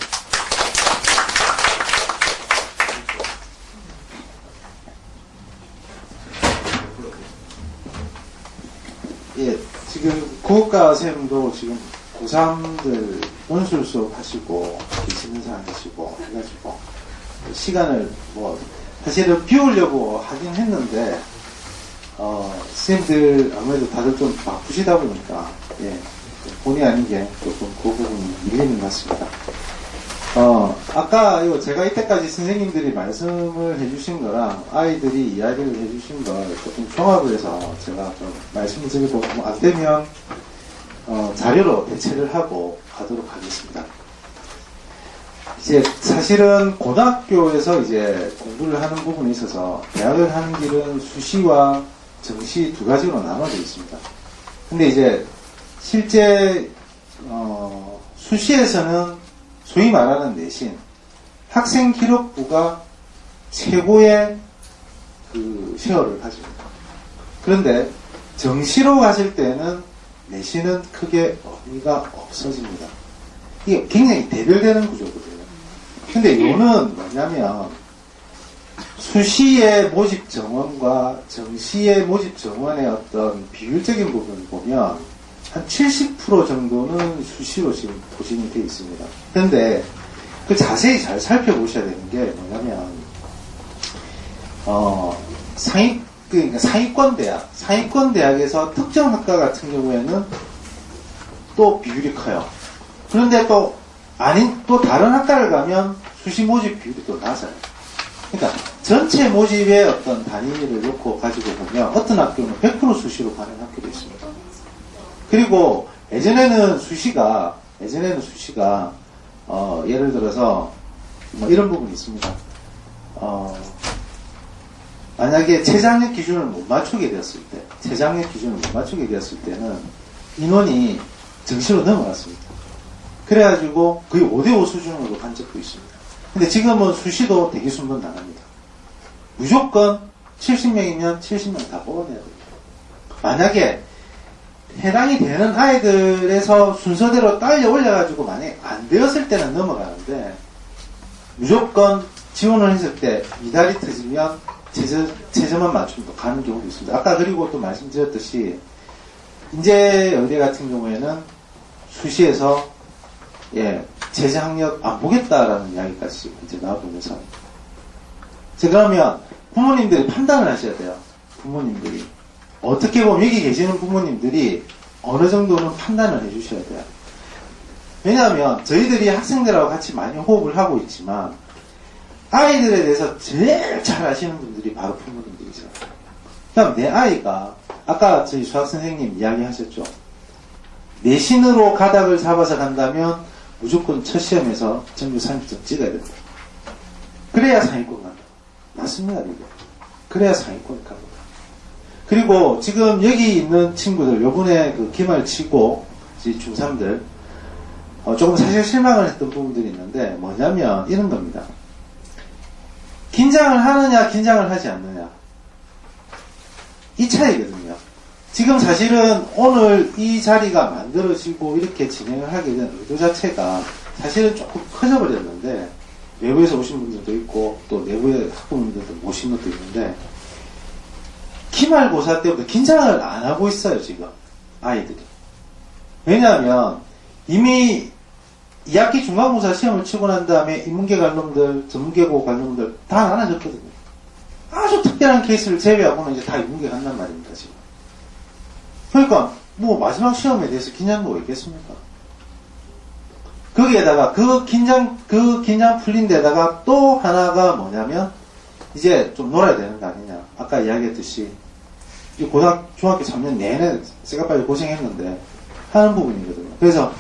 예, 지금 국어과 쌤도 지금 고3들 논술 수업 하시고 계시는 사람 계시고 해가지고 시간을 뭐 사실은 비우려고 하긴 했는데 선생님들 아무래도 다들 좀 바쁘시다 보니까 예, 본의 아니게 조금 그 부분이 밀리는 것 같습니다. 아까 이거 제가 이때까지 선생님들이 말씀을 해주신 거랑 아이들이 이야기를 해주신 걸 조금 종합을 해서 제가 좀 말씀을 드리고 뭐 안 되면 자료로 대체를 하고 가도록 하겠습니다. 이제 사실은 고등학교에서 이제 공부를 하는 부분에 있어서 대학을 하는 길은 수시와 정시 두 가지로 나눠져 있습니다. 근데 이제 실제 수시에서는 소위 말하는 내신 학생 기록부가 최고의 그 쉐어를 가집니다. 그런데 정시로 가실 때는 내신은 크게 의미가 없어집니다. 이게 굉장히 대별되는 구조거든요. 근데 이거는 뭐냐면 수시의 모집 정원과 정시의 모집 정원의 어떤 비율적인 부분을 보면 한 70% 정도는 수시로 지금 포진이 되어 있습니다. 그런데 그 자세히 잘 살펴보셔야 되는 게 뭐냐면 그러니까 상위권 대학에서 특정 학과 같은 경우에는 또 비율이 커요. 그런데 또 다른 학과를 가면 수시 모집 비율이 또 낮아요. 그러니까 전체 모집의 어떤 단위를 놓고 가지고 보면 어떤 학교는 100% 수시로 가는 학교도 있습니다. 그리고 예전에는 수시가 예를 들어서 뭐 이런 부분이 있습니다. 만약에 재작년 기준을 못 맞추게 되었을 때는 인원이 정시로 넘어갔습니다. 그래가지고 거의 5대5 수준으로 간 적도 있습니다. 근데 지금은 수시도 대기순번 나갑니다. 무조건 70명이면 70명 다 뽑아내야 됩니다. 만약에 해당이 되는 아이들에서 순서대로 딸려 올려가지고 만약에 안 되었을 때는 넘어가는데 무조건 지원을 했을 때 미달이 터지면 최저만 맞춤도 가는 경우도 있습니다. 아까 그리고 또 말씀드렸듯이 인제의대 같은 경우에는 수시에서 제재 학력 안 보겠다라는 이야기까지 이제 나와보면서 그러면 부모님들이 판단을 하셔야 돼요. 부모님들이 어떻게 보면 여기 계시는 부모님들이 어느 정도는 판단을 해주셔야 돼요. 왜냐하면 저희들이 학생들하고 같이 많이 호흡을 하고 있지만 아이들에 대해서 제일 잘 아시는 분들이 바로 부모님들이죠. 그럼 내 아이가 아까 저희 수학 선생님 이야기 하셨죠. 내신으로 가닥을 잡아서 간다면 무조건 첫 시험에서 전교 30점 찍어야 된다. 그래야 상위권 간다. 맞습니다, 이게. 그래야 상위권 갑니다. 그리고 지금 여기 있는 친구들, 요번에 그 기말 치고, 중3들, 조금 사실 실망을 했던 부분들이 있는데, 뭐냐면, 이런 겁니다. 긴장을 하느냐, 긴장을 하지 않느냐. 이 차이거든요. 지금 사실은 오늘 이 자리가 만들어지고 이렇게 진행을 하게 된 의도 자체가 사실은 조금 커져버렸는데, 외부에서 오신 분들도 있고, 또 내부의 학부모님들도 모신 것도 있는데, 기말고사 때부터 긴장을 안 하고 있어요, 지금. 아이들이. 왜냐하면, 이미 2학기 중간고사 시험을 치고 난 다음에 인문계 갈 놈들, 전문계고 갈 놈들 다 나눠졌거든요. 아주 특별한 케이스를 제외하고는 이제 다 인문계 간단 말입니다, 지금. 그러니까, 뭐, 마지막 시험에 대해서 긴장도가 있겠습니까? 거기에다가, 그 긴장 풀린 데다가 또 하나가 뭐냐면, 이제 좀 놀아야 되는 거 아니냐. 아까 이야기했듯이, 중학교 3년 내내 쇠가빠지 고생했는데, 하는 부분이거든요. 그래서,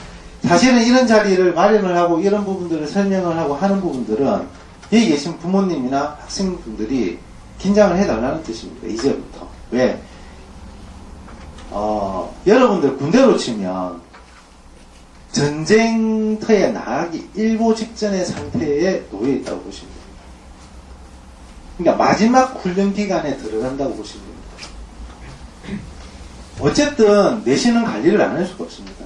사실은 이런 자리를 마련을 하고, 이런 부분들을 설명을 하고 하는 부분들은, 여기 계신 부모님이나 학생분들이 긴장을 해달라는 뜻입니다. 이제부터. 왜? 여러분들 군대로 치면 전쟁터에 나가기 일보 직전의 상태에 놓여 있다고 보시면 됩니다. 그러니까 마지막 훈련 기간에 들어간다고 보시면 됩니다. 어쨌든 내신은 관리를 안 할 수가 없습니다.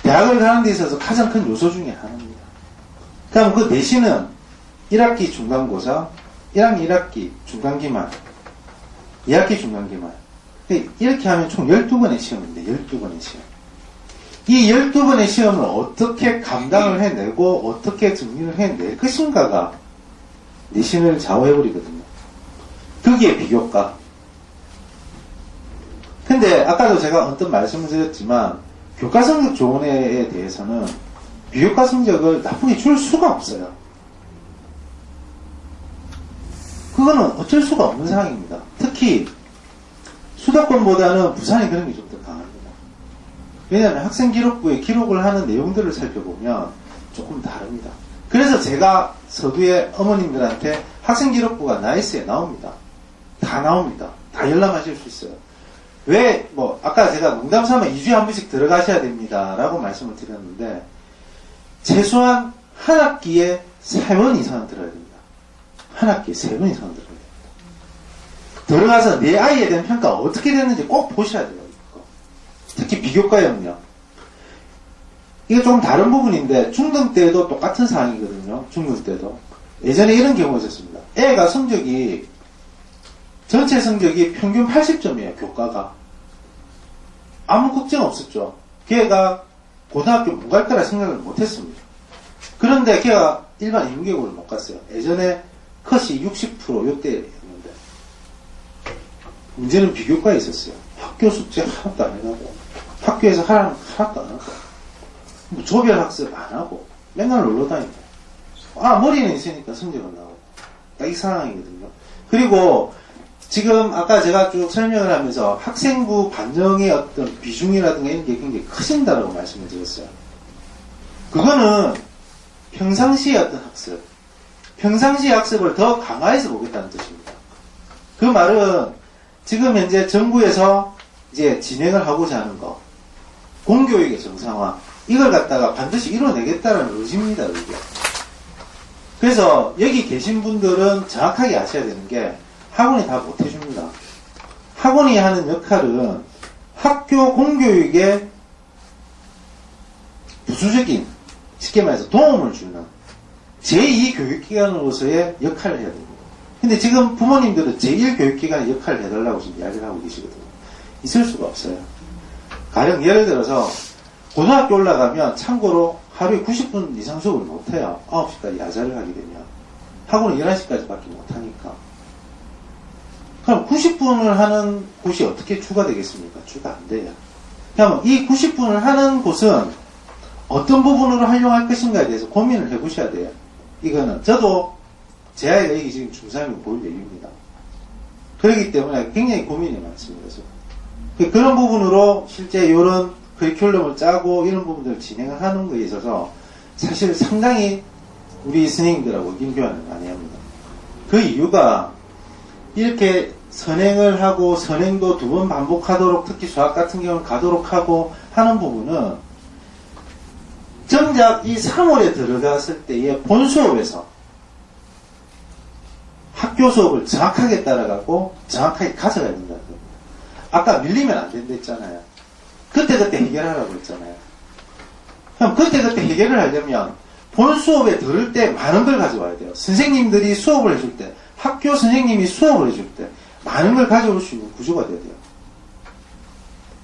대학을 가는 데 있어서 가장 큰 요소 중에 하나입니다. 그럼 그 내신은 1학기 중간고사, 1학년 1학기 중간기말, 2학기 중간기말. 이렇게 하면 총 12번의 시험인데 12번의 시험. 이 12번의 시험을 어떻게 감당을 해내고 어떻게 정리를 해낼 것인가가 내신을 좌우해버리거든요. 그게 비교과. 근데 아까도 제가 언뜻 말씀을 드렸지만 교과 성적 좋은 애에 대해서는 비교과 성적을 나쁘게 줄 수가 없어요. 그거는 어쩔 수가 없는 상황입니다. 특히 수도권보다는 부산이 그런 게 좀 더 강합니다. 왜냐하면 학생기록부에 기록을 하는 내용들을 살펴보면 조금 다릅니다. 그래서 제가 서두에 어머님들한테 학생기록부가 나이스에 나옵니다. 다 나옵니다. 다 열람하실 수 있어요. 왜, 아까 제가 농담 삼아 2주에 한 번씩 들어가셔야 됩니다. 라고 말씀을 드렸는데, 최소한 한 학기에 3번 이상은 들어야 됩니다. 한 학기에 3번 이상은 들어야 됩니다. 들어가서 내 아이에 대한 평가가 어떻게 됐는지 꼭 보셔야 돼요. 이거. 특히 비교과 영역. 이거 조금 다른 부분인데, 중등 때도 똑같은 상황이거든요. 중등 때도. 예전에 이런 경우가 있었습니다. 애가 성적이, 전체 성적이 평균 80점이에요, 교과가. 아무 걱정 없었죠. 걔가 고등학교 못 갈 거라 생각을 못 했습니다. 그런데 걔가 일반 인문계곡을 못 갔어요. 예전에 컷이 60% 요때였는데. 문제는 비교과에 있었어요. 학교 숙제 하나도 안 해가고, 학교에서 하라는 거 하나도 안 하고, 조별 학습 안 하고, 맨날 놀러 다니고. 머리는 있으니까 성적은 나오고. 딱 이 상황이거든요. 그리고 지금 아까 제가 쭉 설명을 하면서 학생부 반영의 어떤 비중이라든가 이런 게 굉장히 커진다라고 말씀을 드렸어요. 그거는 평상시의 어떤 학습, 평상시 학습을 더 강화해서 보겠다는 뜻입니다. 그 말은 지금 현재 정부에서 이제 진행을 하고자 하는 거, 공교육의 정상화, 이걸 갖다가 반드시 이뤄내겠다는 의지입니다, 이게. 그래서 여기 계신 분들은 정확하게 아셔야 되는 게 학원이 다 못해줍니다. 학원이 하는 역할은 학교 공교육에 부수적인, 쉽게 말해서 도움을 주는 제2교육기관으로서의 역할을 해야 됩니다. 근데 지금 부모님들은 제1교육기관의 역할을 해달라고 지금 이야기를 하고 계시거든요. 있을 수가 없어요. 가령 예를 들어서 고등학교 올라가면 참고로 하루에 90분 이상 수업을 못해요. 9시까지 야자를 하게 되면. 학원은 11시까지밖에 못하니까. 그럼 90분을 하는 곳이 어떻게 추가되겠습니까? 추가 안 돼요. 그럼 이 90분을 하는 곳은 어떤 부분으로 활용할 것인가에 대해서 고민을 해보셔야 돼요. 이거는 저도 제 아이가 이게 지금 중3이고 볼 얘기입니다. 그렇기 때문에 굉장히 고민이 많습니다. 그런 부분으로 실제 이런 커리큘럼을 짜고 이런 부분들을 진행을 하는 거에 있어서 사실 상당히 우리 선생님들하고 의견 교환을 많이 합니다. 그 이유가 이렇게 선행을 하고 선행도 2번 반복하도록, 특히 수학 같은 경우는 가도록 하고 하는 부분은 정작 이 3월에 들어갔을 때의 본 수업에서 학교 수업을 정확하게 따라가고 정확하게 가져가야 된다는 겁니다. 아까 밀리면 안 된다 했잖아요. 그때그때 해결하라고 했잖아요. 그럼 그때그때 해결을 하려면 본 수업에 들을 때 많은 걸 가져와야 돼요. 선생님들이 수업을 해줄 때, 학교 선생님이 수업을 해줄 때 많은 걸 가져올 수 있는 구조가 돼야 돼요.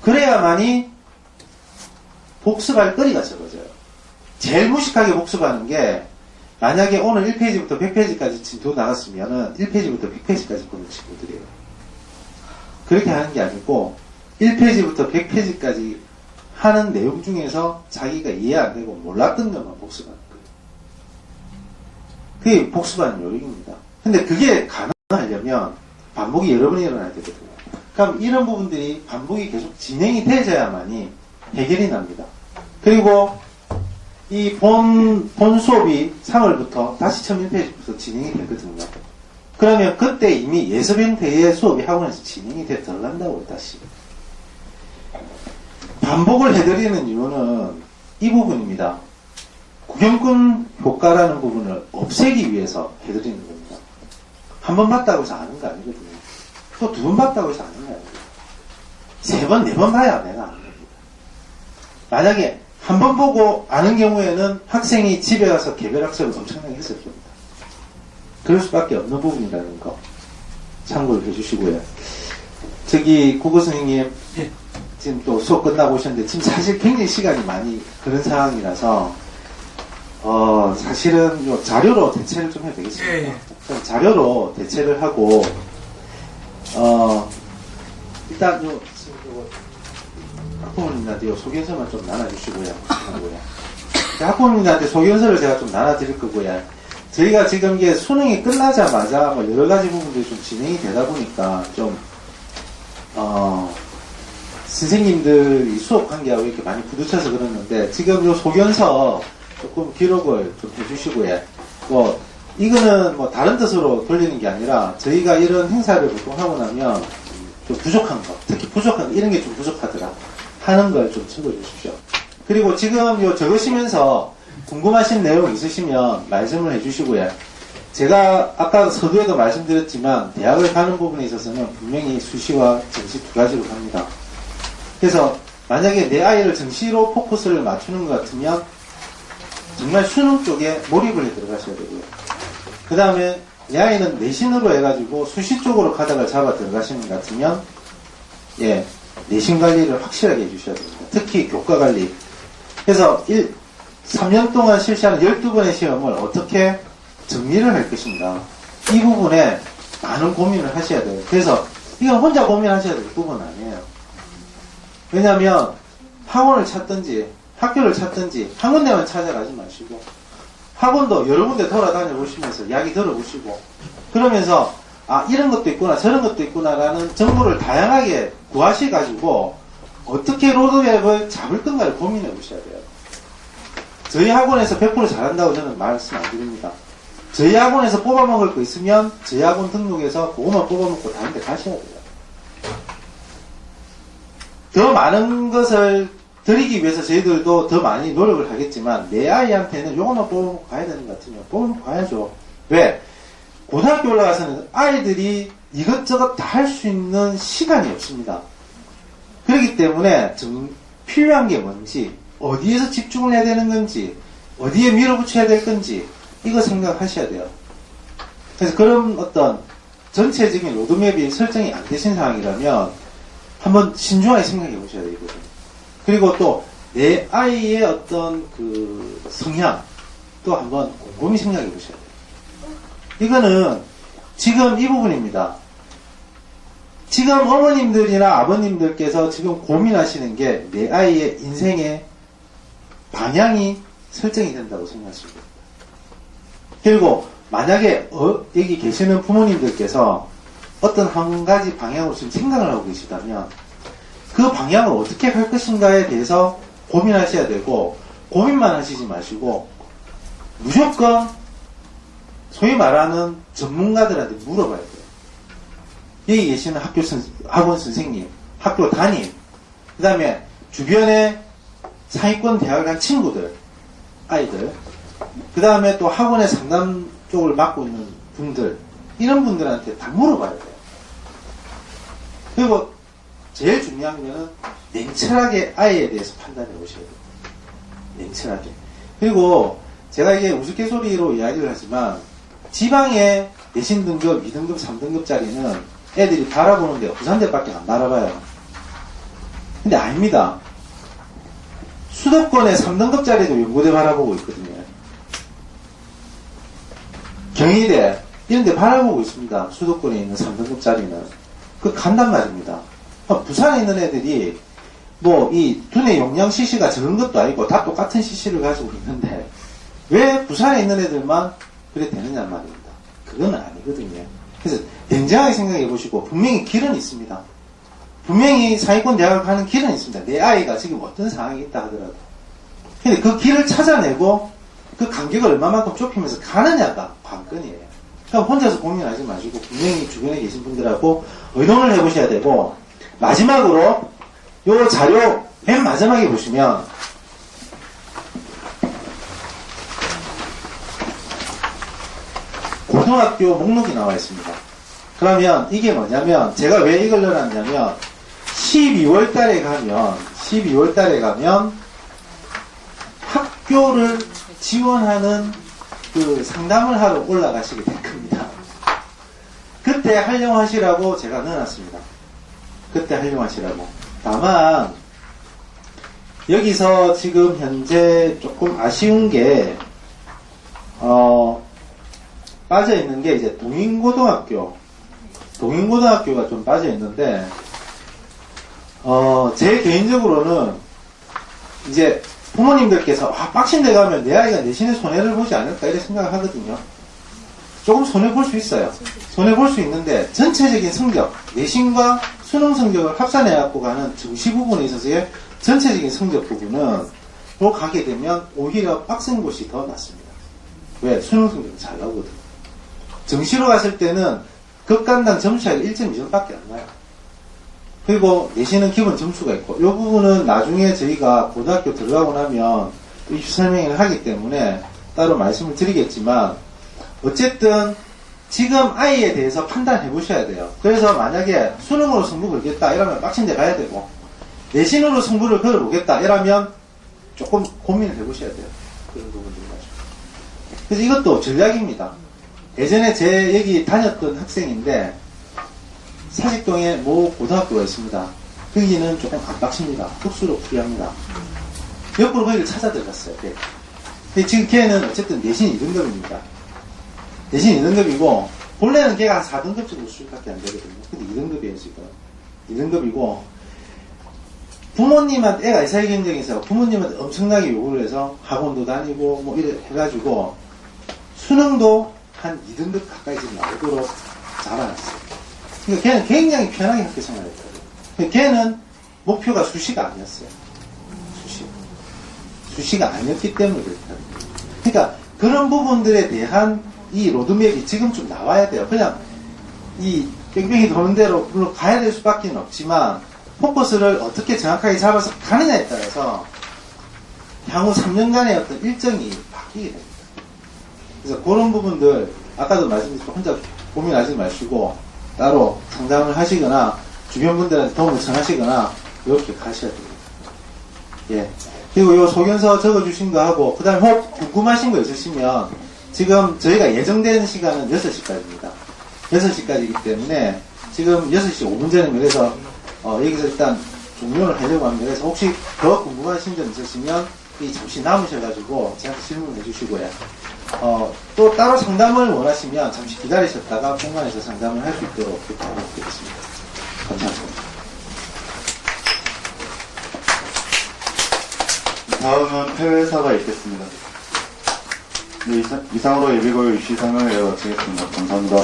그래야만이 복습할 거리가 적어져요. 제일 무식하게 복습하는 게, 만약에 오늘 1페이지부터 100페이지까지 진도 나갔으면은 1페이지부터 100페이지까지 보는 친구들이에요. 그렇게 하는 게 아니고 1페이지부터 100페이지까지 하는 내용 중에서 자기가 이해 안 되고 몰랐던 것만 복습하는 거예요. 그게 복습하는 요령입니다. 근데 그게 가능하려면 반복이 여러 번 일어나야 되거든요. 그럼 이런 부분들이 반복이 계속 진행이 되어야만이 해결이 납니다. 그리고 이 본 수업이 3월부터 다시 처음 1페이지부터 진행이 되거든요. 그러면 그때 이미 예습 형태의 수업이 학원에서 진행이 돼 들어간다고요, 다시. 반복을 해드리는 이유는 이 부분입니다. 구경꾼 효과라는 부분을 없애기 위해서 해드리는 겁니다. 한 번 봤다고 해서 아는 거 아니거든요. 또 두 번 봤다고 해서 아는 거 아니거든요. 세 번, 네 번 봐야 내가 아는 겁니다. 만약에 한 번 보고 아는 경우에는 학생이 집에 가서 개별 학습을 엄청나게 했을 겁니다. 그럴 수밖에 없는 부분이라는 거 참고를 해주시고요. 저기 국어 선생님 지금 또 수업 끝나고 오셨는데 지금 사실 굉장히 시간이 많이 그런 상황이라서 사실은 요 자료로 대체를 좀 해야 되겠습니다. 예, 예. 그럼 자료로 대체를 하고 일단 요 학부모님들한테 요 소견서만 좀 나눠주시고요. 학부모님들한테 소견서를 제가 좀 나눠드릴 거고요. 저희가 지금 이게 수능이 끝나자마자 뭐 여러 가지 부분들이 좀 진행이 되다 보니까 좀 선생님들이 수업 관계하고 이렇게 많이 부딪혀서 그러는데 지금 요 소견서 조금 기록을 좀 해주시고요. 뭐 이거는 뭐 다른 뜻으로 돌리는 게 아니라 저희가 이런 행사를 보통 하고 나면 좀 부족한 거, 특히 부족한 거, 이런 게 좀 부족하더라 하는 걸 좀 적어주십시오. 그리고 지금 요 적으시면서 궁금하신 내용 있으시면 말씀을 해주시고요. 제가 아까 서두에도 말씀드렸지만 대학을 가는 부분에 있어서는 분명히 수시와 정시 두 가지로 갑니다. 그래서 만약에 내 아이를 정시로 포커스를 맞추는 것 같으면 정말 수능 쪽에 몰입을 해 들어가셔야 되고요. 그 다음에 내 아이는 내신으로 해가지고 수시 쪽으로 가닥을 잡아 들어가시는 것 같으면 내신 관리를 확실하게 해주셔야 됩니다. 특히 교과 관리. 그래서 3년 동안 실시하는 12번의 시험을 어떻게 정리를 할 것인가. 이 부분에 많은 고민을 하셔야 돼요. 그래서 이건 혼자 고민하셔야 될 부분은 아니에요. 왜냐하면 학원을 찾든지 학교를 찾든지 한 군데만 찾아가지 마시고 학원도 여러 군데 돌아다녀 보시면서 이야기 들어보시고 그러면서 이런 것도 있구나 저런 것도 있구나 라는 정보를 다양하게 구하셔가지고 어떻게 로드맵을 잡을 건가를 고민해 보셔야 돼요. 저희 학원에서 100% 잘한다고 저는 말씀 안 드립니다. 저희 학원에서 뽑아먹을 거 있으면 저희 학원 등록해서 그것만 뽑아먹고 다른 데 가셔야 돼요. 더 많은 것을 드리기 위해서 저희들도 더 많이 노력을 하겠지만 내 아이한테는 요것만 뽑아먹고 가야 되는 것 같으면 뽑아먹고 가야죠. 왜? 고등학교 올라가서는 아이들이 이것저것 다 할 수 있는 시간이 없습니다. 그렇기 때문에 좀 필요한 게 뭔지 어디에서 집중을 해야 되는 건지 어디에 밀어붙여야 될 건지 이거 생각하셔야 돼요. 그래서 그런 어떤 전체적인 로드맵이 설정이 안 되신 상황이라면 한번 신중하게 생각해 보셔야 되거든요. 그리고 또 내 아이의 어떤 그 성향 또 한번 곰곰이 생각해 보셔야 돼요. 이거는 지금 이 부분입니다. 지금 어머님들이나 아버님들께서 지금 고민하시는 게 내 아이의 인생의 방향이 설정이 된다고 생각하시면 됩니다. 그리고 만약에 여기 계시는 부모님들께서 어떤 한 가지 방향으로 지금 생각을 하고 계시다면 그 방향을 어떻게 할 것인가에 대해서 고민하셔야 되고 고민만 하시지 마시고 무조건 소위 말하는 전문가들한테 물어봐야 돼요. 여기 계시는 학원 선생님, 학교 담임, 그 다음에 주변에 상위권 대학을 간 친구들, 아이들, 그 다음에 또 학원의 상담 쪽을 맡고 있는 분들, 이런 분들한테 다 물어봐야 돼요. 그리고 제일 중요한 거는 냉철하게 아이에 대해서 판단해 보셔야 돼요. 냉철하게. 그리고 제가 이게 우스갯소리로 이야기를 하지만 지방의 내신 등급, 2등급, 3등급짜리는 애들이 바라보는데 부산대밖에 안 바라봐요. 근데 아닙니다. 수도권의 3등급짜리도 연고대 바라보고 있거든요. 경희대 이런 데 바라보고 있습니다. 수도권에 있는 3등급짜리는. 그 간단 말입니다. 부산에 있는 애들이 뭐 이 두뇌 용량 CC가 적은 것도 아니고 다 똑같은 CC를 가지고 있는데 왜 부산에 있는 애들만 그래 되느냐 말입니다. 그건 아니거든요. 그래서 냉정하게 생각해 보시고 분명히 길은 있습니다. 분명히 상위권 대학을 가는 길은 있습니다. 내 아이가 지금 어떤 상황이 있다 하더라도. 근데 그 길을 찾아내고 그 간격을 얼마만큼 좁히면서 가느냐가 관건이에요. 그럼 혼자서 고민하지 마시고 분명히 주변에 계신 분들하고 의논을 해보셔야 되고 마지막으로 요 자료 맨 마지막에 보시면 고등학교 목록이 나와 있습니다. 그러면 이게 뭐냐면 제가 왜 이걸 넣어놨냐면 12월 달에 가면 학교를 지원하는 그 상담을 하러 올라가시게 될 겁니다. 그때 활용하시라고 제가 넣어놨습니다. 그때 활용하시라고. 다만 여기서 지금 현재 조금 아쉬운 게 빠져 있는 게 이제 동인고등학교가 좀 빠져 있는데 제 개인적으로는 이제 부모님들께서 빡친 데 가면 내 아이가 내신에 손해를 보지 않을까 이렇게 생각을 하거든요. 조금 손해 볼 수 있어요. 손해 볼 수 있는데 전체적인 성적, 내신과 수능 성적을 합산해 갖고 가는 정시 부분에 있어서의 전체적인 성적 부분은 또 가게 되면 오히려 빡센 곳이 더 낫습니다. 왜? 수능 성적이 잘 나오거든. 정시로 갔을 때는 극간당 점수 차이가 1.2점밖에 안 나요. 그리고 내신은 기본 점수가 있고 이 부분은 나중에 저희가 고등학교 들어가고 나면 입시 설명을 하기 때문에 따로 말씀을 드리겠지만 어쨌든 지금 아이에 대해서 판단해 보셔야 돼요. 그래서 만약에 수능으로 승부 걸겠다 이러면 빡친 데 가야 되고 내신으로 승부를 걸어보겠다 이러면 조금 고민을 해 보셔야 돼요. 그런 부분들 가지고. 그래서 이것도 전략입니다. 예전에 제 여기 다녔던 학생인데 사직동에 모 고등학교가 있습니다. 거기는 조금 안 빡칩니다. 특수로 풀이합니다. 옆으로 거기를 찾아 들어갔어요. 네. 근데 지금 걔는 어쨌든 내신 2등급입니다. 내신 2등급이고 본래는 걔가 한 4등급 정도 수준밖에 안 되거든요. 근데 2등급이에요 지금. 2등급이고 부모님한테 애가 이사회 경쟁에서 부모님한테 엄청나게 요구를 해서 학원도 다니고 뭐 이래 해가지고 수능도 한 2등급 가까이 지금 나오도록 잘해놨어요. 그러니까 걔는 굉장히 편하게 학교 생활했거든요. 그러니까 걔는 목표가 수시가 아니었어요. 수시가 아니었기 때문에 그렇다. 그러니까 그런 부분들에 대한 이 로드맵이 지금 좀 나와야 돼요. 그냥 이 뺑뺑이 도는 대로 물론 가야 될 수밖에 없지만 포커스를 어떻게 정확하게 잡아서 가느냐에 따라서 향후 3년간의 어떤 일정이 바뀌게 됩니다. 그래서 그런 부분들 아까도 말씀드렸지만 혼자 고민하지 마시고 따로 상담을 하시거나 주변 분들한테 도움을 청하시거나 이렇게 가셔야 됩니다. 예. 그리고 요 소견서 적어주신 거 하고 그 다음에 혹 궁금하신 거 있으시면 지금 저희가 예정된 시간은 6시까지입니다. 6시까지이기 때문에 지금 6시 5분 전에 그래서 여기서 일단 종료를 하려고 합니다. 그래서 혹시 더 궁금하신 점 있으시면 잠시 남으셔가지고 저한테 질문해 주시고요. 또 따로 상담을 원하시면 잠시 기다리셨다가 공간에서 상담을 할 수 있도록 부탁드리겠습니다. 감사합니다. 다음은 폐회사가 있겠습니다. 네, 이상으로 예비고일 입시 설명회를 마치겠습니다. 감사합니다.